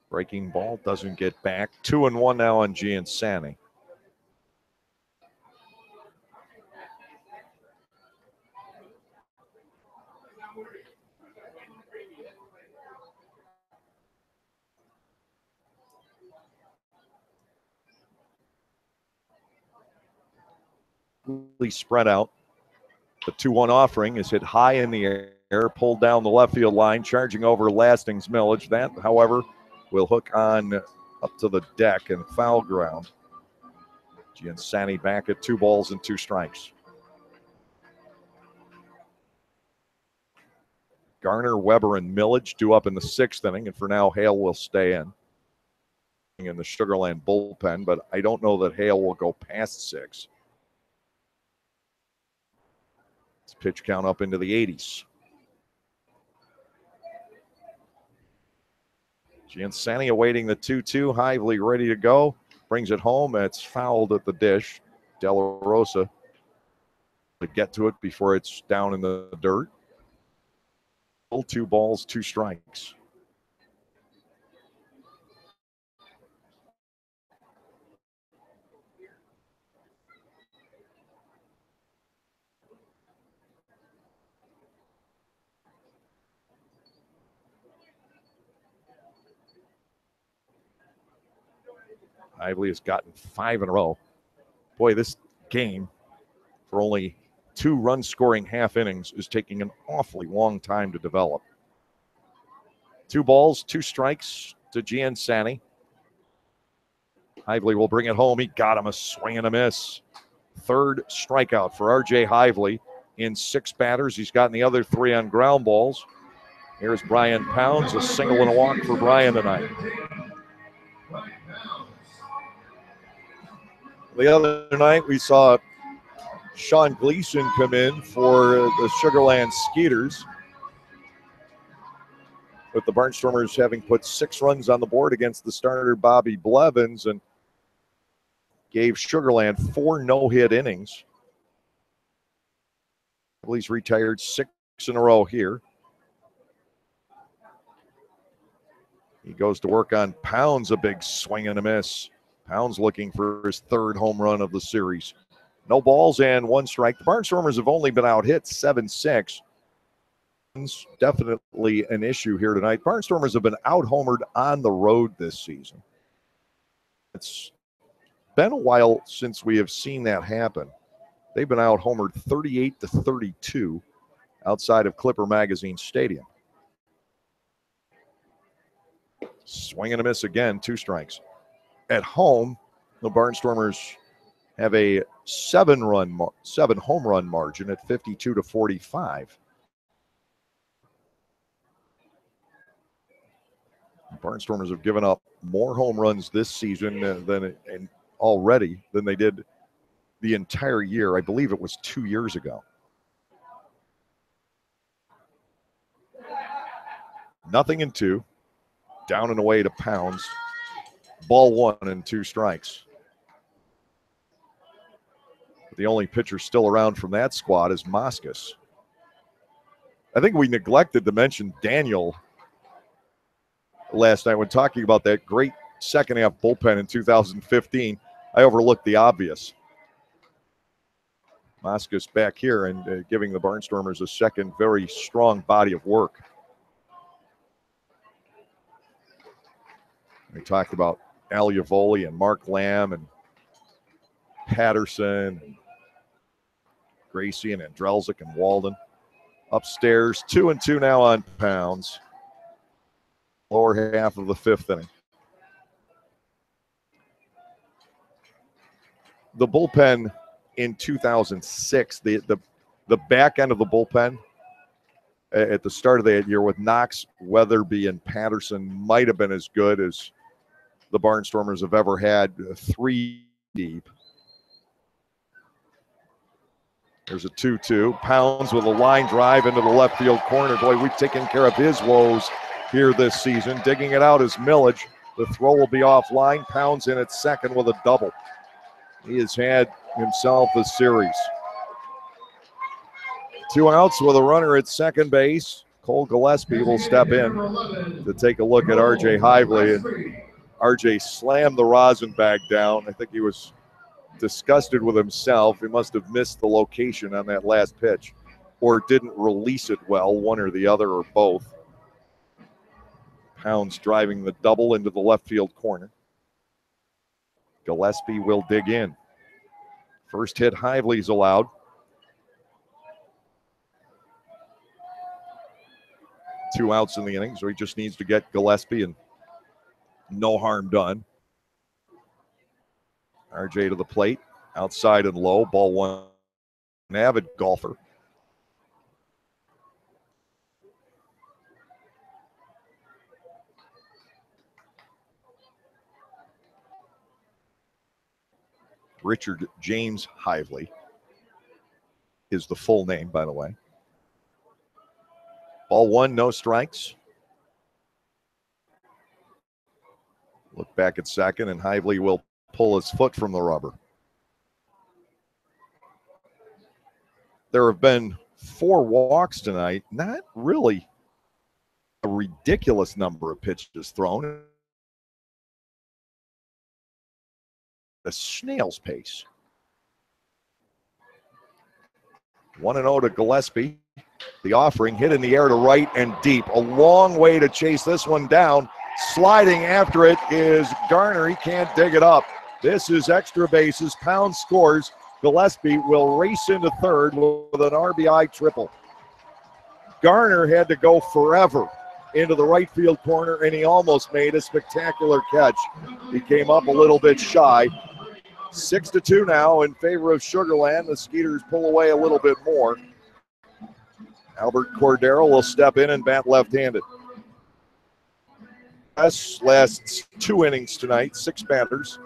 Breaking ball doesn't get back. 2-1 now on Giansani. Spread out. The 2-1 offering is hit high in the air, pulled down the left field line, charging over Lastings Milledge. That, however, will hook on up to the deck and foul ground. Giansani back at 2 balls and 2 strikes. Garner, Weber, and Milledge due up in the 6th inning, and for now, Hale will stay in the Sugarland bullpen, but I don't know that Hale will go past 6. Pitch count up into the 80s. Giansani awaiting the 2-2. Hively ready to go. Brings it home. It's fouled at the dish. De La Rosa to get to it before it's down in the dirt. 2 balls, 2 strikes. Hively has gotten 5 in a row. Boy, this game, for only 2 run-scoring half innings, is taking an awfully long time to develop. 2 balls, 2 strikes to Giansani. Hively will bring it home. He got him a swing and a miss. 3rd strikeout for R.J. Hively in 6 batters. He's gotten the other 3 on ground balls. Here's Brian Pounds, a single and a walk for Brian tonight. The other night, we saw Sean Gleason come in for the Sugarland Skeeters, with the Barnstormers having put 6 runs on the board against the starter Bobby Blevins and gave Sugarland 4 no-hit innings. He's retired 6 in a row here. He goes to work on Pounds, a big swing and a miss. Pounds looking for his 3rd home run of the series. No balls and 1 strike. The Barnstormers have only been out hit 7-6. Definitely an issue here tonight. Barnstormers have been out homered on the road this season. It's been a while since we have seen that happen. They've been out homered 38-32 outside of Clipper Magazine Stadium. Swing and a miss again, 2 strikes. At home, the Barnstormers have a 7 home run margin at 52-45. Barnstormers have given up more home runs this season than they did the entire year. I believe it was 2 years ago. Nothing in 2. Down and away to Pounds. Ball 1 and 2 strikes. The only pitcher still around from that squad is Moskos. I think we neglected to mention Daniel last night when talking about that great second half bullpen in 2015. I overlooked the obvious. Moskos back here and giving the Barnstormers a second very strong body of work. We talked about Al Yavoli and Mark Lamb and Patterson and Gracie and Andrelzik and Walden. Upstairs, 2-2 now on Pounds. Lower half of the 5th inning. The bullpen in 2006, the back end of the bullpen at the start of that year with Knox, Weatherby, and Patterson might have been as good as the Barnstormers have ever had, 3 deep. There's a 2-2. Pounds with a line drive into the left field corner. Boy, we've taken care of his woes here this season. Digging it out is Millage. The throw will be offline. Pounds in at second with a double. He has had himself a series. 2 outs with a runner at second base. Cole Gillespie will step in to take a look at R.J. Hively. And R.J. slammed the rosin bag down. I think he was disgusted with himself. He must have missed the location on that last pitch or didn't release it well, one or the other or both. Pounds driving the double into the left field corner. Gillespie will dig in. First hit, Hively's allowed. Two outs in the inning, so he just needs to get Gillespie and no harm done. RJ to the plate, outside and low, ball one. An avid golfer. Richard James Hively is the full name, by the way. Ball one, no strikes. Look back at second, and Hively will pull his foot from the rubber. There have been 4 walks tonight. Not really a ridiculous number of pitches thrown. A snail's pace. 1-0 to Gillespie. The offering hit in the air to right and deep. A long way to chase this one down. Sliding after it is Garner. He can't dig it up. This is extra bases. Pounds scores. Gillespie will race into third with an RBI triple. Garner had to go forever into the right field corner, and he almost made a spectacular catch. He came up a little bit shy. 6-2 now in favor of Sugar Land. The Skeeters pull away a little bit more. Albert Cordero will step in and bat left-handed. Last 2 innings tonight, 6 batters.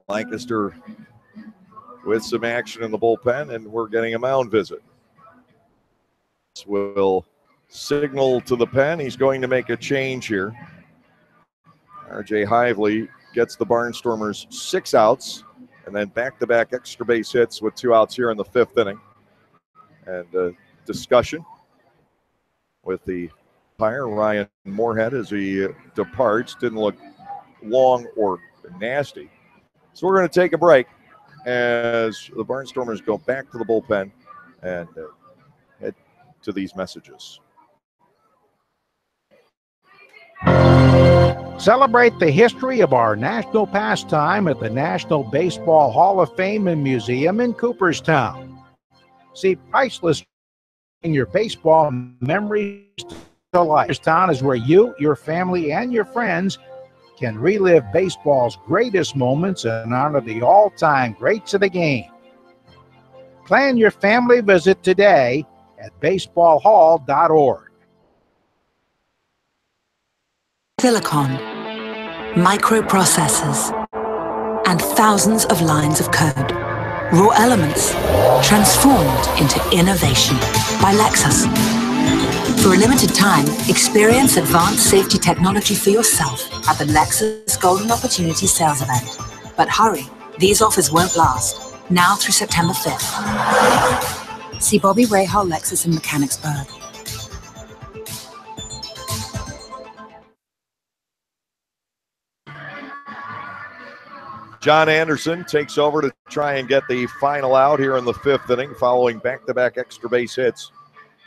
Lancaster with some action in the bullpen, and we're getting a mound visit. This will signal to the pen he's going to make a change here. R.J. Hively gets the Barnstormers 6 outs, and then back-to-back extra base hits with 2 outs here in the 5th inning. And discussion with the umpire, Ryan Moorhead, as he departs. Didn't look long or nasty. So we're going to take a break as the Barnstormers go back to the bullpen and head to these messages. Celebrate the history of our national pastime at the National Baseball Hall of Fame and Museum in Cooperstown. See priceless in your baseball memories to life. Cooperstown is where you, your family, and your friends can relive baseball's greatest moments and honor the all-time greats of the game. Plan your family visit today at baseballhall.org. Silicon, microprocessors, and thousands of lines of code. Raw elements transformed into innovation by Lexus. For a limited time, experience advanced safety technology for yourself at the Lexus Golden Opportunity Sales Event. But hurry, these offers won't last. Now through September 5th. See Bobby Rahal Lexus in Mechanicsburg. John Anderson takes over to try and get the final out here in the 5th inning following back-to-back extra base hits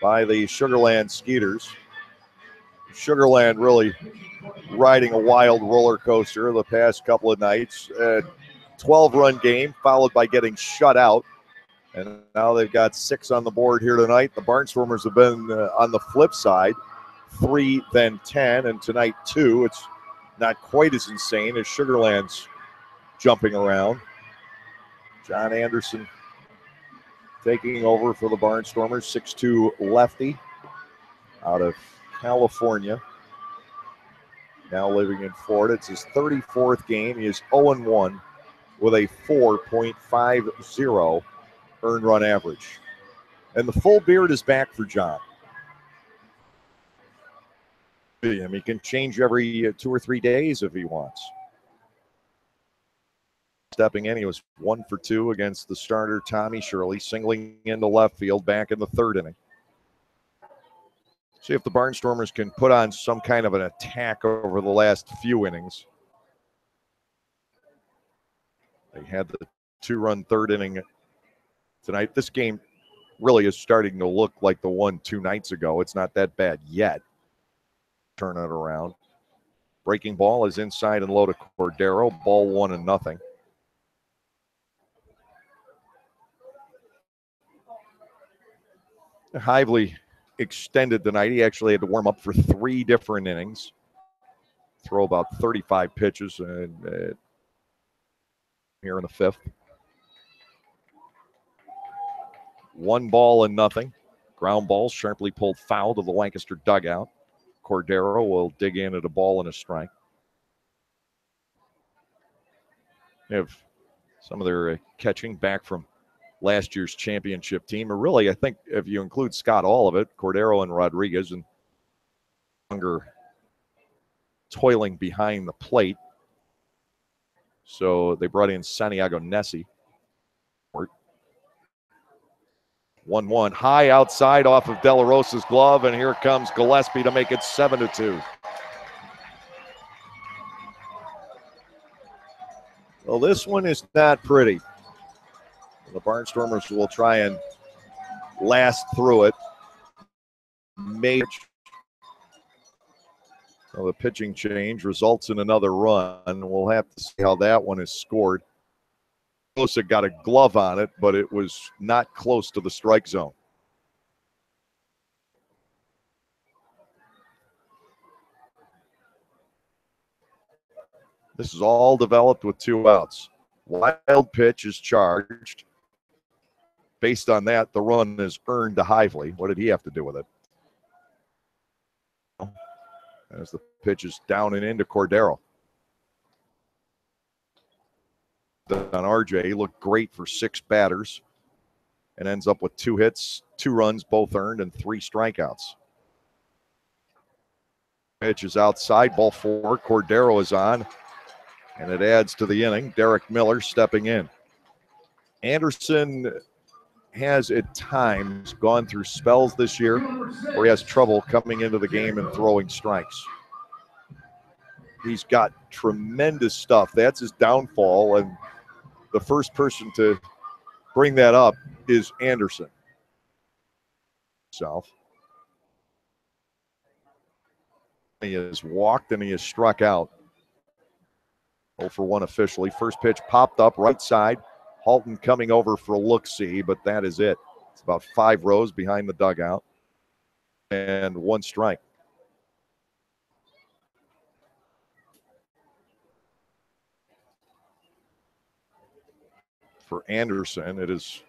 by the Sugar Land Skeeters. Sugar Land really riding a wild roller coaster the past couple of nights. 12-run game followed by getting shut out. And now they've got 6 on the board here tonight. The Barnstormers have been on the flip side, 3, then 10, and tonight 2. It's not quite as insane as Sugar Land's jumping around. John Anderson taking over for the Barnstormers, 6'2" lefty out of California. Now living in Florida. It's his 34th game. He is 0-1 with a 4.50 earned run average. And the full beard is back for John. He can change every 2 or 3 days if he wants. Stepping in, he was 1 for 2 against the starter, Tommy Shirley, singling into left field back in the third inning. See if the Barnstormers can put on some kind of an attack over the last few innings. They had the 2-run third inning tonight. This game really is starting to look like the one 2 nights ago. It's not that bad yet. Turn it around. Breaking ball is inside and low to Cordero. Ball 1-0. Hively extended tonight. He actually had to warm up for 3 different innings. Throw about 35 pitches here in the 5th. 1-0. Ground ball sharply pulled foul to the Lancaster dugout. Cordero will dig in at a ball and a strike. They have some of their catching back from last year's championship team. Or really, I think if you include Scott Olivet, Cordero and Rodriguez, and longer toiling behind the plate. So they brought in Santiago Nessie. 1-1, high outside off of De La Rosa's glove, and here comes Gillespie to make it 7-2. Well, this one is not pretty. The Barnstormers will try and last through it. Well, the pitching change results in another run. We'll have to see how that one is scored. Rosa got a glove on it, but it was not close to the strike zone. This is all developed with 2 outs. Wild pitch is charged. Based on that, the run is earned to Hively. What did he have to do with it? As the pitch is down and into Cordero. On RJ, he looked great for 6 batters and ends up with 2 hits, 2 runs, both earned, and 3 strikeouts. Pitch is outside, ball 4. Cordero is on, and it adds to the inning. Derek Miller stepping in. Anderson has at times gone through spells this year where he has trouble coming into the game and throwing strikes. He's got tremendous stuff. That's his downfall, and the first person to bring that up is Anderson. South. He has walked and he has struck out. 0 for 1 officially. First pitch popped up right side. Halton coming over for a look-see, but that is it. It's about 5 rows behind the dugout. And 1 strike. For Anderson, it is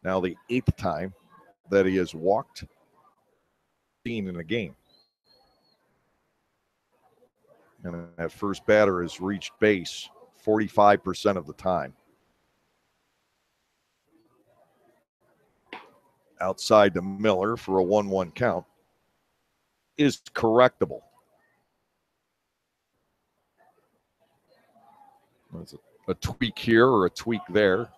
now the 8th time that he has walked in a game. And that first batter has reached base 45% of the time. Outside to Miller for a 1-1 count is correctable. That's a tweak here or a tweak there.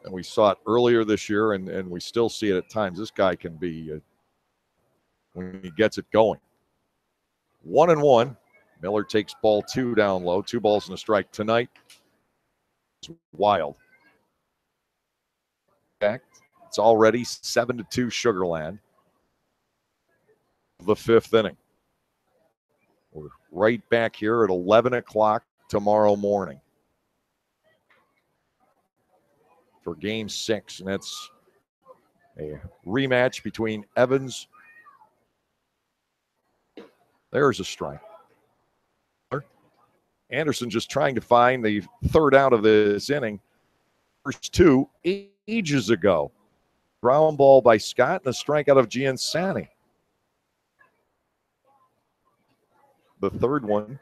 And we saw it earlier this year, and we still see it at times. This guy can be, when he gets it going. 1-1. Miller takes ball 2 down low. 2 balls and a strike tonight. It's wild. In fact, it's already 7-2 Sugarland. The 5th inning. We're right back here at 11 o'clock tomorrow morning for Game 6, and that's a rematch between Evans. There's a strike. Anderson just trying to find the 3rd out of this inning. First 2 ages ago. Ground ball by Scott and a strikeout of Giansani. The 3rd one,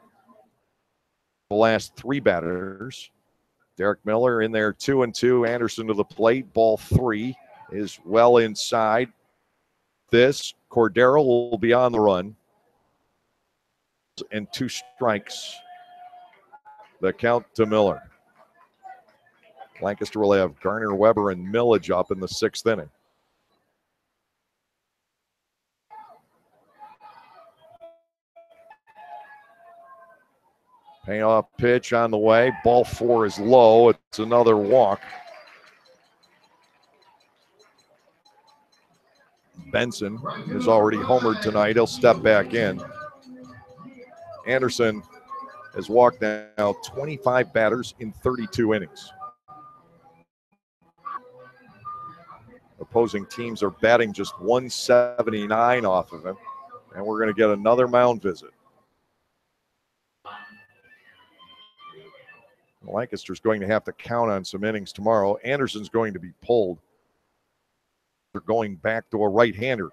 the last 3 batters. Derek Miller in there 2-2. Anderson to the plate. Ball 3 is well inside. This Cordero will be on the run. And 2 strikes. The count to Miller. Lancaster will have Garner, Weber, and Millage up in the 6th inning. Payoff pitch on the way. Ball 4 is low. It's another walk. Benson is already homered tonight. He'll step back in. Anderson has walked now 25 batters in 32 innings. Opposing teams are batting just 179 off of him, and we're going to get another mound visit. Lancaster's going to have to count on some innings tomorrow. Anderson's going to be pulled. They're going back to a right-hander.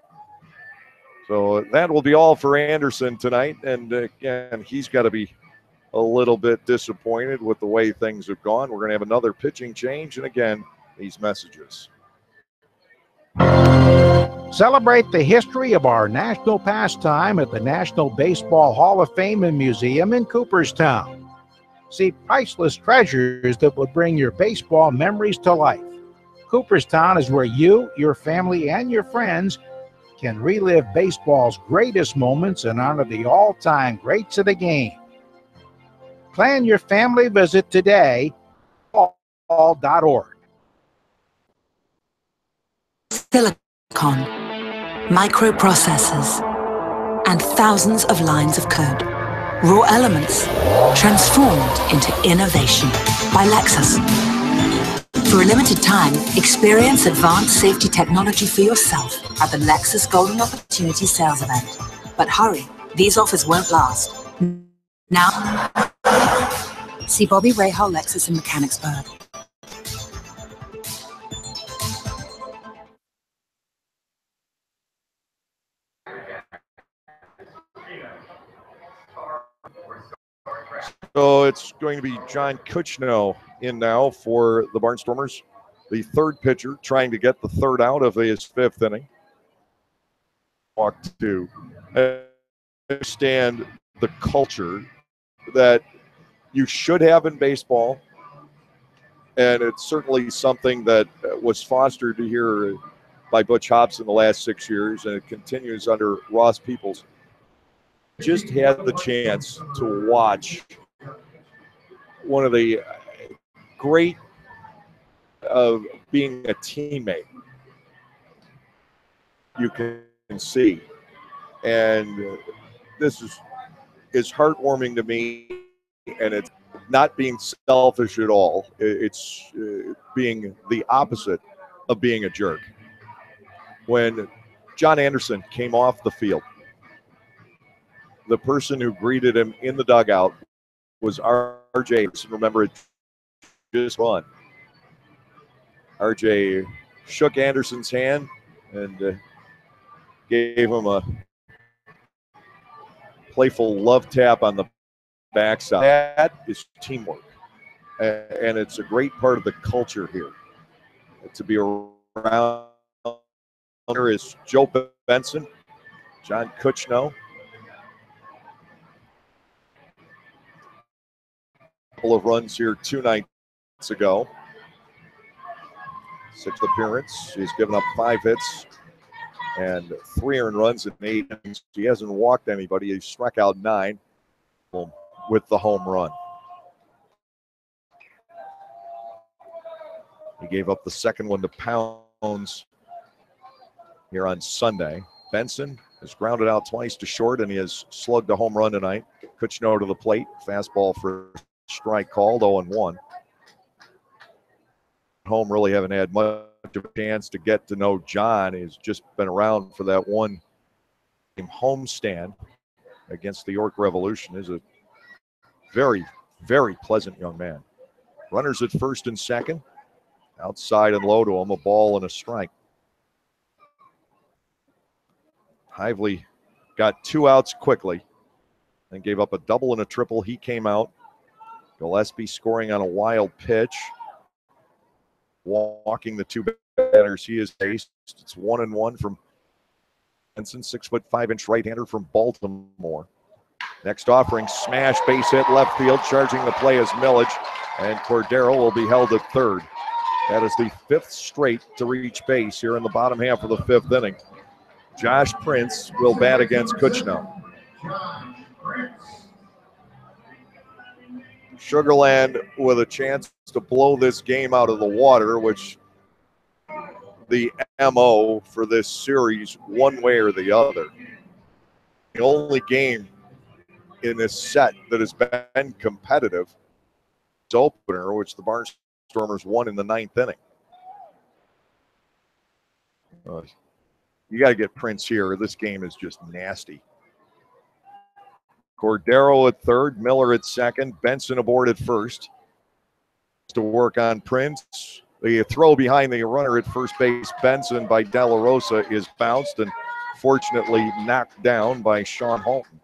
So that will be all for Anderson tonight. And again, he's got to be a little bit disappointed with the way things have gone. We're going to have another pitching change. And again, these messages. Celebrate the history of our national pastime at the National Baseball Hall of Fame and Museum in Cooperstown. See priceless treasures that will bring your baseball memories to life. Cooperstown is where you, your family, and your friends can relive baseball's greatest moments and honor the all-time greats of the game. Plan your family visit today, ball.org. Silicon, microprocessors, and thousands of lines of code. Raw elements transformed into innovation by Lexus. For a limited time, experience advanced safety technology for yourself at the Lexus Golden Opportunity Sales Event. But hurry, these offers won't last. Now, see Bobby Rahal Lexus in Mechanicsburg. So it's going to be John Kuchno in now for the Barnstormers. The 3rd pitcher trying to get the 3rd out of his 5th inning. Walk 2. Understand the culture that you should have in baseball. And it's certainly something that was fostered here by Butch Hobson the last 6 years, and it continues under Ross Peoples. Just had the chance to watch one of the great of being a teammate you can see, and this is heartwarming to me, and it's not being selfish at all. It's being the opposite of being a jerk. When John Anderson came off the field, the person who greeted him in the dugout was RJ. Remember, it just won. RJ shook Anderson's hand and gave him a playful love tap on the backside. That is teamwork, and it's a great part of the culture here. To be around here is Joe Benson, John Kuchno. Of runs here 2 nights ago. 6th appearance. He's given up 5 hits and 3 earned runs in 8 innings. He hasn't walked anybody. He struck out 9 with the home run. He gave up the 2nd one to Pounds here on Sunday. Benson has grounded out twice to short, and he has slugged a home run tonight. Kuchno to the plate. Fastball for strike called, 0-1. Home really haven't had much of a chance to get to know John. He's just been around for that one homestand against the York Revolution. He's a very, very pleasant young man. Runners at 1st and 2nd. Outside and low to him, a ball and a strike. Hively got 2 outs quickly and gave up a double and a triple. He came out, Gillespie scoring on a wild pitch. Walking the two batters he is faced. It's 1-1 from Benson, 6'5" right-hander from Baltimore. Next offering, smash, base hit, left field. Charging the play is Millage, and Cordero will be held at third. That is the 5th straight to reach base here in the bottom half of the 5th inning. Josh Prince will bat against Kuchno. Sugarland with a chance to blow this game out of the water, which the MO for this series, one way or the other. The only game in this set that has been competitive is opener, which the Barnstormers won in the 9th inning. You got to get Prince here. This game is just nasty. Cordero at third, Miller at second, Benson aboard at first. To work on Prince. The throw behind the runner at first base, Benson, by De La Rosa is bounced and fortunately knocked down by Sean Halton.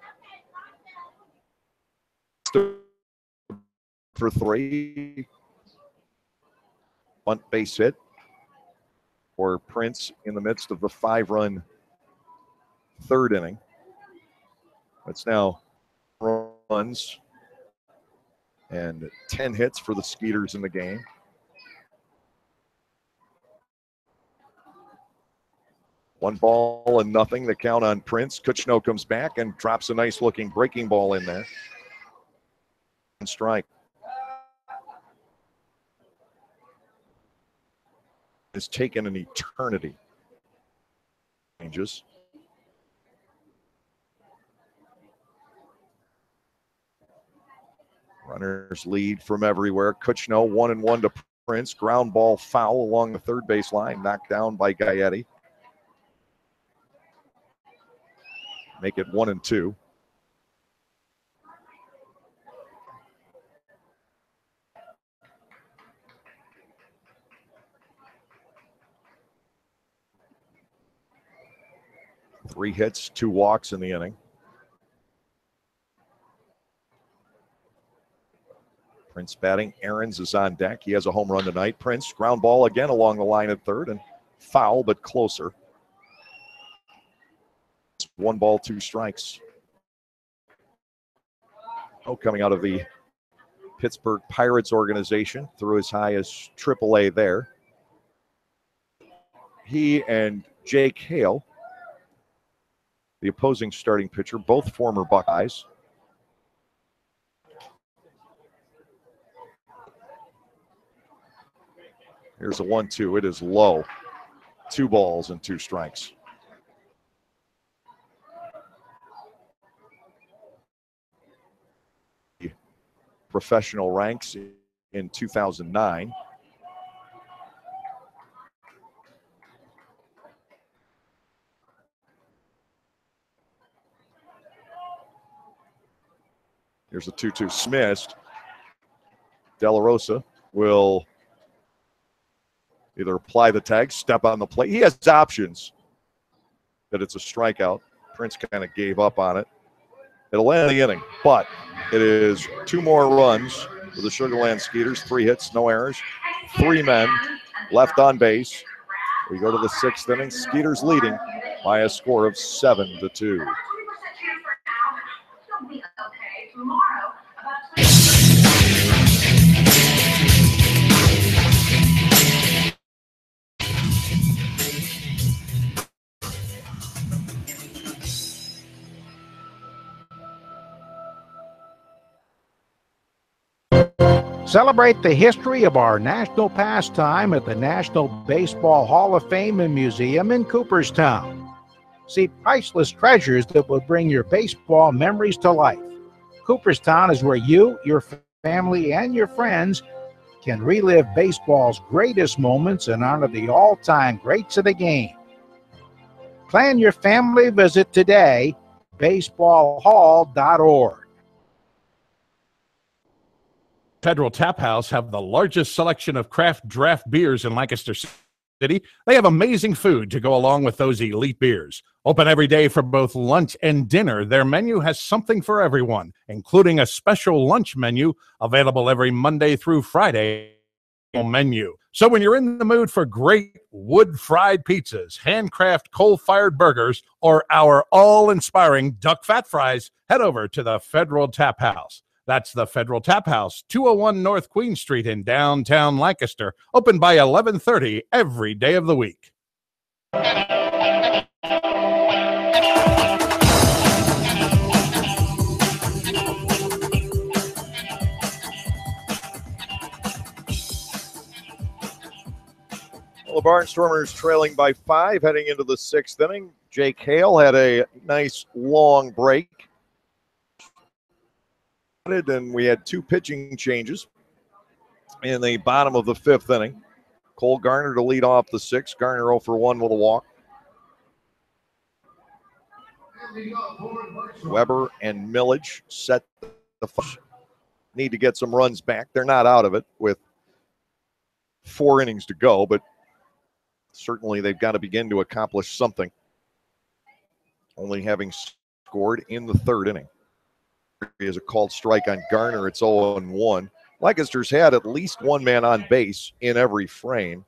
For 3. Bunt base hit for Prince in the midst of the 5-run 3rd inning. It's now runs and 10 hits for the Skeeters in the game. One ball and nothing, the count on Prince. Kuchno comes back and drops a nice looking breaking ball in there. And strike. It's taken an eternity. Changes. Runners lead from everywhere. Kuchno 1-1 to Prince. Ground ball foul along the third base line. Knocked down by Gaetti. Make it 1-2. Three hits, 2 walks in the inning. Prince batting. Aarons is on deck. He has a home run tonight. Prince, ground ball again along the line at third, and foul, but closer. It's 1 ball, 2 strikes. Oh, coming out of the Pittsburgh Pirates organization, threw as high as AAA there. He and Jake Hale, the opposing starting pitcher, both former Buckeyes. Here's a 1-2. It is low. 2 balls and 2 strikes. Professional ranks in 2009. Here's a 2-2 Smith. De La Rosa will either apply the tag, step on the plate. He has options that it's a strikeout. Prince kind of gave up on it. It'll end the inning, but it is 2 more runs for the Sugarland Skeeters. 3 hits, no errors. 3 men left on base. We go to the 6th inning. Skeeters leading by a score of 7-2. Celebrate the history of our national pastime at the National Baseball Hall of Fame and Museum in Cooperstown. See priceless treasures that will bring your baseball memories to life. Cooperstown is where you, your family, and your friends can relive baseball's greatest moments and honor the all-time greats of the game. Plan your family visit today, baseballhall.org. Federal Tap House have the largest selection of craft draft beers in Lancaster City. City. They have amazing food to go along with those elite beers. Open every day for both lunch and dinner. Their menu has something for everyone, including a special lunch menu available every Monday through Friday menu. So when you're in the mood for great wood-fried pizzas, handcraft coal-fired burgers, or our all-inspiring duck fat fries, head over to the Federal Tap House. That's the Federal Tap House, 201 North Queen Street in downtown Lancaster, open by 11:30 every day of the week. Well, the Barnstormers trailing by 5 heading into the 6th inning. Jake Hale had a nice long break. And we had 2 pitching changes in the bottom of the 5th inning. Cole Garner to lead off the 6th. Garner 0 for 1 with a walk. Weber and Millage set the first. Need to get some runs back. They're not out of it with 4 innings to go, but certainly they've got to begin to accomplish something. Only having scored in the 3rd inning. Is a called strike on Garner. It's 0-1. Lancaster's had at least one man on base in every frame.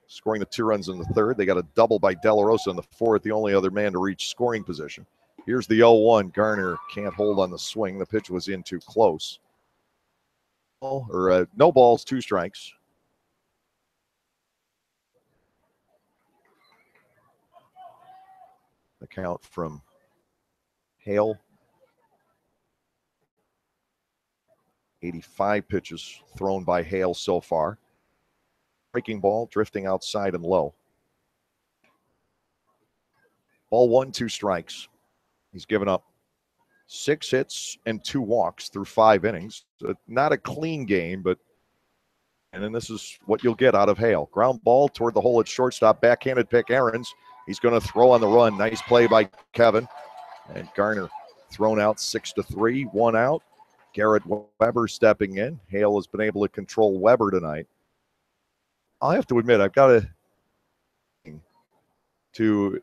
Scoring the 2 runs in the 3rd. They got a double by De La Rosa in the 4th, the only other man to reach scoring position. Here's the 0-1. Garner can't hold on the swing. The pitch was in too close. No balls, 2 strikes. The count from Hale. 85 pitches thrown by Hale so far. Breaking ball drifting outside and low. Ball 1, 2 strikes. He's given up 6 hits and 2 walks through 5 innings. Not a clean game, and then this is what you'll get out of Hale. Ground ball toward the hole at shortstop. Backhanded pick Aarons. He's going to throw on the run. Nice play by Kevin. And Garner thrown out 6-3, 1 out. Garrett Weber stepping in. Hale has been able to control Weber tonight. I'll have to admit, I've got to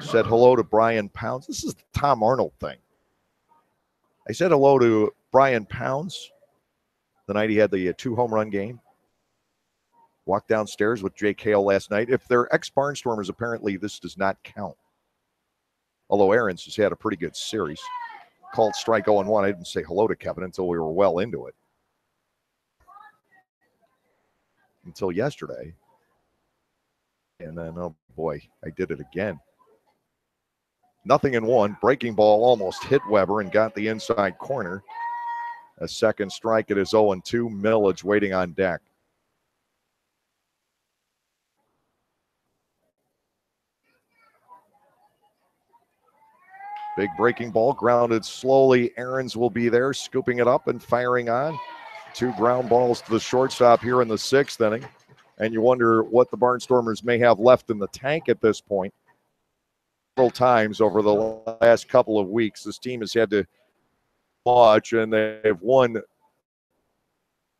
said hello to Brian Pounds. This is the Tom Arnold thing. I said hello to Brian Pounds the night he had the 2 home run game. Walked downstairs with Jake Hale last night. If they're ex-Barnstormers, apparently this does not count. Although Aarons has had a pretty good series. Called strike 0-1. I didn't say hello to Kevin until we were well into it. Until yesterday. And then, oh boy, I did it again. 0-1. Breaking ball almost hit Weber and got the inside corner. A second strike. It is 0-2. Millage waiting on deck. Big breaking ball grounded slowly. Aarons will be there, scooping it up and firing on. 2 ground balls to the shortstop here in the 6th inning. And you wonder what the Barnstormers may have left in the tank at this point. Several times over the last couple of weeks, this team has had to watch, and they've won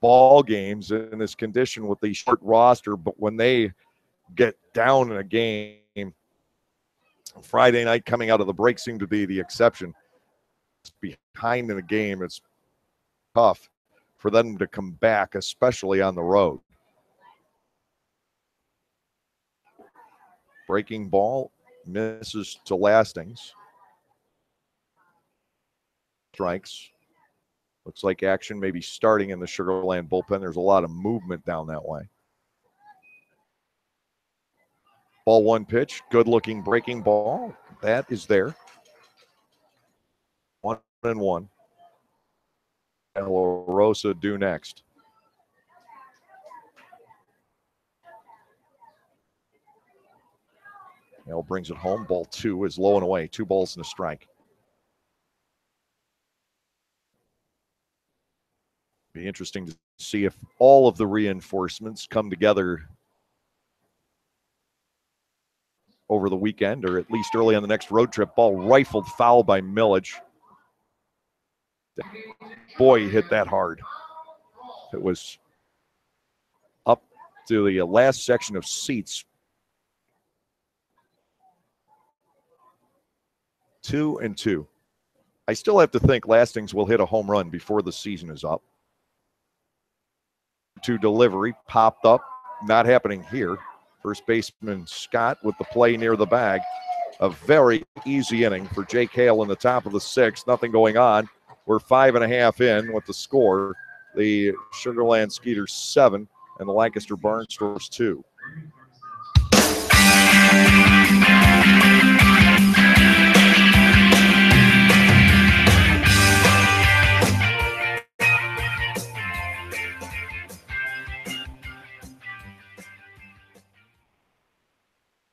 ball games in this condition with the short roster. But when they get down in a game, Friday night coming out of the break seemed to be the exception. Behind in a game, it's tough for them to come back, especially on the road. Breaking ball misses to Lastings. Strikes. Looks like action may be starting in the Sugar Land bullpen. There's a lot of movement down that way. Ball 1 pitch, good-looking breaking ball. That is there. 1-1. De La Rosa due next. Hale brings it home. Ball 2 is low and away. 2 balls and a strike. Be interesting to see if all of the reinforcements come together over the weekend, or at least early on the next road trip. Ball rifled foul by Millage. Boy, he hit that hard. It was up to the last section of seats. 2-2. I still have to think Lastings will hit a home run before the season is up. To delivery, popped up, not happening here. First baseman Scott with the play near the bag. A very easy inning for Jake Hale in the top of the sixth. Nothing going on. We're 5.5 in with the score. The Sugarland Skeeters 7 and the Lancaster Barnstormers 2.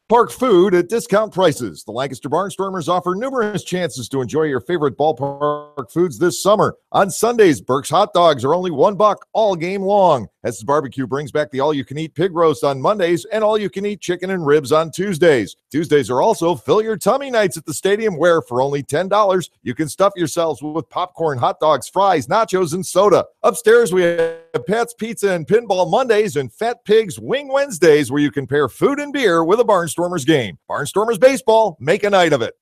Park food at discount prices. The Lancaster Barnstormers offer numerous chances to enjoy your favorite ballpark foods this summer. On Sundays, Burke's hot dogs are only $1 all game long. Hess's Barbecue brings back the all-you-can-eat pig roast on Mondays and all-you-can-eat chicken and ribs on Tuesdays. Tuesdays are also fill your tummy nights at the stadium, where for only $10, you can stuff yourselves with popcorn, hot dogs, fries, nachos, and soda. Upstairs, we have Pat's Pizza and Pinball Mondays and Fat Pig's Wing Wednesdays, where you can pair food and beer with a Barnstormers game. Barnstormers baseball, make a night of it.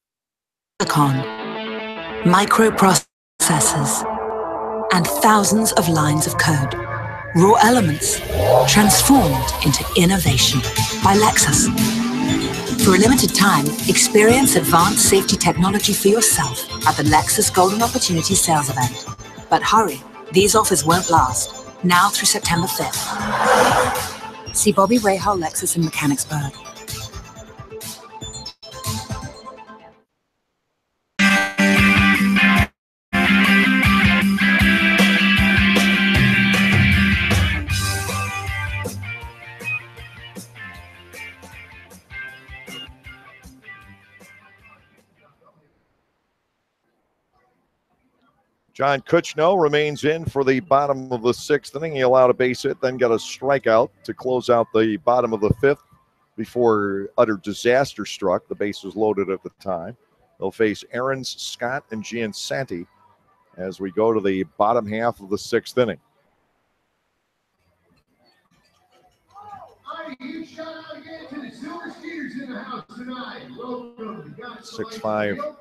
Microprocessors, and thousands of lines of code. Raw elements transformed into innovation by Lexus. For a limited time, experience advanced safety technology for yourself at the Lexus Golden Opportunity Sales Event. But hurry, these offers won't last. Now through September 5th. See Bobby Rahal Lexus in Mechanicsburg. John Kutchno remains in for the bottom of the sixth inning. He allowed a base hit, then got a strikeout to close out the bottom of the fifth before utter disaster struck. The base was loaded at the time. They'll face Aarons, Scott, and Giansanti as we go to the bottom half of the sixth inning. Huge shout out again to the Silver Skeeters in the house tonight. Welcome. 6'5"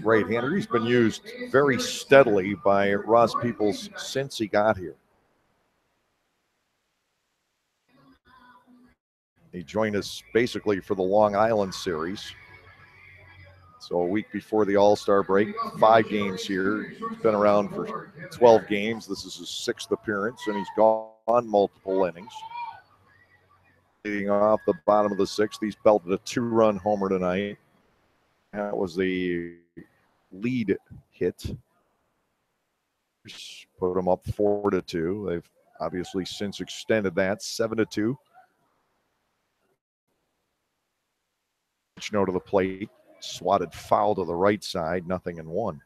right-hander. He's been used very steadily by Ross Peoples since he got here. He joined us basically for the Long Island series. So a week before the All-Star break, 5 games here. He's been around for 12 games. This is his 6th appearance, and he's gone multiple innings. Leading off the bottom of the 6th, he's belted a 2-run homer tonight. That was the lead hit. Put them up 4-2. They've obviously since extended that 7-2. Kutchno to the plate, swatted foul to the right side, 0-1.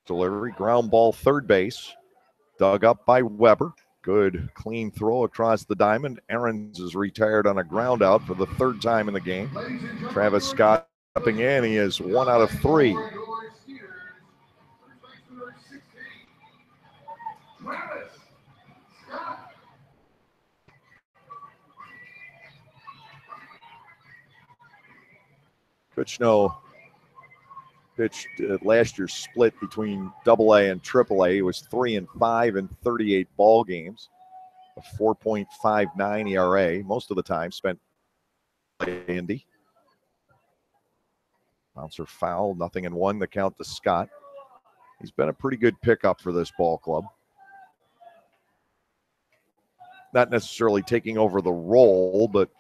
Delivery, ground ball, third base. Dug up by Weber. Good clean throw across the diamond. Aarons is retired on a ground out for the 3rd time in the game. Travis Scott stepping in. He is 1 out of 3. Kutchno pitched last year's split between AA and AAA. He was 3-5 in 38 ball games, a 4.59 ERA. Most of the time spent Indy. Bouncer foul, 0-1. The count to Scott. He's been a pretty good pickup for this ball club. Not necessarily taking over the role, but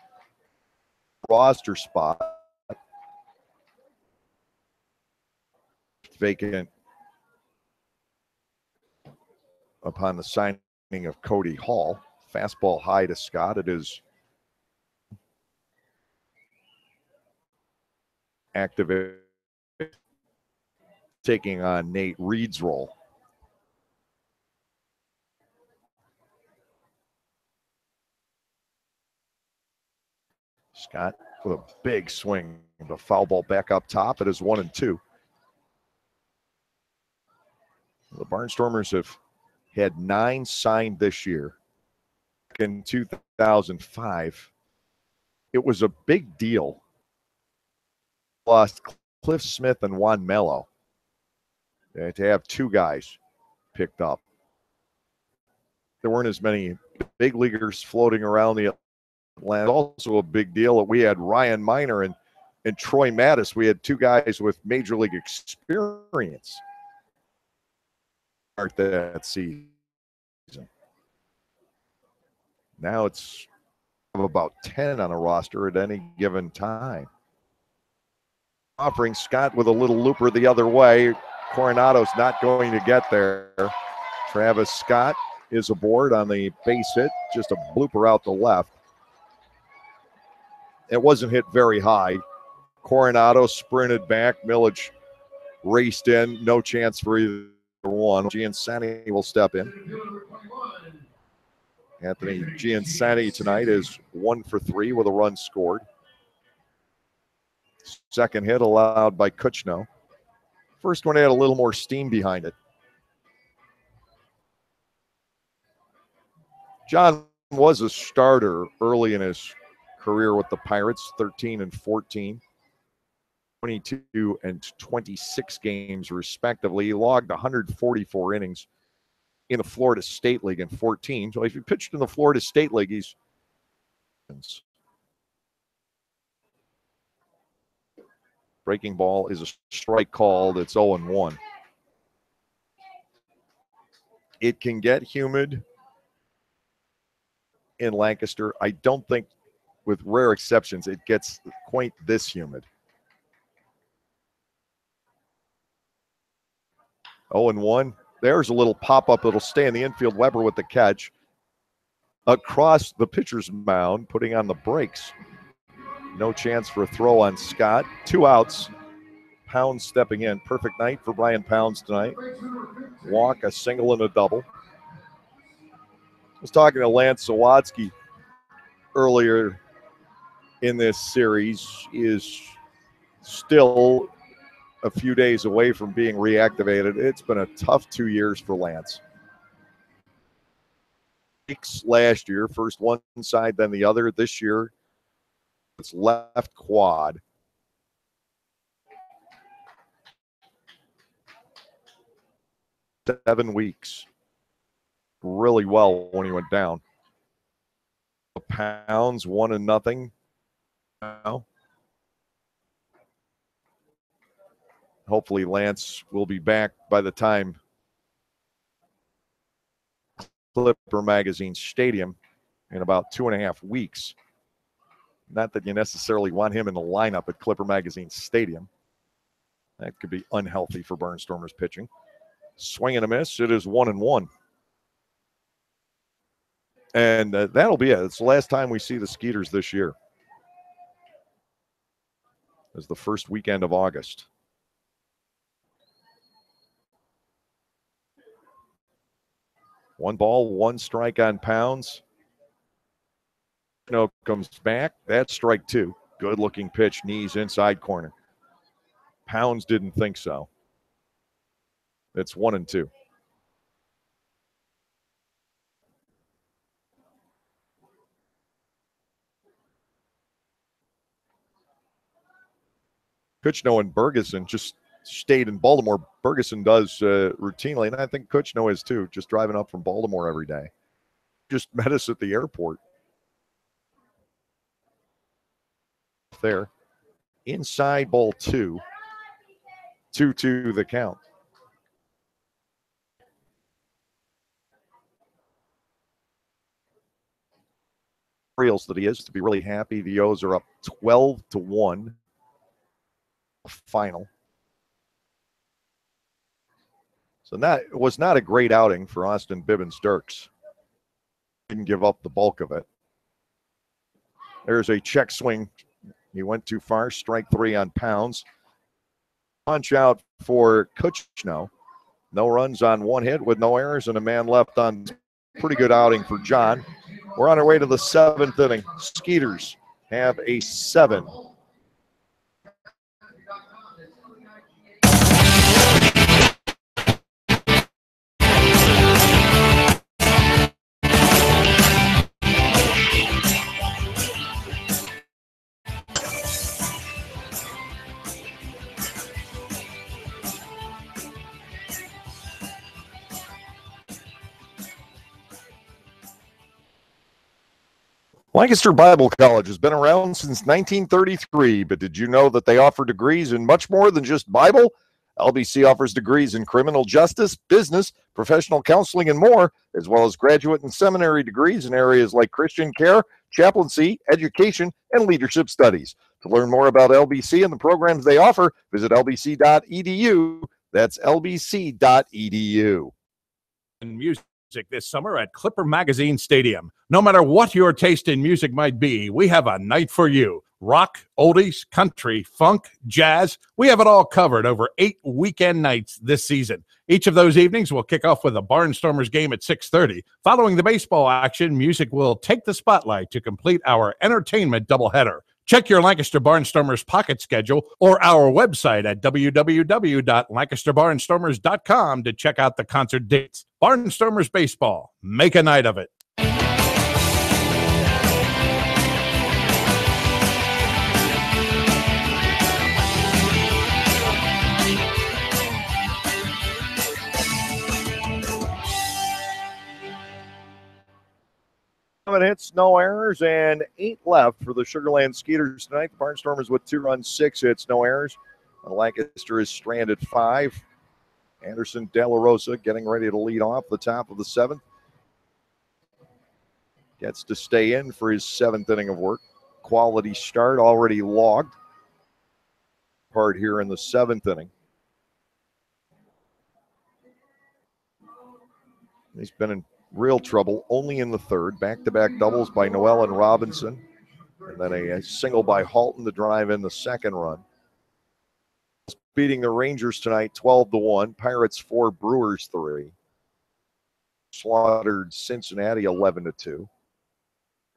roster spot. Vacant upon the signing of Cody Hall. Fastball high to Scott. It is active taking on Nate Reed's role. Scott with a big swing. The foul ball back up top. It is 1-2. The Barnstormers have had 9 signed this year. In 2005, it was a big deal. Lost Cliff Smith and Juan Mello. To have 2 guys picked up. There weren't as many big leaguers floating around the Atlanta. Also a big deal that we had Ryan Miner and Troy Mattis. We had 2 guys with major league experience start that season. Now it's about 10 on a roster at any given time. Offering Scott with a little looper the other way. Coronado's not going to get there. Travis Scott is aboard on the base hit. Just a blooper out the left. It wasn't hit very high. Coronado sprinted back. Millage raced in. No chance for either one. Giansani will step in. Anthony Giansani tonight is 1 for 3 with a run scored. Second hit allowed by Kuchno. First one had a little more steam behind it. John was a starter early in his career with the Pirates, 13 and 14, 22 and 26 games respectively. He logged 144 innings in the Florida State League in 14. So if he pitched in the Florida State League, he's breaking ball is a strike called. It's 0-1. It can get humid in Lancaster. I don't think, with rare exceptions, it gets quite this humid. 0-1. There's a little pop-up that'll stay in the infield. Weber with the catch. Across the pitcher's mound, putting on the brakes. No chance for a throw on Scott. 2 outs. Pounds stepping in. Perfect night for Brian Pounds tonight. Walk, a single, and a double. I was talking to Lance Sawatsky earlier in this series. He is still a few days away from being reactivated. It's been a tough 2 years for Lance. Last year, first one side, then the other. This year, it's left quad. Seven weeks. Really well when he went down. Pounds, 1-0 now. Hopefully Lance will be back by the time Clipper Magazine Stadium in about 2.5 weeks. Not that you necessarily want him in the lineup at Clipper Magazine Stadium. That could be unhealthy for Barnstormers pitching. Swing and a miss. It is 1-1. And that'll be it. It's the last time we see the Skeeters this year. It's the first weekend of August. One ball, 1 strike on Pounds. No, comes back. That's strike 2. Good looking pitch, knees inside corner. Pounds didn't think so. It's 1-2. Kuchno and Bergeson just stayed in Baltimore. Bergeson does routinely, and I think Kuchno is too, just driving up from Baltimore every day. Just met us at the airport. There. Inside ball 2. 2-2 the count. Orioles that he is to be really happy. The O's are up 12-1. Final. So that was not a great outing for Austin Bibbins-Dirks. Didn't give up the bulk of it. There's a check swing. He went too far. Strike 3 on Pounds. Punch out for Kuchno. No runs on one hit with no errors and a man left on. Pretty good outing for John. We're on our way to the 7th inning. Skeeters have a 7. Lancaster Bible College has been around since 1933, but did you know that they offer degrees in much more than just Bible? LBC offers degrees in criminal justice, business, professional counseling, and more, as well as graduate and seminary degrees in areas like Christian care, chaplaincy, education, and leadership studies. To learn more about LBC and the programs they offer, visit lbc.edu. That's lbc.edu. And music this summer at Clipper Magazine Stadium. No matter what your taste in music might be, we have a night for you. Rock, oldies, country, funk, jazz. We have it all covered over 8 weekend nights this season. Each of those evenings will kick off with a Barnstormers game at 6:30. Following the baseball action, music will take the spotlight to complete our entertainment doubleheader. Check your Lancaster Barnstormers pocket schedule or our website at www.lancasterbarnstormers.com to check out the concert dates. Barnstormers baseball. Make a night of it. 7 hits, no errors, and 8 left for the Sugarland Skeeters tonight. The Barnstormers with 2 runs, 6 hits, no errors. Lancaster is stranded 5. Anderson De La Rosa getting ready to lead off the top of the 7th. Gets to stay in for his 7th inning of work. Quality start already logged. Part here in the 7th inning. He's been in real trouble only in the 3rd. Back-to-back doubles by Noel and Robinson. And then a single by Halton to drive in the 2nd run. Beating the Rangers tonight 12-1. Pirates 4, Brewers 3. Slaughtered Cincinnati 11-2.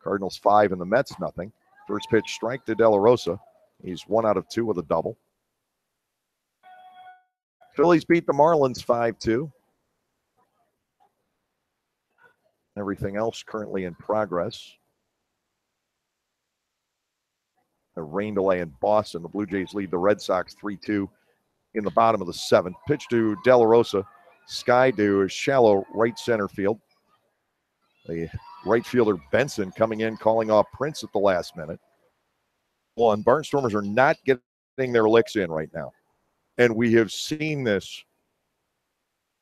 Cardinals 5 and the Mets nothing. First pitch strike to De La Rosa. He's 1 out of 2 with a double. Phillies beat the Marlins 5-2. Everything else currently in progress. A rain delay in Boston. The Blue Jays lead the Red Sox 3-2 in the bottom of the 7th. Pitch to De La Rosa. Sky to shallow right center field. The right fielder Benson coming in, calling off Prince at the last minute. Barnstormers are not getting their licks in right now. And we have seen this,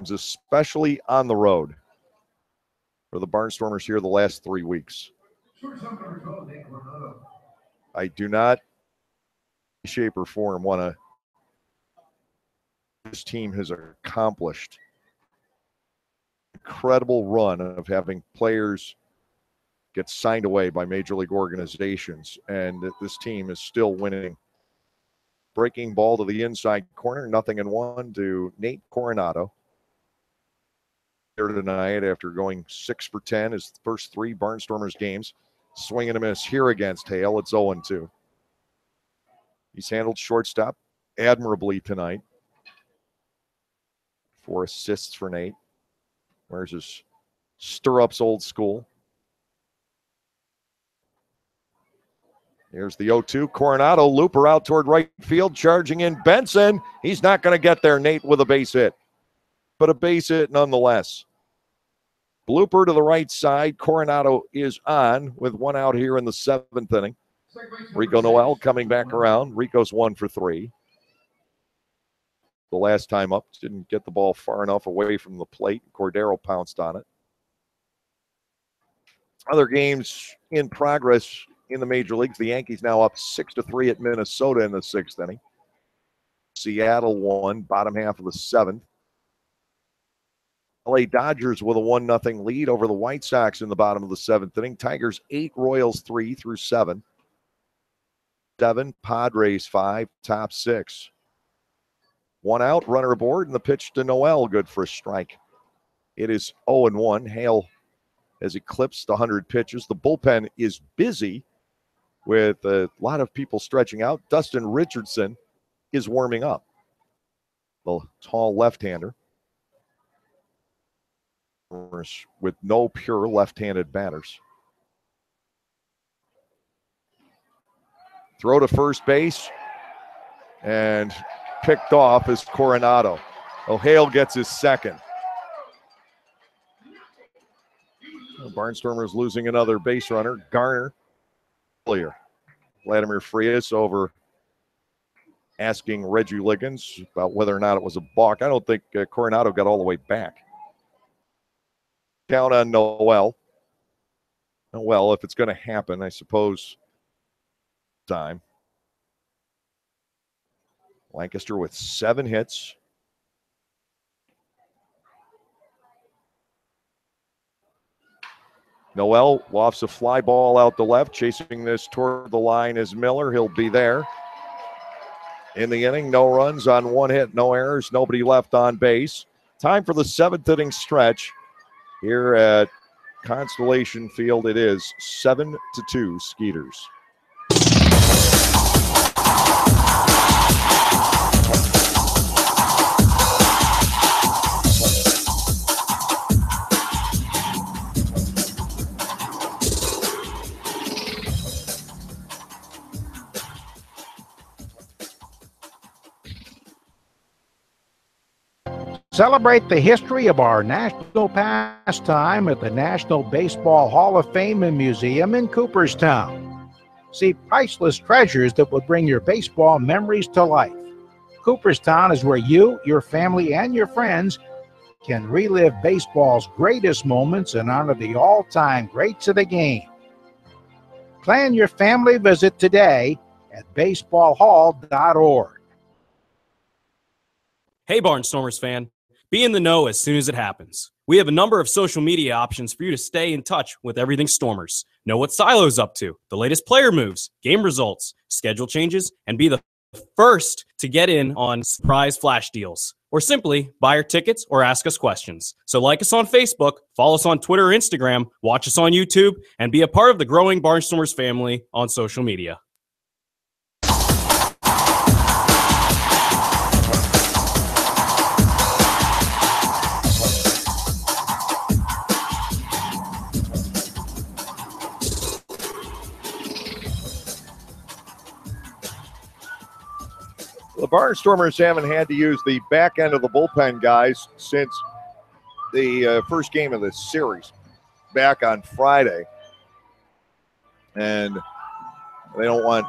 especially on the road, for the Barnstormers here the last 3 weeks. I do not, in shape or form, want to. This team has accomplished incredible run of having players get signed away by major league organizations, and this team is still winning. Breaking ball to the inside corner, 0-1 to Nate Coronado. Here tonight after going 6 for 10 his first 3 Barnstormers games. Swing and a miss here against Hale. It's 0-2. He's handled shortstop admirably tonight. 4 assists for Nate. Where's his stirrups old school? Here's the 0-2. Coronado, looper out toward right field, charging in Benson. He's not going to get there, Nate, with a base hit. But a base hit nonetheless. Blooper to the right side. Coronado is on with 1 out here in the 7th inning. Rico Noel coming back around. Rico's 1 for 3. The last time up, didn't get the ball far enough away from the plate. Cordero pounced on it. Other games in progress in the major leagues. The Yankees now up 6-3 at Minnesota in the 6th inning. Seattle won, bottom half of the 7th. LA Dodgers with a 1-0 lead over the White Sox in the bottom of the 7th inning. Tigers 8, Royals 3 through 7. 7, Padres 5, top 6. One out, runner aboard, and the pitch to Noel, good for a strike. It is 0-1. Hale has eclipsed 100 pitches. The bullpen is busy with a lot of people stretching out. Dustin Richardson is warming up. The tall left-hander with no pure left-handed batters. Throw to first base and picked off is Coronado. O'Hale gets his second. Barnstormers losing another base runner. Garner earlier. Vladimir Frias over asking Reggie Liggins about whether or not it was a balk. I don't think Coronado got all the way back. Down on Noel. Well, if it's going to happen, I suppose time. Lancaster with 7 hits. Noel lofts a fly ball out the left. Chasing this toward the line is Miller. He'll be there. In the inning, no runs on 1 hit, no errors, nobody left on base. Time for the 7th inning stretch here at Constellation Field. It is 7-2 Skeeters. Celebrate the history of our national pastime at the National Baseball Hall of Fame and Museum in Cooperstown. See priceless treasures that will bring your baseball memories to life. Cooperstown is where you, your family, and your friends can relive baseball's greatest moments and honor the all-time greats of the game. Plan your family visit today at baseballhall.org. Hey, Barnstormers fan. Be in the know as soon as it happens. We have a number of social media options for you to stay in touch with everything Stormers. Know what Silo's up to, the latest player moves, game results, schedule changes, and be the first to get in on surprise flash deals. Or simply buy our tickets or ask us questions. So like us on Facebook, follow us on Twitter or Instagram, watch us on YouTube, and be a part of the growing Barnstormers family on social media. The Barnstormers haven't had to use the back end of the bullpen guys since the first game of the series back on Friday. And they don't want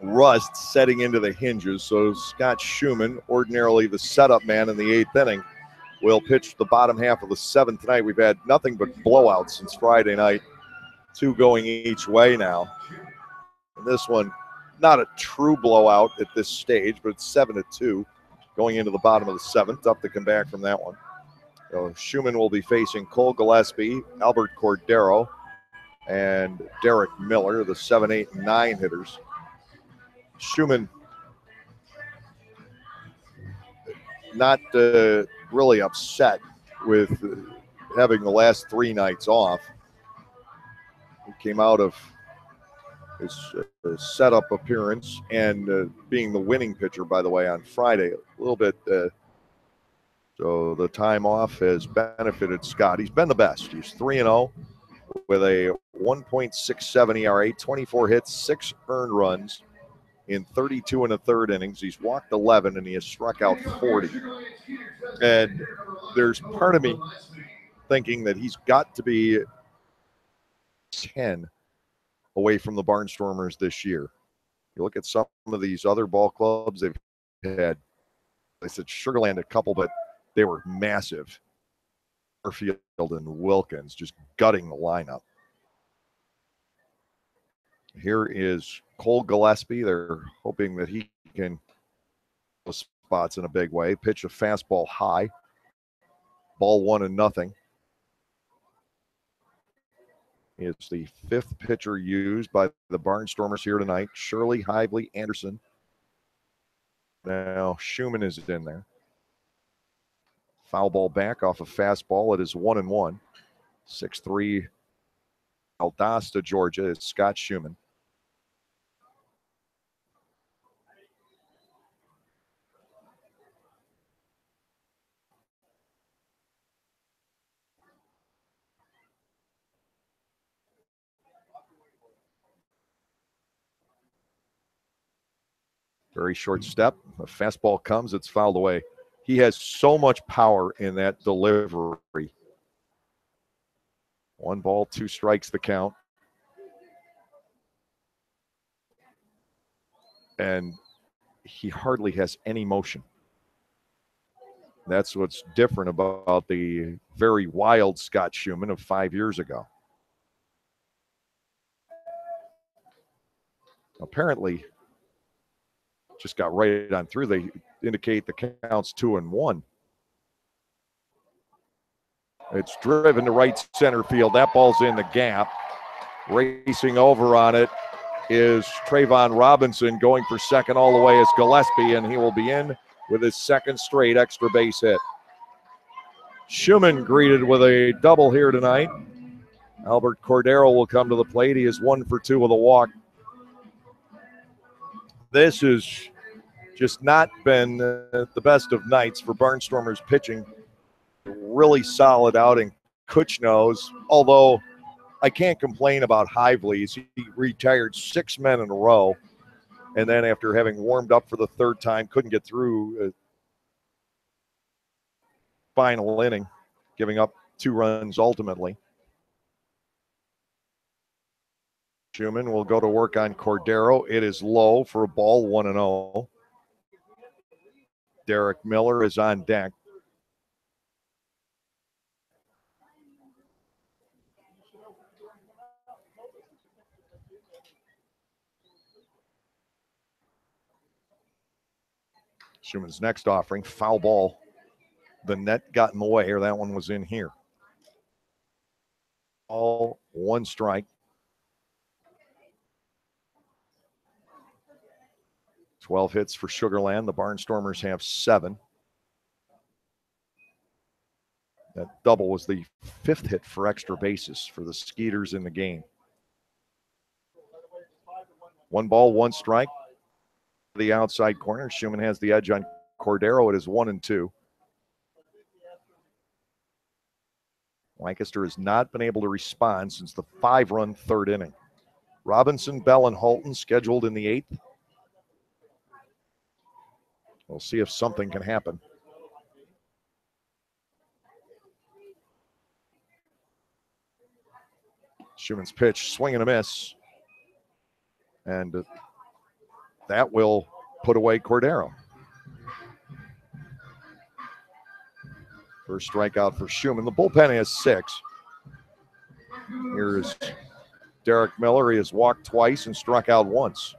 rust setting into the hinges. So Scott Schumann, ordinarily the setup man in the 8th inning, will pitch the bottom half of the 7th tonight. We've had nothing but blowouts since Friday night, 2 going each way now. And this one, not a true blowout at this stage, but it's 7-2 going into the bottom of the 7th. Tough to come back from that one. So Schumann will be facing Cole Gillespie, Albert Cordero, and Derek Miller, the 7, 8, and 9 hitters. Schumann not really upset with having the last 3 nights off. He came out of his setup appearance and being the winning pitcher, by the way, on Friday. A little bit, so the time off has benefited Scott. He's been the best. He's 3-0 with a 1.67 ERA, 24 hits, 6 earned runs in 32 1/3 innings. He's walked 11 and he has struck out 40. And there's part of me thinking that he's got to be 10 away from the Barnstormers this year. You look at some of these other ball clubs they've had. I said Sugarland a couple, but they were massive. Fairfield and Wilkins just gutting the lineup. Here is Cole Gillespie. They're hoping that he can go spots in a big way. Pitch a fastball high. Ball 1-0. He is the 5th pitcher used by the Barnstormers here tonight. Shirley, Hively, Anderson, Now Schumann is in there. Foul ball back off a fastball. It is 1-1. 6'3" Valdosta, Georgia. It's Scott Schumann. Very short step. A fastball comes. It's fouled away. He has so much power in that delivery. 1 ball, 2 strikes the count. And he hardly has any motion. That's what's different about the very wild Scott Schumann of 5 years ago. Apparently, just got right on through. They indicate the count's 2-1. It's driven to right center field. That ball's in the gap. Racing over on it is Trayvon Robinson, going for second all the way is Gillespie, and he will be in with his second straight extra base hit. Schumann greeted with a double here tonight. Albert Cordero will come to the plate. He is 1 for 2 with a walk. This has just not been the best of nights for Barnstormers pitching. Really solid outing. Kuchnows, although I can't complain about Hively. He retired 6 men in a row, and then after having warmed up for the 3rd time, couldn't get through a final inning, giving up 2 runs ultimately. Schumann will go to work on Cordero. It is low for a ball, 1-0. Derek Miller is on deck. Schumann's next offering, foul ball. The net got in the way, or that one was in here. All 1 strike. 12 hits for Sugarland. The Barnstormers have 7. That double was the 5th hit for extra bases for the Skeeters in the game. 1 ball, 1 strike. The outside corner. Schumann has the edge on Cordero. It is 1-2. Lancaster has not been able to respond since the 5-run 3rd inning. Robinson, Bell, and Holton scheduled in the 8th. We'll see if something can happen. Schumann's pitch, swing and a miss. And that will put away Cordero. First strikeout for Schumann. The bullpen has 6. Here's Derek Miller. He has walked twice and struck out once.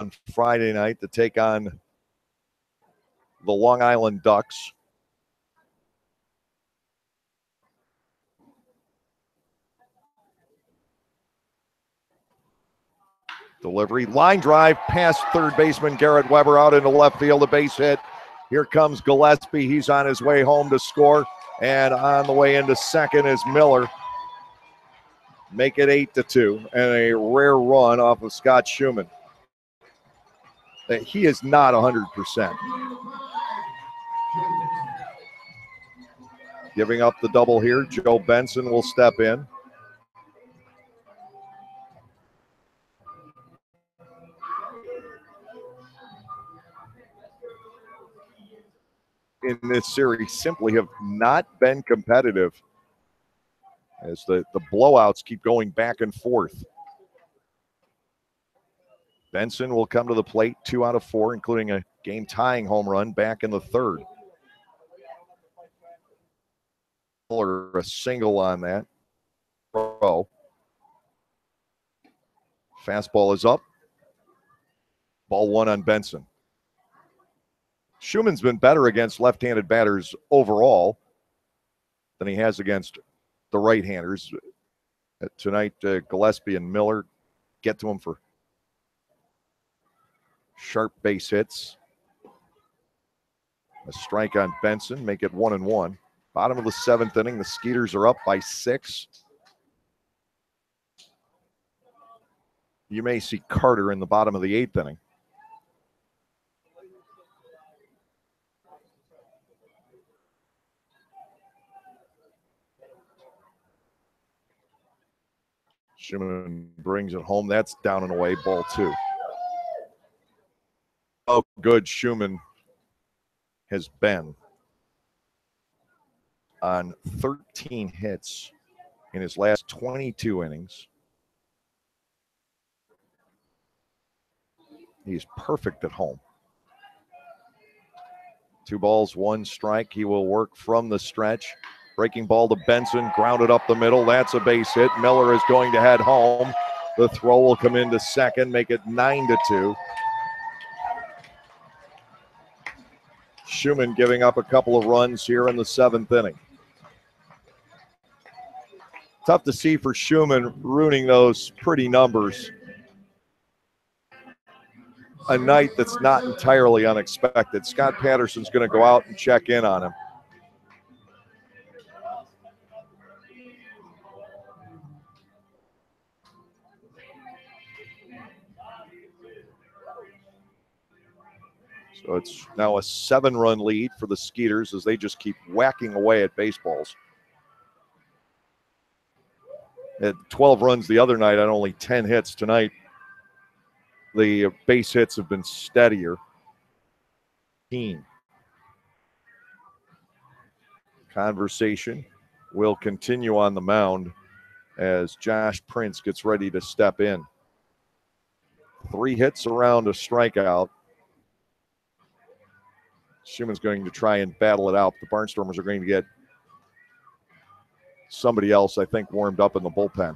On Friday night to take on the Long Island Ducks. Delivery, line drive past third baseman Garrett Weber out into left field, a base hit. Here comes Gillespie. He's on his way home to score. And on the way into second is Miller. Make it 8-2. And a rare run off of Scott Schumann. He is not 100%. Giving up the double here, Joe Benson will step in. In this series simply have not been competitive as the blowouts keep going back and forth. Benson will come to the plate, 2 out of 4, including a game-tying home run back in the 3rd. Or a single on that. Fastball is up. Ball 1 on Benson. Schumann's been better against left-handed batters overall than he has against the right-handers. Tonight, Gillespie and Miller get to him for sharp base hits. A strike on Benson, make it 1-1. Bottom of the 7th inning, the Skeeters are up by 6. You may see Carter in the bottom of the 8th inning. Schumann brings it home. That's down and away, ball 2. Oh, good Schumann has been on 13 hits in his last 22 innings. He's perfect at home. 2 balls, 1 strike. He will work from the stretch. Breaking ball to Benson, grounded up the middle. That's a base hit. Miller is going to head home. The throw will come into second, make it 9-2. Schumann giving up a couple of runs here in the 7th inning. Tough to see for Schumann ruining those pretty numbers. A night that's not entirely unexpected. Scott Patterson's going to go out and check in on him. So it's now a 7-run lead for the Skeeters as they just keep whacking away at baseballs. At 12 runs the other night on only 10 hits. Tonight, the base hits have been steadier. Conversation will continue on the mound as Josh Prince gets ready to step in. 3 hits around a strikeout. Schumann's going to try and battle it out. The Barnstormers are going to get somebody else, I think, warmed up in the bullpen.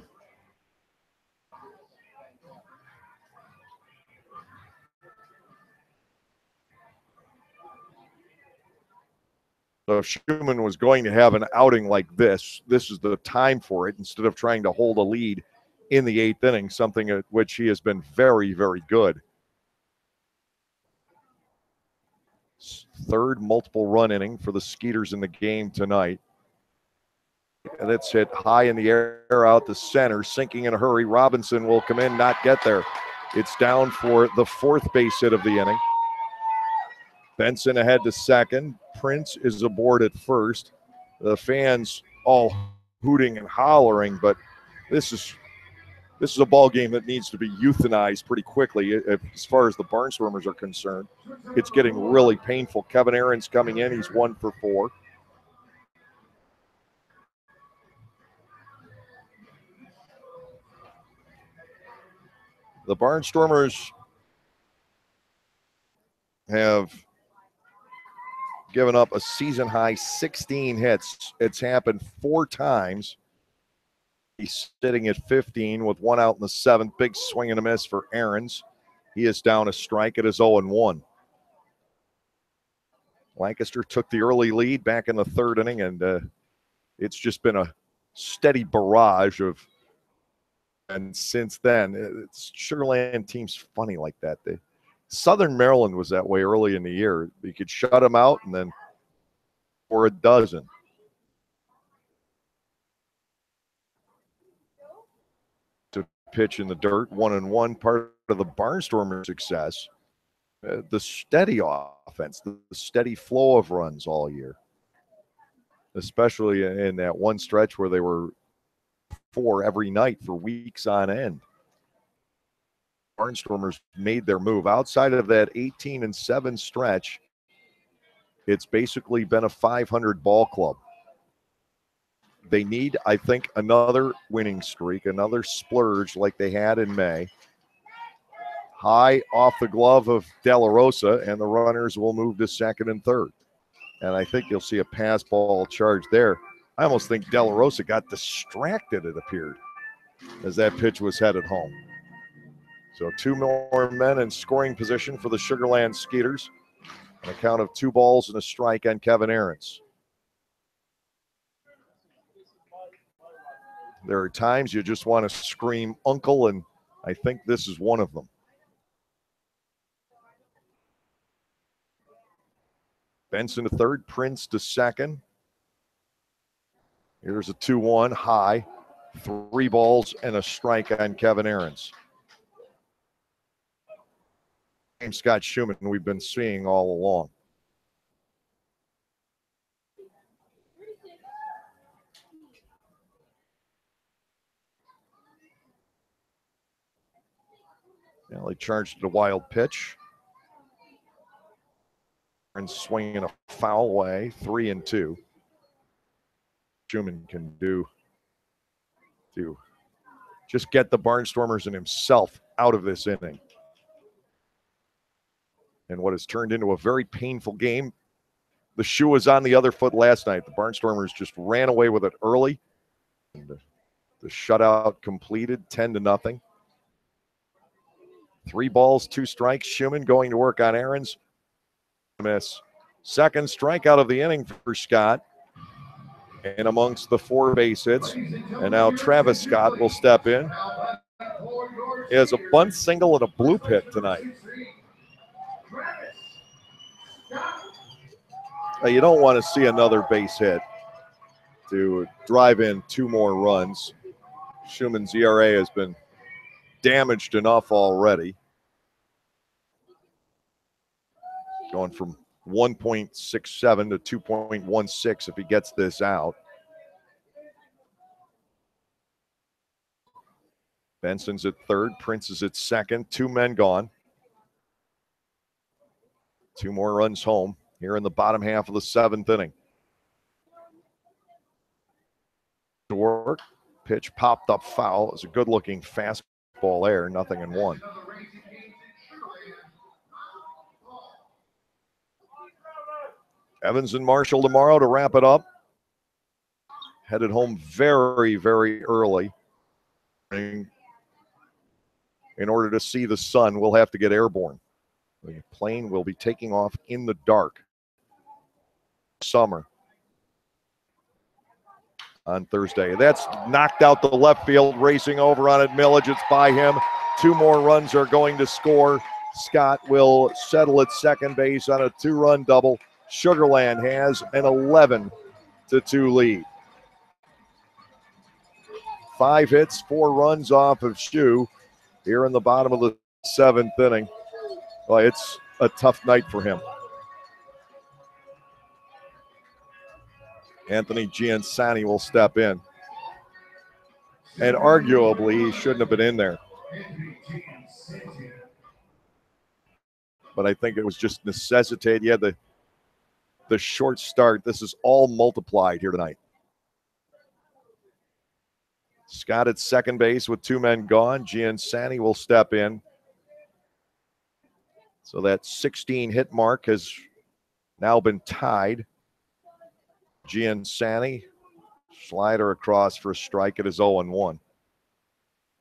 So if Schumann was going to have an outing like this, this is the time for it instead of trying to hold a lead in the 8th inning, something at which he has been very, very good. 3rd multiple run inning for the Skeeters in the game tonight. And it's hit high in the air out to center, sinking in a hurry. Robinson will come in, not get there. It's down for the 4th base hit of the inning. Benson ahead to second. Prince is aboard at first. The fans all hooting and hollering, but this is a ball game that needs to be euthanized pretty quickly as far as the Barnstormers are concerned. It's getting really painful. Kevin Aaron's coming in. He's 1 for 4. The Barnstormers have given up a season-high 16 hits. It's happened 4 times. He's sitting at 15 with 1 out in the 7th. Big swing and a miss for Aarons. He is down a strike. It is 0-1. Lancaster took the early lead back in the 3rd inning, and it's just been a steady barrage of. And since then, Sugar Land teams funny like that. Southern Maryland was that way early in the year. You could shut them out and then for a dozen. To pitch in the dirt, 1-1, part of the Barnstormer success. The steady offense, the steady flow of runs all year. Especially in that one stretch where they were 4 every night for weeks on end. Barnstormers made their move. Outside of that 18-7 stretch, it's basically been a 500 ball club. They need, I think, another winning streak, another splurge like they had in May. High off the glove of De La Rosa, and the runners will move to 2nd and 3rd. And I think you'll see a pass ball charge there. I almost think De La Rosa got distracted, it appeared, as that pitch was headed home. So 2 more men in scoring position for the Sugar Land Skeeters. On a count of 2 balls and a strike on Kevin Aarons. There are times you just want to scream uncle, and I think this is one of them. Benson to third, Prince to second. Here's a 2-1 high. 3 balls and a strike on Kevin Aarons. James Scott Schumann we've been seeing all along. Now he charged a wild pitch. And swinging a foul way, 3-2. Schumann can do to just get the Barnstormers and himself out of this inning. And what has turned into a very painful game. The shoe was on the other foot last night. The Barnstormers just ran away with it early. And the shutout completed, 10-0. 3 balls, 2 strikes. Schumann going to work on Aarons. Miss. Second strikeout of the inning for Scott. And amongst the 4 base hits. And now Travis Scott will step in. He has a bunt single and a bloop hit tonight. You don't want to see another base hit to drive in 2 more runs. Schumann's ERA has been damaged enough already. Going from 1.67 to 2.16 if he gets this out. Benson's at third. Prince is at second. 2 men gone. 2 more runs home here in the bottom half of the 7th inning. To work. Pitch popped up foul. It's a good-looking fastball there. 0-1. Evans and Marshall tomorrow to wrap it up. Headed home very, very early. In order to see the sun, we'll have to get airborne. The plane will be taking off in the dark. Summer on Thursday. That's knocked out the left field, racing over on it. Millage, it's by him. 2 more runs are going to score. Scott will settle at second base on a 2-run double. Sugarland has an 11-2 lead. 5 hits, 4 runs off of Shu here in the bottom of the 7th inning. Well, it's a tough night for him. Anthony Giansani will step in. And arguably, he shouldn't have been in there. But I think it was just necessitated. Yeah, the short start. This is all multiplied here tonight. Scott at second base with 2 men gone. Giansani will step in. So that 16-hit mark has now been tied. Giansani, slider across for a strike. It is 0-1.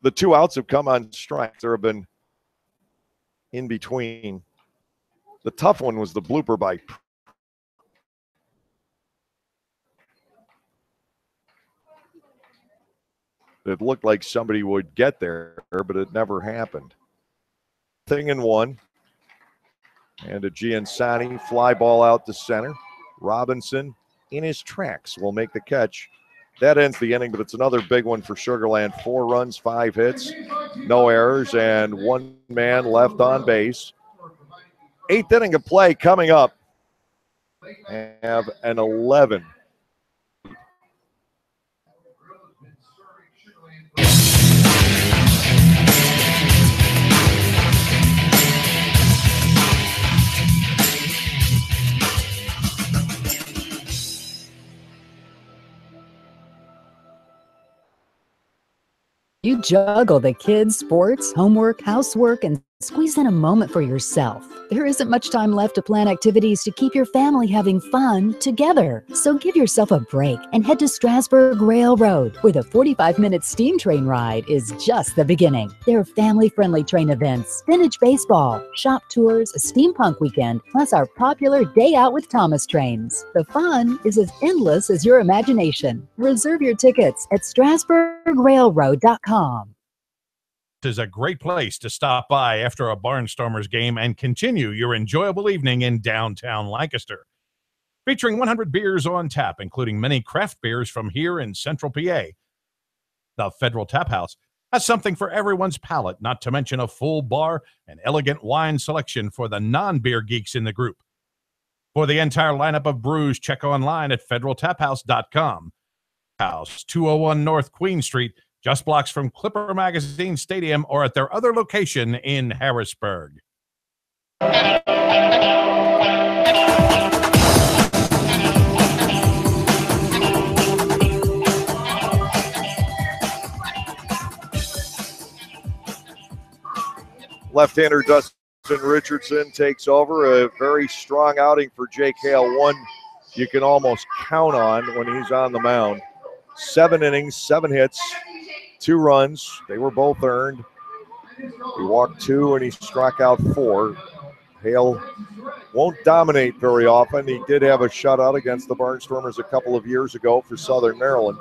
The 2 outs have come on strike. There have been in between. The tough one was the blooper by it looked like somebody would get there, but it never happened. 1. And a Giansani fly ball out to center. Robinson in his tracks will make the catch. That ends the inning, but it's another big one for Sugarland. 4 runs, 5 hits, no errors, and 1 man left on base. 8th inning of play coming up. Have an 11. You juggle the kids, sports, homework, housework, and Squeeze in a moment for yourself. There isn't much time left to plan activities to keep your family having fun together. So give yourself a break and head to Strasburg Railroad, where the 45-minute steam train ride is just the beginning. There are family-friendly train events, vintage baseball, shop tours, a steampunk weekend, plus our popular Day Out with Thomas trains. The fun is as endless as your imagination. Reserve your tickets at strasburgrailroad.com. Is a great place to stop by after a Barnstormers game and continue your enjoyable evening in downtown Lancaster. Featuring 100 beers on tap, including many craft beers from here in central PA. The Federal Tap House has something for everyone's palate, not to mention a full bar and elegant wine selection for the non-beer geeks in the group. For the entire lineup of brews, check online at federaltaphouse.com. House, 201 North Queen Street, just blocks from Clipper Magazine Stadium, or at their other location in Harrisburg. Left-hander Dustin Richardson takes over. A very strong outing for Jake Hale. One you can almost count on when he's on the mound. 7 innings, 7 hits, 2 runs. They were both earned. He walked 2 and he struck out 4. Hale won't dominate very often. He did have a shutout against the Barnstormers a couple of years ago for Southern Maryland.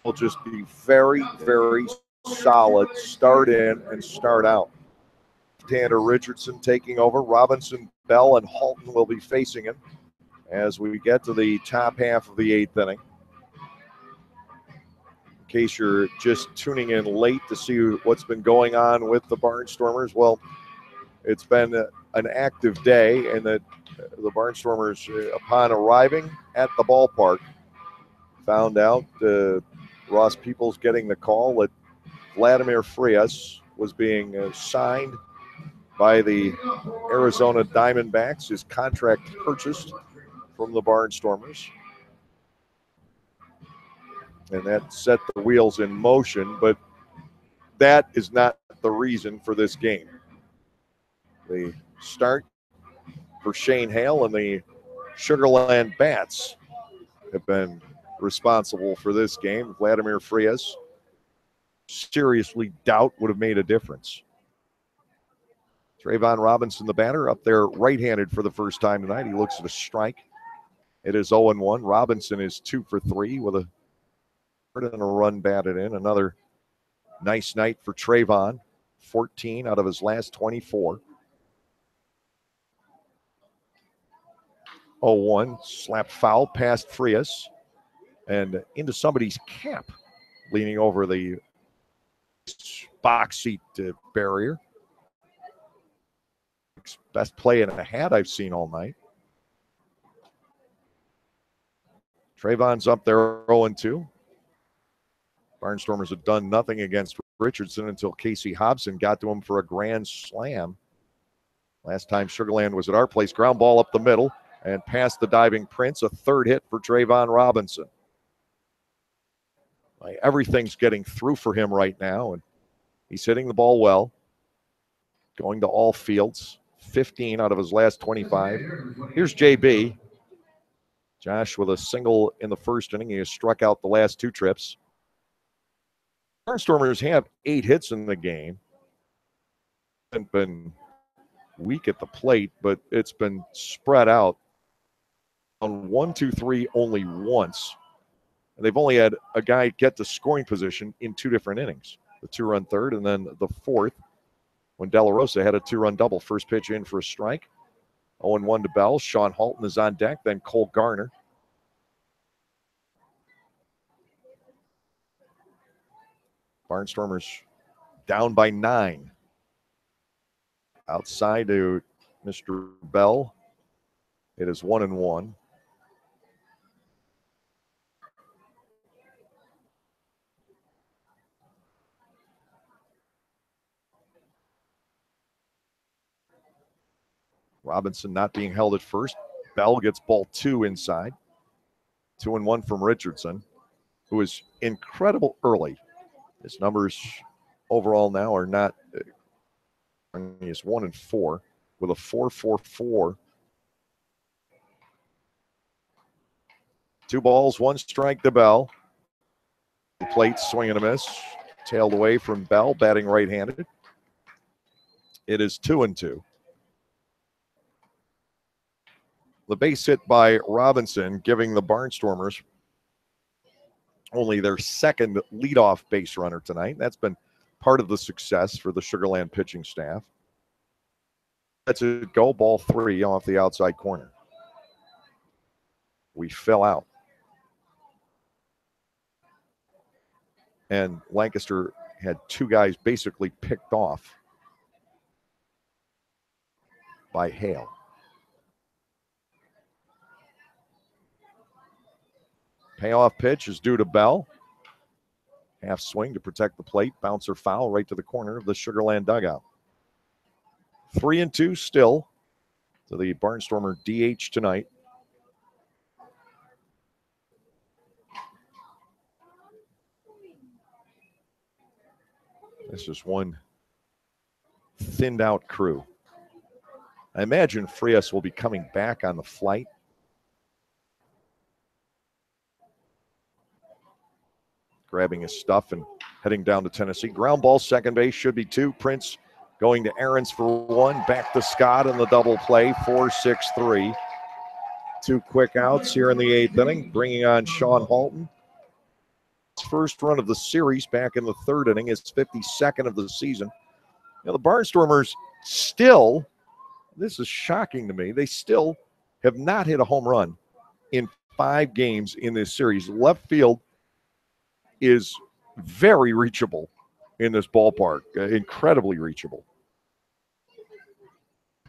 Will just be very, very solid. Start in and start out. Left-hander Richardson taking over. Robinson, Bell, and Halton will be facing him as we get to the top half of the 8th inning. In case you're just tuning in late to see what's been going on with the Barnstormers, well, it's been an active day, and that the Barnstormers, upon arriving at the ballpark, found out Ross Peoples getting the call that Vladimir Frias was being signed by the Arizona Diamondbacks, his contract purchased from the Barnstormers. And that set the wheels in motion, but that is not the reason for this game. The start for Shane Hale and the Sugarland Bats have been responsible for this game. Vladimir Frias, seriously doubt would have made a difference. Trayvon Robinson, the batter, up there right-handed for the first time tonight. He looks at a strike. It is 0-1. Robinson is 2 for 3 with a run batted in. Another nice night for Trayvon. 14 out of his last 24. 0-1. Slapped foul past Frias and into somebody's cap, leaning over the box seat barrier. Best play in a hat I've seen all night. Trayvon's up there 0-2. Barnstormers have done nothing against Richardson until Casey Hobson got to him for a grand slam. Last time Sugarland was at our place. Ground ball up the middle and past the diving Prince. A third hit for Trayvon Robinson. Everything's getting through for him right now, and he's hitting the ball well. Going to all fields. 15 out of his last 25. Here's JB. Josh with a single in the first inning. He has struck out the last 2 trips. Barnstormers have 8 hits in the game. Haven't been weak at the plate, but it's been spread out on 1, 2, 3 only once. And they've only had a guy get to scoring position in 2 different innings. The 2-run third and then the 4th when De La Rosa had a 2-run double. First pitch in for a strike. 0-1 to Bell. Sean Halton is on deck. Then Cole Garner. Barnstormers down by 9. Outside to Mr. Bell. It is 1-1. Robinson not being held at first. Bell gets ball 2 inside. 2-1 from Richardson, who is incredible early. His numbers overall now are not is 1-4 with a 4.44. 2 balls, 1 strike to Bell. The plate swing and a miss. Tailed away from Bell, batting right-handed. It is 2-2. The base hit by Robinson, giving the Barnstormers only their second leadoff base runner tonight. That's been part of the success for the Sugar Land pitching staff. That's a go, ball 3 off the outside corner. We fell out. And Lancaster had 2 guys basically picked off by Hale. Payoff pitch is due to Bell. Half swing to protect the plate. Bouncer foul right to the corner of the Sugar Land dugout. 3-2 still to the Barnstormer DH tonight. This is one thinned out crew. I imagine Frias will be coming back on the flight. Grabbing his stuff and heading down to Tennessee. Ground ball, second base, should be 2. Prince going to Ahrens for 1. Back to Scott in the double play, 4-6-3. 2 quick outs here in the 8th inning, bringing on Sean Halton. His first run of the series back in the 3rd inning, his 52nd of the season. Now, the Barnstormers still, this is shocking to me, they still have not hit a home run in 5 games in this series. Left field is very reachable in this ballpark, incredibly reachable.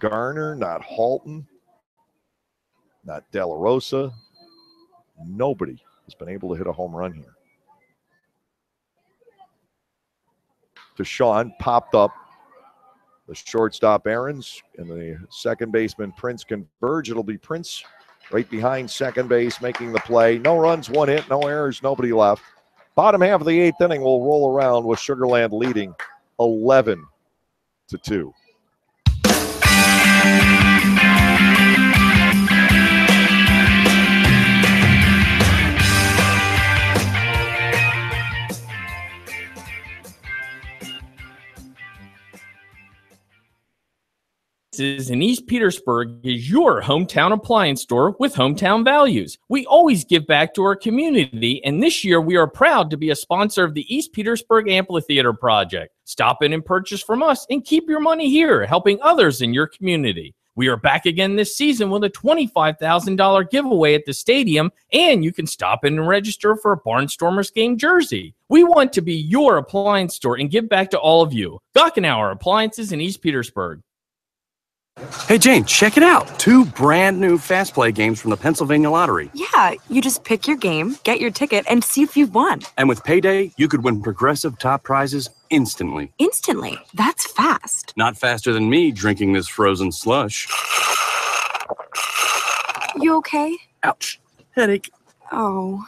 Garner, not Halton, not De La Rosa. Nobody has been able to hit a home run here. Deshaun popped up. The shortstop Ahrens and the second baseman Prince converge. It'll be Prince right behind second base making the play. No runs, 1 hit, no errors, nobody left. Bottom half of the 8th inning will roll around with Sugar Land leading 11-2. In East Petersburg is your hometown appliance store with hometown values. We always give back to our community, and this year we are proud to be a sponsor of the East Petersburg Amphitheater Project. Stop in and purchase from us and keep your money here, helping others in your community. We are back again this season with a $25,000 giveaway at the stadium, and you can stop in and register for a Barnstormers game jersey. We want to be your appliance store and give back to all of you. Gockenauer Appliances in East Petersburg. Hey, Jane, check it out. 2 brand new Fast Play games from the Pennsylvania Lottery. Yeah, you just pick your game, get your ticket, and see if you've won. And with Payday, you could win progressive top prizes instantly. Instantly? That's fast. Not faster than me drinking this frozen slush. You okay? Ouch. Headache. Oh.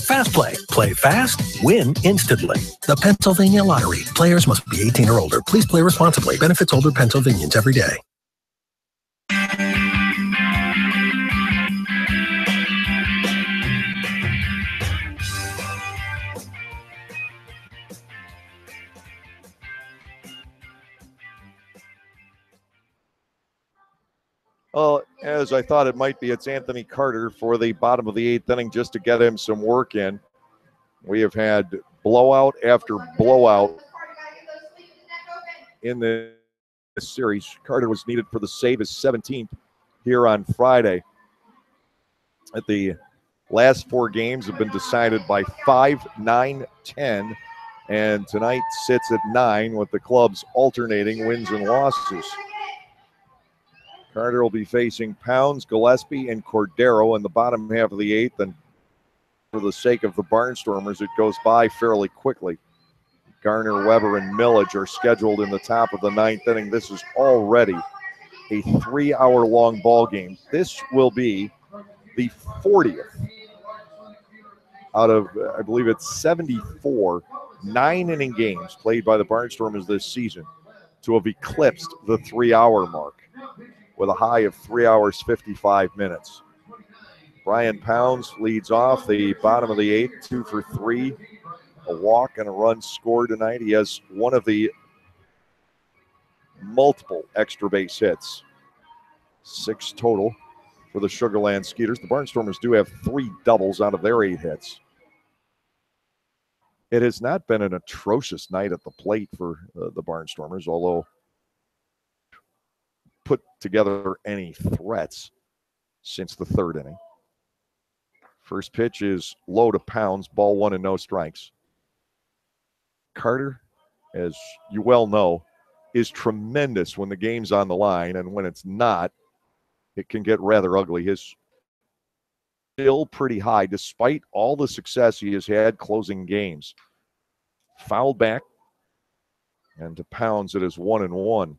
Fast Play. Play fast, win instantly. The Pennsylvania Lottery. Players must be 18 or older. Please play responsibly. Benefits older Pennsylvanians every day. As I thought it might be, it's Anthony Carter for the bottom of the 8th inning just to get him some work in. We have had blowout after blowout in this series. Carter was needed for the save, his 17th here on Friday. At the last 4 games have been decided by 5, 9, 10, and tonight sits at 9 with the clubs alternating wins and losses. Carter will be facing Pounds, Gillespie, and Cordero in the bottom half of the 8th. And for the sake of the Barnstormers, it goes by fairly quickly. Garner, Weber, and Millage are scheduled in the top of the 9th inning. This is already a 3-hour-long ball game. This will be the 40th out of, I believe it's 74 9-inning games played by the Barnstormers this season. to have eclipsed the 3-hour mark with a high of 3 hours, 55 minutes. Brian Pounds leads off the bottom of the 8th, 2 for 3, a walk and a run scored tonight. He has one of the multiple extra base hits, 6 total for the Sugarland Skeeters. The Barnstormers do have 3 doubles out of their 8 hits. It has not been an atrocious night at the plate for the Barnstormers, although put together any threats since the 3rd inning. First pitch is low to Pounds, ball 1 and no strikes. Carter, as you well know, is tremendous when the game's on the line, and when it's not, it can get rather ugly. His still pretty high despite all the success he has had closing games. Fouled back, and to Pounds it is 1-1.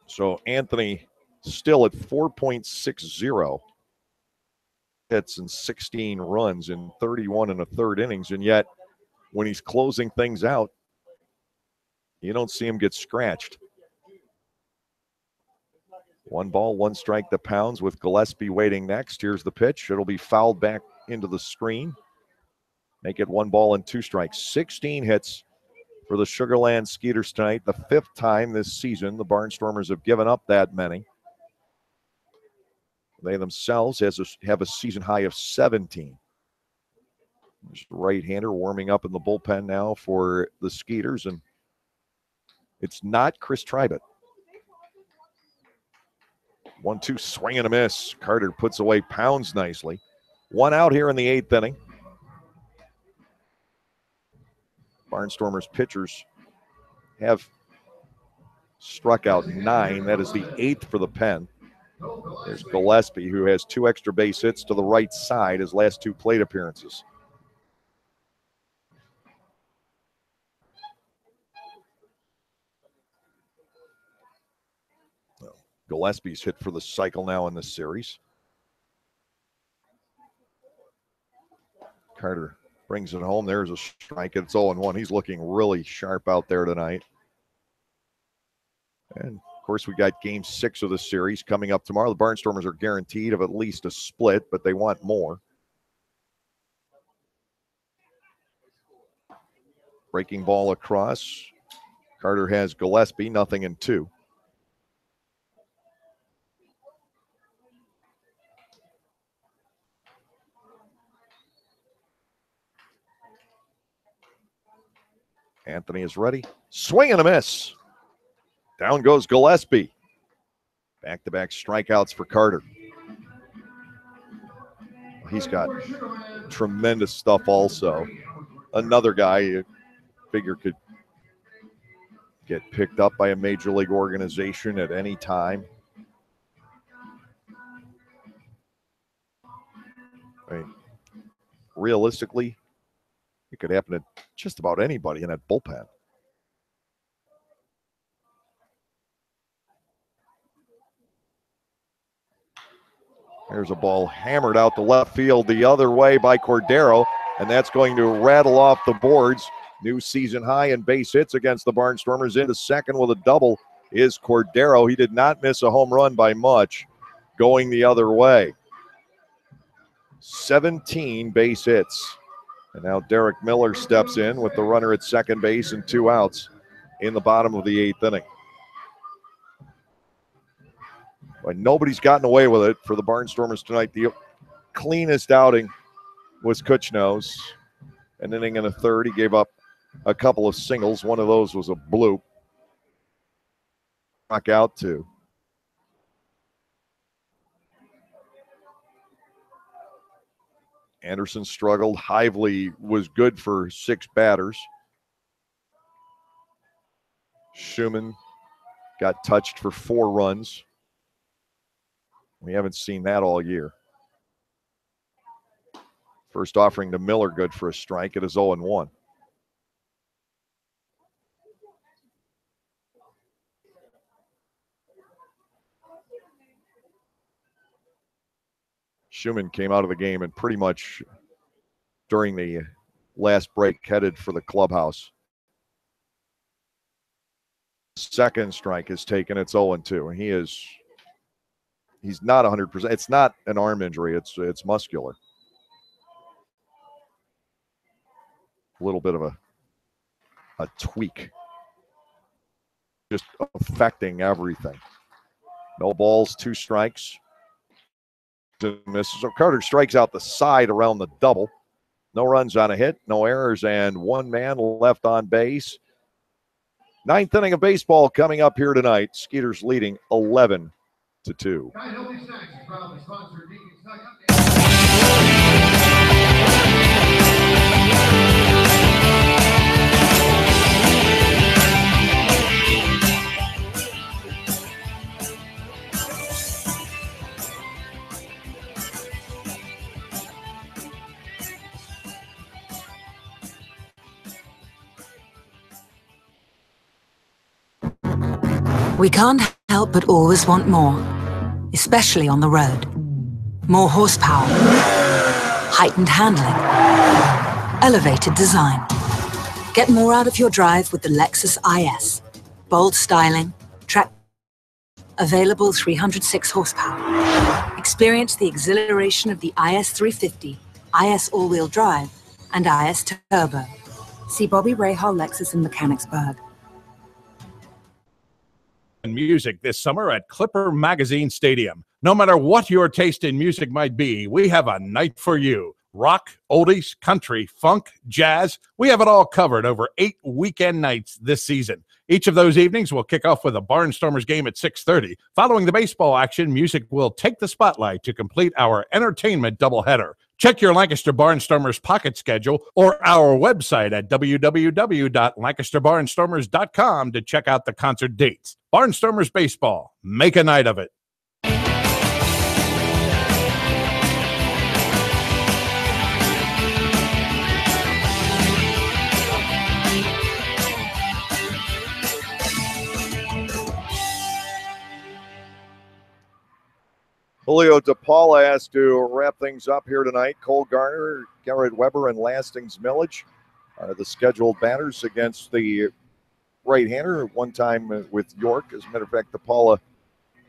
So Anthony still at 4.60 hits and 16 runs in 31 1/3 innings, and yet when he's closing things out, you don't see him get scratched. 1 ball, 1 strike to Pounds with Gillespie waiting next. Here's the pitch. It'll be fouled back into the screen. Make it 1 ball and 2 strikes. 16 hits for the Sugarland Skeeters tonight. The 5th time this season the Barnstormers have given up that many. They themselves have a season high of 17. There's the right-hander warming up in the bullpen now for the Skeeters, and it's not Chris Tribett. 1-2, swing and a miss. Carter puts away Pounds nicely. 1 out here in the 8th inning. Barnstormers pitchers have struck out 9. That is the 8th for the pen. There's Gillespie, who has 2 extra base hits to the right side, his last 2 plate appearances. Gillespie's hit for the cycle now in this series. Carter brings it home. There's a strike. It's 0-1. He's looking really sharp out there tonight. And, of course, we got Game 6 of the series coming up tomorrow. The Barnstormers are guaranteed of at least a split, but they want more. Breaking ball across. Carter has Gillespie, 0-2. Anthony is ready. Swing and a miss. Down goes Gillespie. Back-to-back strikeouts for Carter. He's got tremendous stuff also. Another guy you figure could get picked up by a major league organization at any time. I mean, realistically, it could happen to just about anybody in that bullpen. There's a ball hammered out to left field the other way by Cordero, and that's going to rattle off the boards. New season high in base hits against the Barnstormers. Into second with a double is Cordero. He did not miss a home run by much going the other way. 17 base hits. And now Derek Miller steps in with the runner at second base and 2 outs in the bottom of the 8th inning. But nobody's gotten away with it for the Barnstormers tonight. The cleanest outing was Kuchno's. An inning and a third. He gave up a couple of singles. One of those was a bloop. Knock out 2. Anderson struggled. Hively was good for 6 batters. Schumann got touched for 4 runs. We haven't seen that all year. First offering to Miller, good for a strike. It is 0-1. Schumann came out of the game and pretty much during the last break headed for the clubhouse. Second strike is taken. It's 0-2. And he's not 100%. It's not an arm injury. It's muscular. A little bit of a tweak. Just affecting everything. No balls, 2 strikes. Misses. So Carter strikes out the side around the double. No runs on a hit, no errors, and 1 man left on base. 9th inning of baseball coming up here tonight. Skeeters leading 11-2. We can't help but always want more, especially on the road. More horsepower, heightened handling, elevated design. Get more out of your drive with the Lexus IS. Bold styling, track, available 306 horsepower. Experience the exhilaration of the IS 350, IS all-wheel drive, and IS Turbo. See Bobby Rahal Lexus in Mechanicsburg. And music this summer at Clipper Magazine Stadium. No matter what your taste in music might be, we have a night for you. Rock, oldies, country, funk, jazz. We have it all covered over 8 weekend nights this season. Each of those evenings will kick off with a Barnstormers game at 6:30. Following the baseball action, music will take the spotlight to complete our entertainment doubleheader. Check your Lancaster Barnstormers pocket schedule or our website at www.lancasterbarnstormers.com to check out the concert dates. Barnstormers Baseball. Make a night of it. Julio DePaula has to wrap things up here tonight. Cole Garner, Garrett Weber, and Lastings Millage are the scheduled batters against the right-hander. One time with York. As a matter of fact, DePaula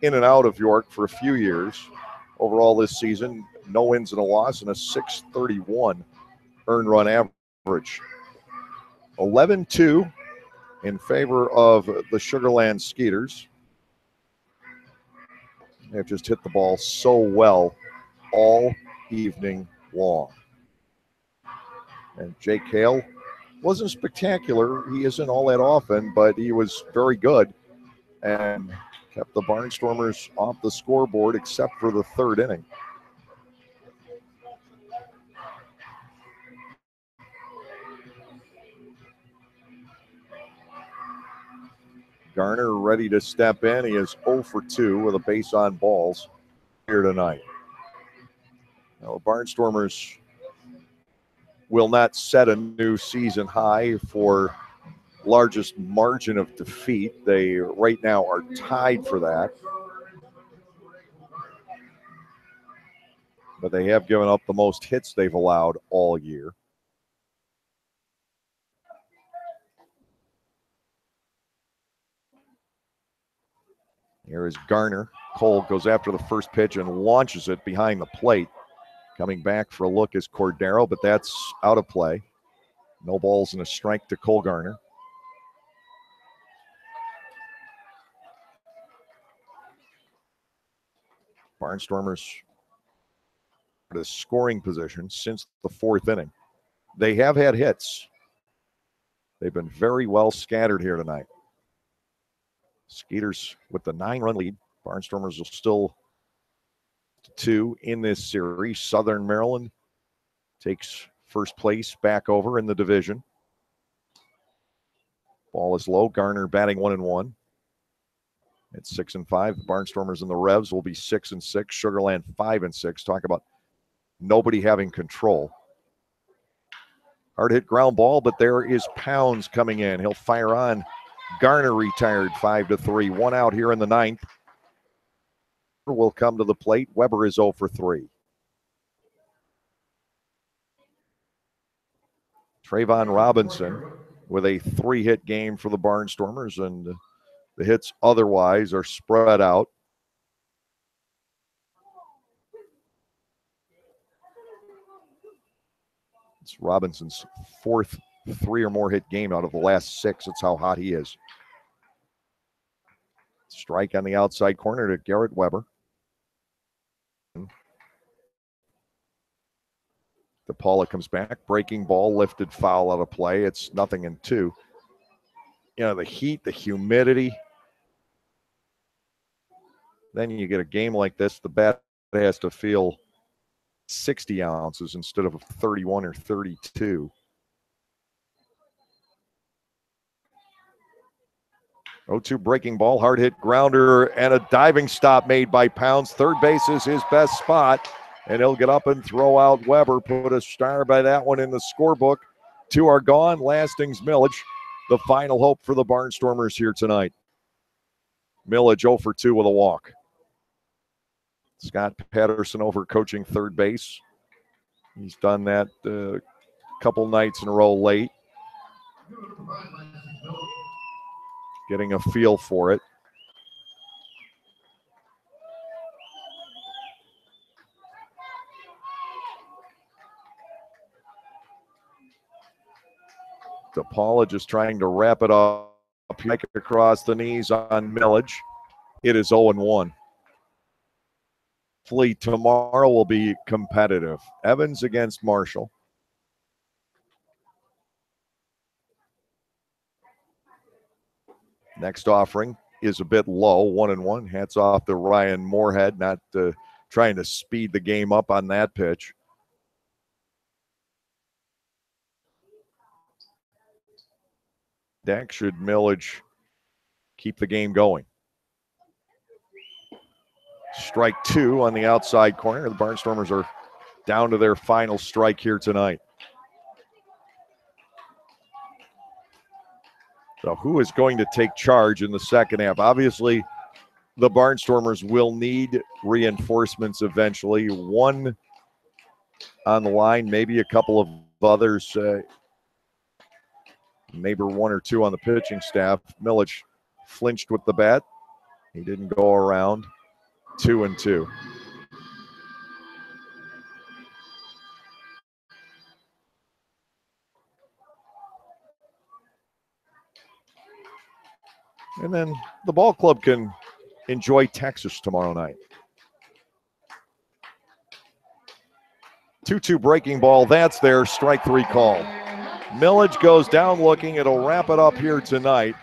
in and out of York for a few years. Overall this season, no wins and a loss and a .631 earned run average. 11-2 in favor of the Sugarland Skeeters. They've just hit the ball so well all evening long. And Jake Hale wasn't spectacular. He isn't all that often, but he was very good and kept the Barnstormers off the scoreboard except for the 3rd inning. Garner ready to step in. He is 0 for 2 with a base on balls here tonight. Now, the Barnstormers will not set a new season high for largest margin of defeat. They right now are tied for that. But they have given up the most hits they've allowed all year. Here is Garner. Cole goes after the first pitch and launches it behind the plate. Coming back for a look is Cordero, but that's out of play. No balls and a strike to Cole Garner. Barnstormers at a scoring position since the 4th inning. They have had hits. They've been very well scattered here tonight. Skeeters with the 9-run lead. Barnstormers will still 2 in this series. Southern Maryland takes first place back over in the division. Ball is low. Garner batting 1-1. It's 6-5. The Barnstormers and the Revs will be 6-6. Sugarland 5-6. Talk about nobody having control. Hard hit ground ball, but there is Pounds coming in. He'll fire on. Garner retired 5-3. 1 out here in the 9th. Will come to the plate. Weber is 0 for 3. Trayvon Robinson with a 3-hit game for the Barnstormers, and The hits otherwise are spread out. It's Robinson's fourth 3 or more hit game out of the last 6. That's how hot he is. Strike on the outside corner to Garrett Weber. DePaula comes back. Breaking ball, lifted foul out of play. It's 0-2. You know, the heat, the humidity. Then you get a game like this, the bat has to feel 60 ounces instead of 31 or 32. Oh, 2 breaking ball, hard hit grounder, and a diving stop made by Pounds. Third base is his best spot, and he'll get up and throw out Weber. Put a star by that one in the scorebook. 2 are gone. Lastings Millage, the final hope for the Barnstormers here tonight. Millage 0 for 2 with a walk. Scott Patterson over coaching third base. He's done that a couple nights in a row late. Getting a feel for it. DePaula just trying to wrap it up. Kick across the knees on Millage. It is 0-1. Hopefully tomorrow will be competitive. Evans against Marshall. Next offering is a bit low, 1-1. Hats off to Ryan Moorhead, not trying to speed the game up on that pitch. Deck should Millage keep the game going. Strike 2 on the outside corner. The Barnstormers are down to their final strike here tonight. So who is going to take charge in the second half? Obviously, the Barnstormers will need reinforcements eventually. One on the line, maybe a couple of others, maybe 1 or 2 on the pitching staff. Millage flinched with the bat. He didn't go around. 2-2. And then the ball club can enjoy Texas tomorrow night. 2-2 breaking ball. That's their strike 3 call. Millage goes down looking. It'll wrap it up here tonight.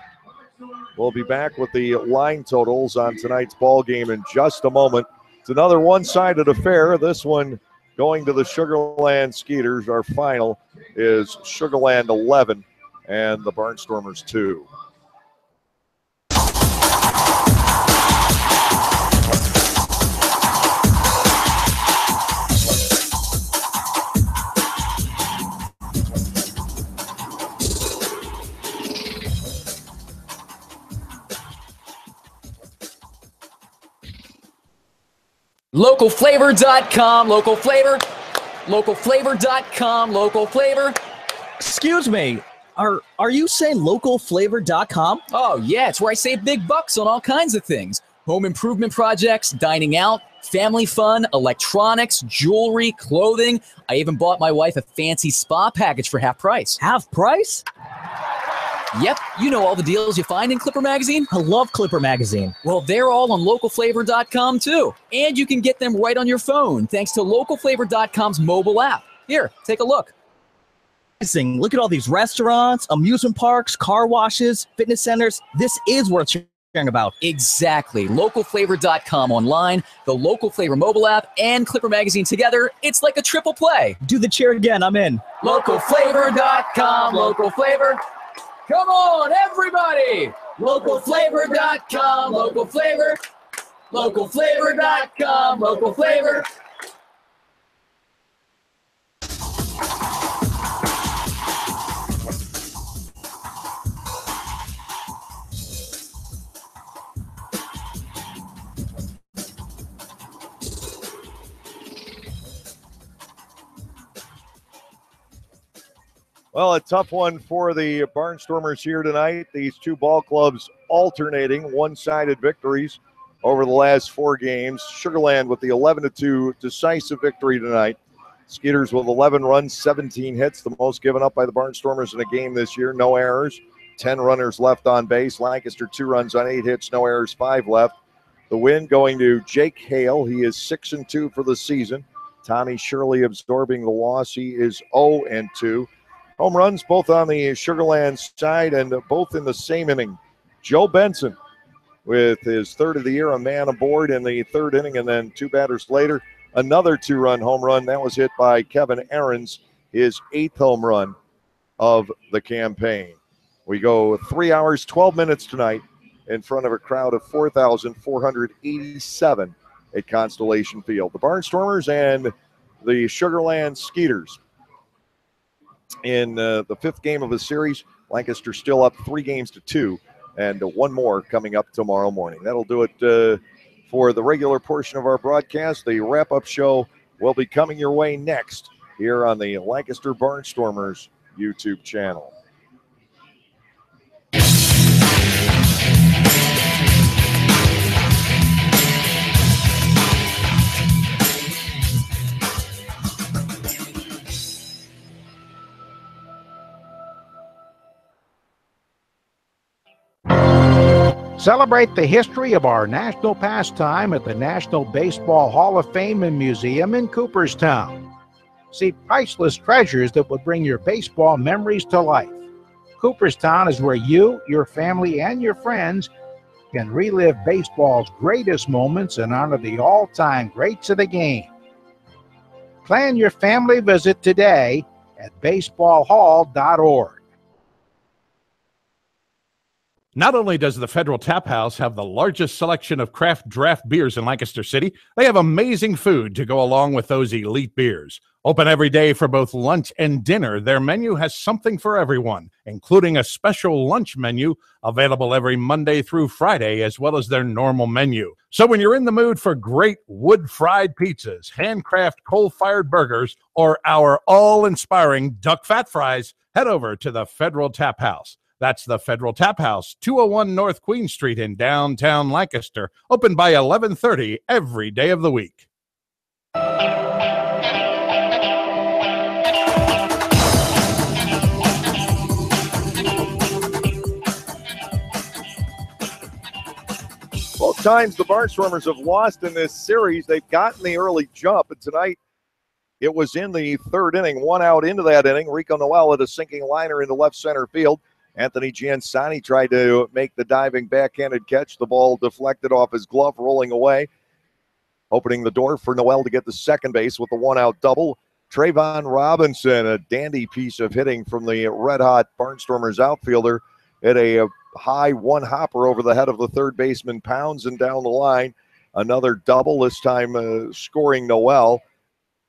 We'll be back with the line totals on tonight's ball game in just a moment. It's another one-sided affair. This one going to the Sugarland Skeeters. Our final is Sugarland 11 and the Barnstormers 2. Localflavor.com, local flavor, localflavor.com, local flavor. Excuse me, are you saying localflavor.com? Oh, yeah, it's where I save big bucks on all kinds of things. Home improvement projects, dining out, family fun, electronics, jewelry, clothing. I even bought my wife a fancy spa package for half price. Half price? Yep, you know all the deals you find in Clipper Magazine. I love Clipper Magazine. Well, they're all on localflavor.com too. And you can get them right on your phone thanks to localflavor.com's mobile app. Here, take a look. Look at all these restaurants, amusement parks, car washes, fitness centers. This is worth sharing about. Exactly. Localflavor.com online, the Local Flavor mobile app, and Clipper Magazine together. It's like a triple play. Do the cheer again. I'm in. Localflavor.com, local flavor. Come on, everybody! Localflavor.com, local flavor. Localflavor.com, local flavor. Well, a tough one for the Barnstormers here tonight. These two ball clubs alternating one-sided victories over the last 4 games. Sugarland with the 11-2 decisive victory tonight. Skeeters with 11 runs, 17 hits, the most given up by the Barnstormers in a game this year. No errors, 10 runners left on base. Lancaster 2 runs on 8 hits, no errors, 5 left. The win going to Jake Hale. He is 6-2 for the season. Tommy Shirley absorbing the loss. He is 0-2. Home runs both on the Sugarland side and both in the same inning. Joe Benson with his 3rd of the year, a man aboard in the 3rd inning, and then 2 batters later, another 2-run home run. That was hit by Kevin Ahrens, his 8th home run of the campaign. We go 3 hours, 12 minutes tonight in front of a crowd of 4,487 at Constellation Field. The Barnstormers and the Sugarland Skeeters in the 5th game of the series. Lancaster still up 3-2, and 1 more coming up tomorrow morning. That'll do it for the regular portion of our broadcast. The wrap-up show will be coming your way next here on the Lancaster Barnstormers YouTube channel. Celebrate the history of our national pastime at the National Baseball Hall of Fame and Museum in Cooperstown. See priceless treasures that will bring your baseball memories to life. Cooperstown is where you, your family, and your friends can relive baseball's greatest moments and honor the all-time greats of the game. Plan your family visit today at baseballhall.org. Not only does the Federal Tap House have the largest selection of craft draft beers in Lancaster City, they have amazing food to go along with those elite beers. Open every day for both lunch and dinner, their menu has something for everyone, including a special lunch menu available every Monday through Friday, as well as their normal menu. So when you're in the mood for great wood-fried pizzas, handcraft coal-fired burgers, or our all-inspiring duck fat fries, head over to the Federal Tap House. That's the Federal Tap House, 201 North Queen Street in downtown Lancaster, open by 11:30 every day of the week. Both times the Barnstormers have lost in this series, they've gotten the early jump, and tonight it was in the 3rd inning, 1 out into that inning. Rico Noel at a sinking liner into left center field. Anthony Giansani tried to make the diving backhanded catch. The ball deflected off his glove, rolling away. Opening the door for Noel to get the second base with the 1-out double. Trayvon Robinson, a dandy piece of hitting from the red-hot Barnstormers outfielder, hit a high one-hopper over the head of the third baseman Pounds and down the line. Another double, this time scoring Noel.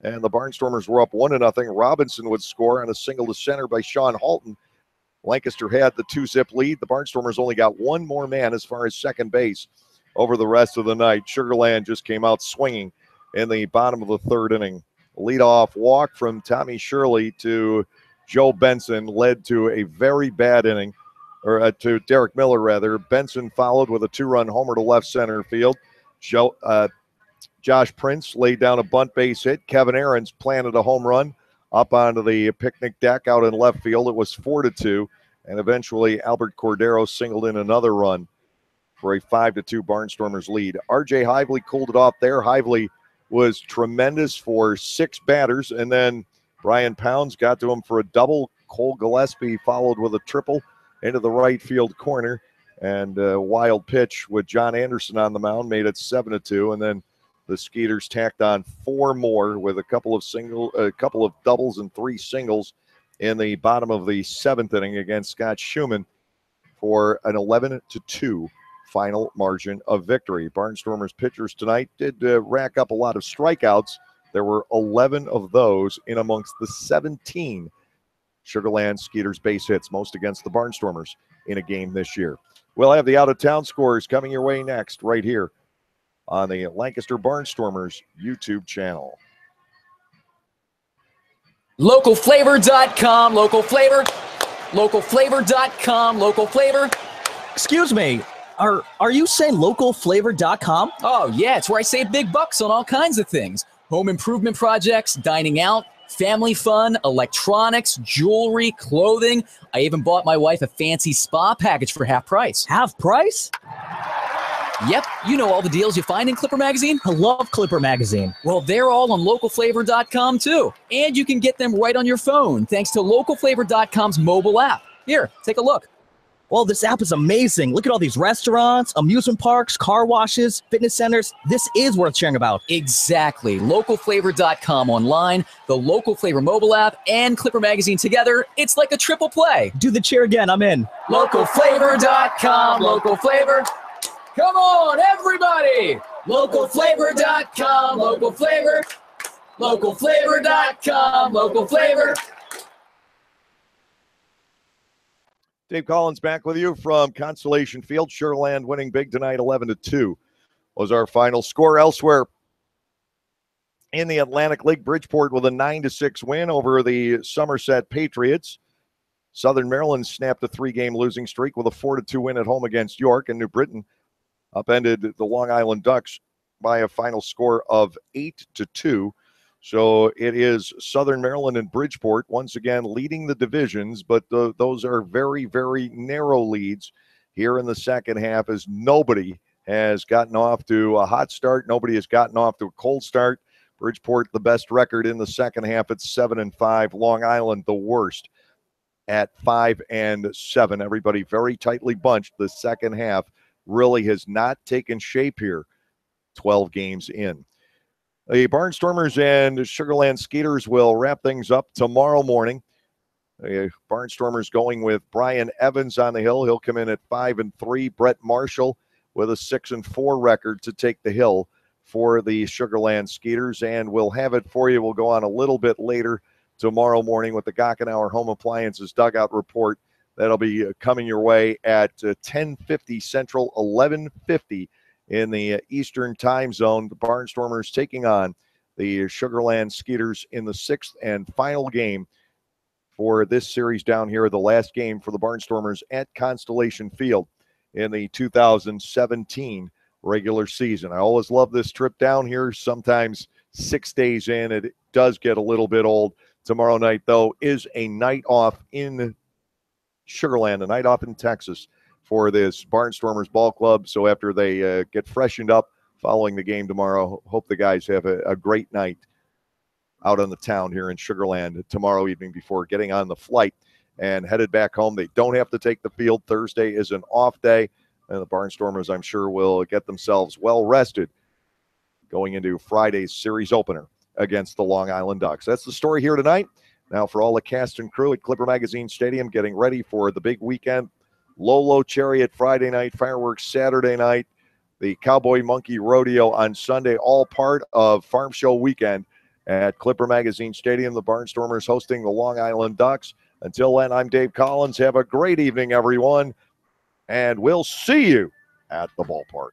And the Barnstormers were up 1-0. Robinson would score on a single to center by Sean Halton. Lancaster had the 2-zip lead. The Barnstormers only got 1 more man as far as second base over the rest of the night. Sugarland just came out swinging in the bottom of the 3rd inning. Leadoff walk from Tommy Shirley to Joe Benson led to a very bad inning, or to Derek Miller, rather. Benson followed with a 2-run homer to left center field. Josh Prince laid down a bunt base hit. Kevin Ahrens planted a home run up onto the picnic deck out in left field. It was 4-2, and eventually Albert Cordero singled in another run for a 5-2 Barnstormers lead. R.J. Hively cooled it off there. Hively was tremendous for 6 batters, and then Brian Pounds got to him for a double. Cole Gillespie followed with a triple into the right field corner, and a wild pitch with John Anderson on the mound made it 7-2, and then the Skeeters tacked on 4 more with a couple of doubles and 3 singles in the bottom of the 7th inning against Scott Schumann for an 11-2 final margin of victory. Barnstormers pitchers tonight did rack up a lot of strikeouts. There were 11 of those in amongst the 17 Sugarland Skeeters base hits, most against the Barnstormers in a game this year. We'll have the out-of-town scores coming your way next right here on the Lancaster Barnstormers YouTube channel. Localflavor.com, local flavor. Localflavor.com, local flavor. Excuse me. Are you saying localflavor.com? Oh, yeah, it's where I save big bucks on all kinds of things. Home improvement projects, dining out, family fun, electronics, jewelry, clothing. I even bought my wife a fancy spa package for half price. Half price? Yep, you know all the deals you find in Clipper Magazine. I love Clipper Magazine. Well, they're all on localflavor.com too. And you can get them right on your phone thanks to localflavor.com's mobile app. Here, take a look. Well, this app is amazing. Look at all these restaurants, amusement parks, car washes, fitness centers. This is worth sharing about. Exactly. Localflavor.com online, the Local Flavor mobile app, and Clipper Magazine together. It's like a triple play. Do the cheer again. I'm in. Localflavor.com, local flavor. Come on, everybody! Localflavor.com, local flavor. Localflavor.com, local flavor. Dave Collins back with you from Constellation Field. Sugar Land winning big tonight, 11-2 was our final score. Elsewhere in the Atlantic League, Bridgeport with a 9-6 win over the Somerset Patriots. Southern Maryland snapped a 3-game losing streak with a 4-2 win at home against York, and New Britain upended the Long Island Ducks by a final score of 8-2. So it is Southern Maryland and Bridgeport once again leading the divisions, but those are very, very narrow leads here in the second half, as nobody has gotten off to a hot start. Nobody has gotten off to a cold start. Bridgeport, the best record in the second half at 7-5. Long Island, the worst at 5-7. Everybody very tightly bunched. The second half really has not taken shape here, 12 games in. The Barnstormers and Sugar Land Skeeters will wrap things up tomorrow morning. The Barnstormers going with Brian Evans on the hill. He'll come in at 5-3. Brett Marshall with a 6-4 record to take the hill for the Sugar Land Skeeters. And we'll have it for you. We'll go on a little bit later tomorrow morning with the Gockenauer Home Appliances Dugout Report. That'll be coming your way at 10:50 Central, 11:50 in the Eastern time zone. The Barnstormers taking on the Sugar Land Skeeters in the sixth and final game for this series down here, the last game for the Barnstormers at Constellation Field in the 2017 regular season. I always love this trip down here. Sometimes 6 days in, it does get a little bit old. Tomorrow night, though, is a night off in Sugar Land, a night off in Texas for this Barnstormers ball club. So after they get freshened up following the game tomorrow, hope the guys have a great night out on the town here in Sugar Land tomorrow evening before getting on the flight and headed back home. They don't have to take the field. Thursday is an off day, and the Barnstormers, I'm sure, will get themselves well rested going into Friday's series opener against the Long Island Ducks. That's the story here tonight. Now for all the cast and crew at Clipper Magazine Stadium, getting ready for the big weekend. Lolo Chariot Friday night, fireworks Saturday night, the Cowboy Monkey Rodeo on Sunday, all part of Farm Show weekend at Clipper Magazine Stadium. The Barnstormers hosting the Long Island Ducks. Until then, I'm Dave Collins. Have a great evening, everyone, and we'll see you at the ballpark.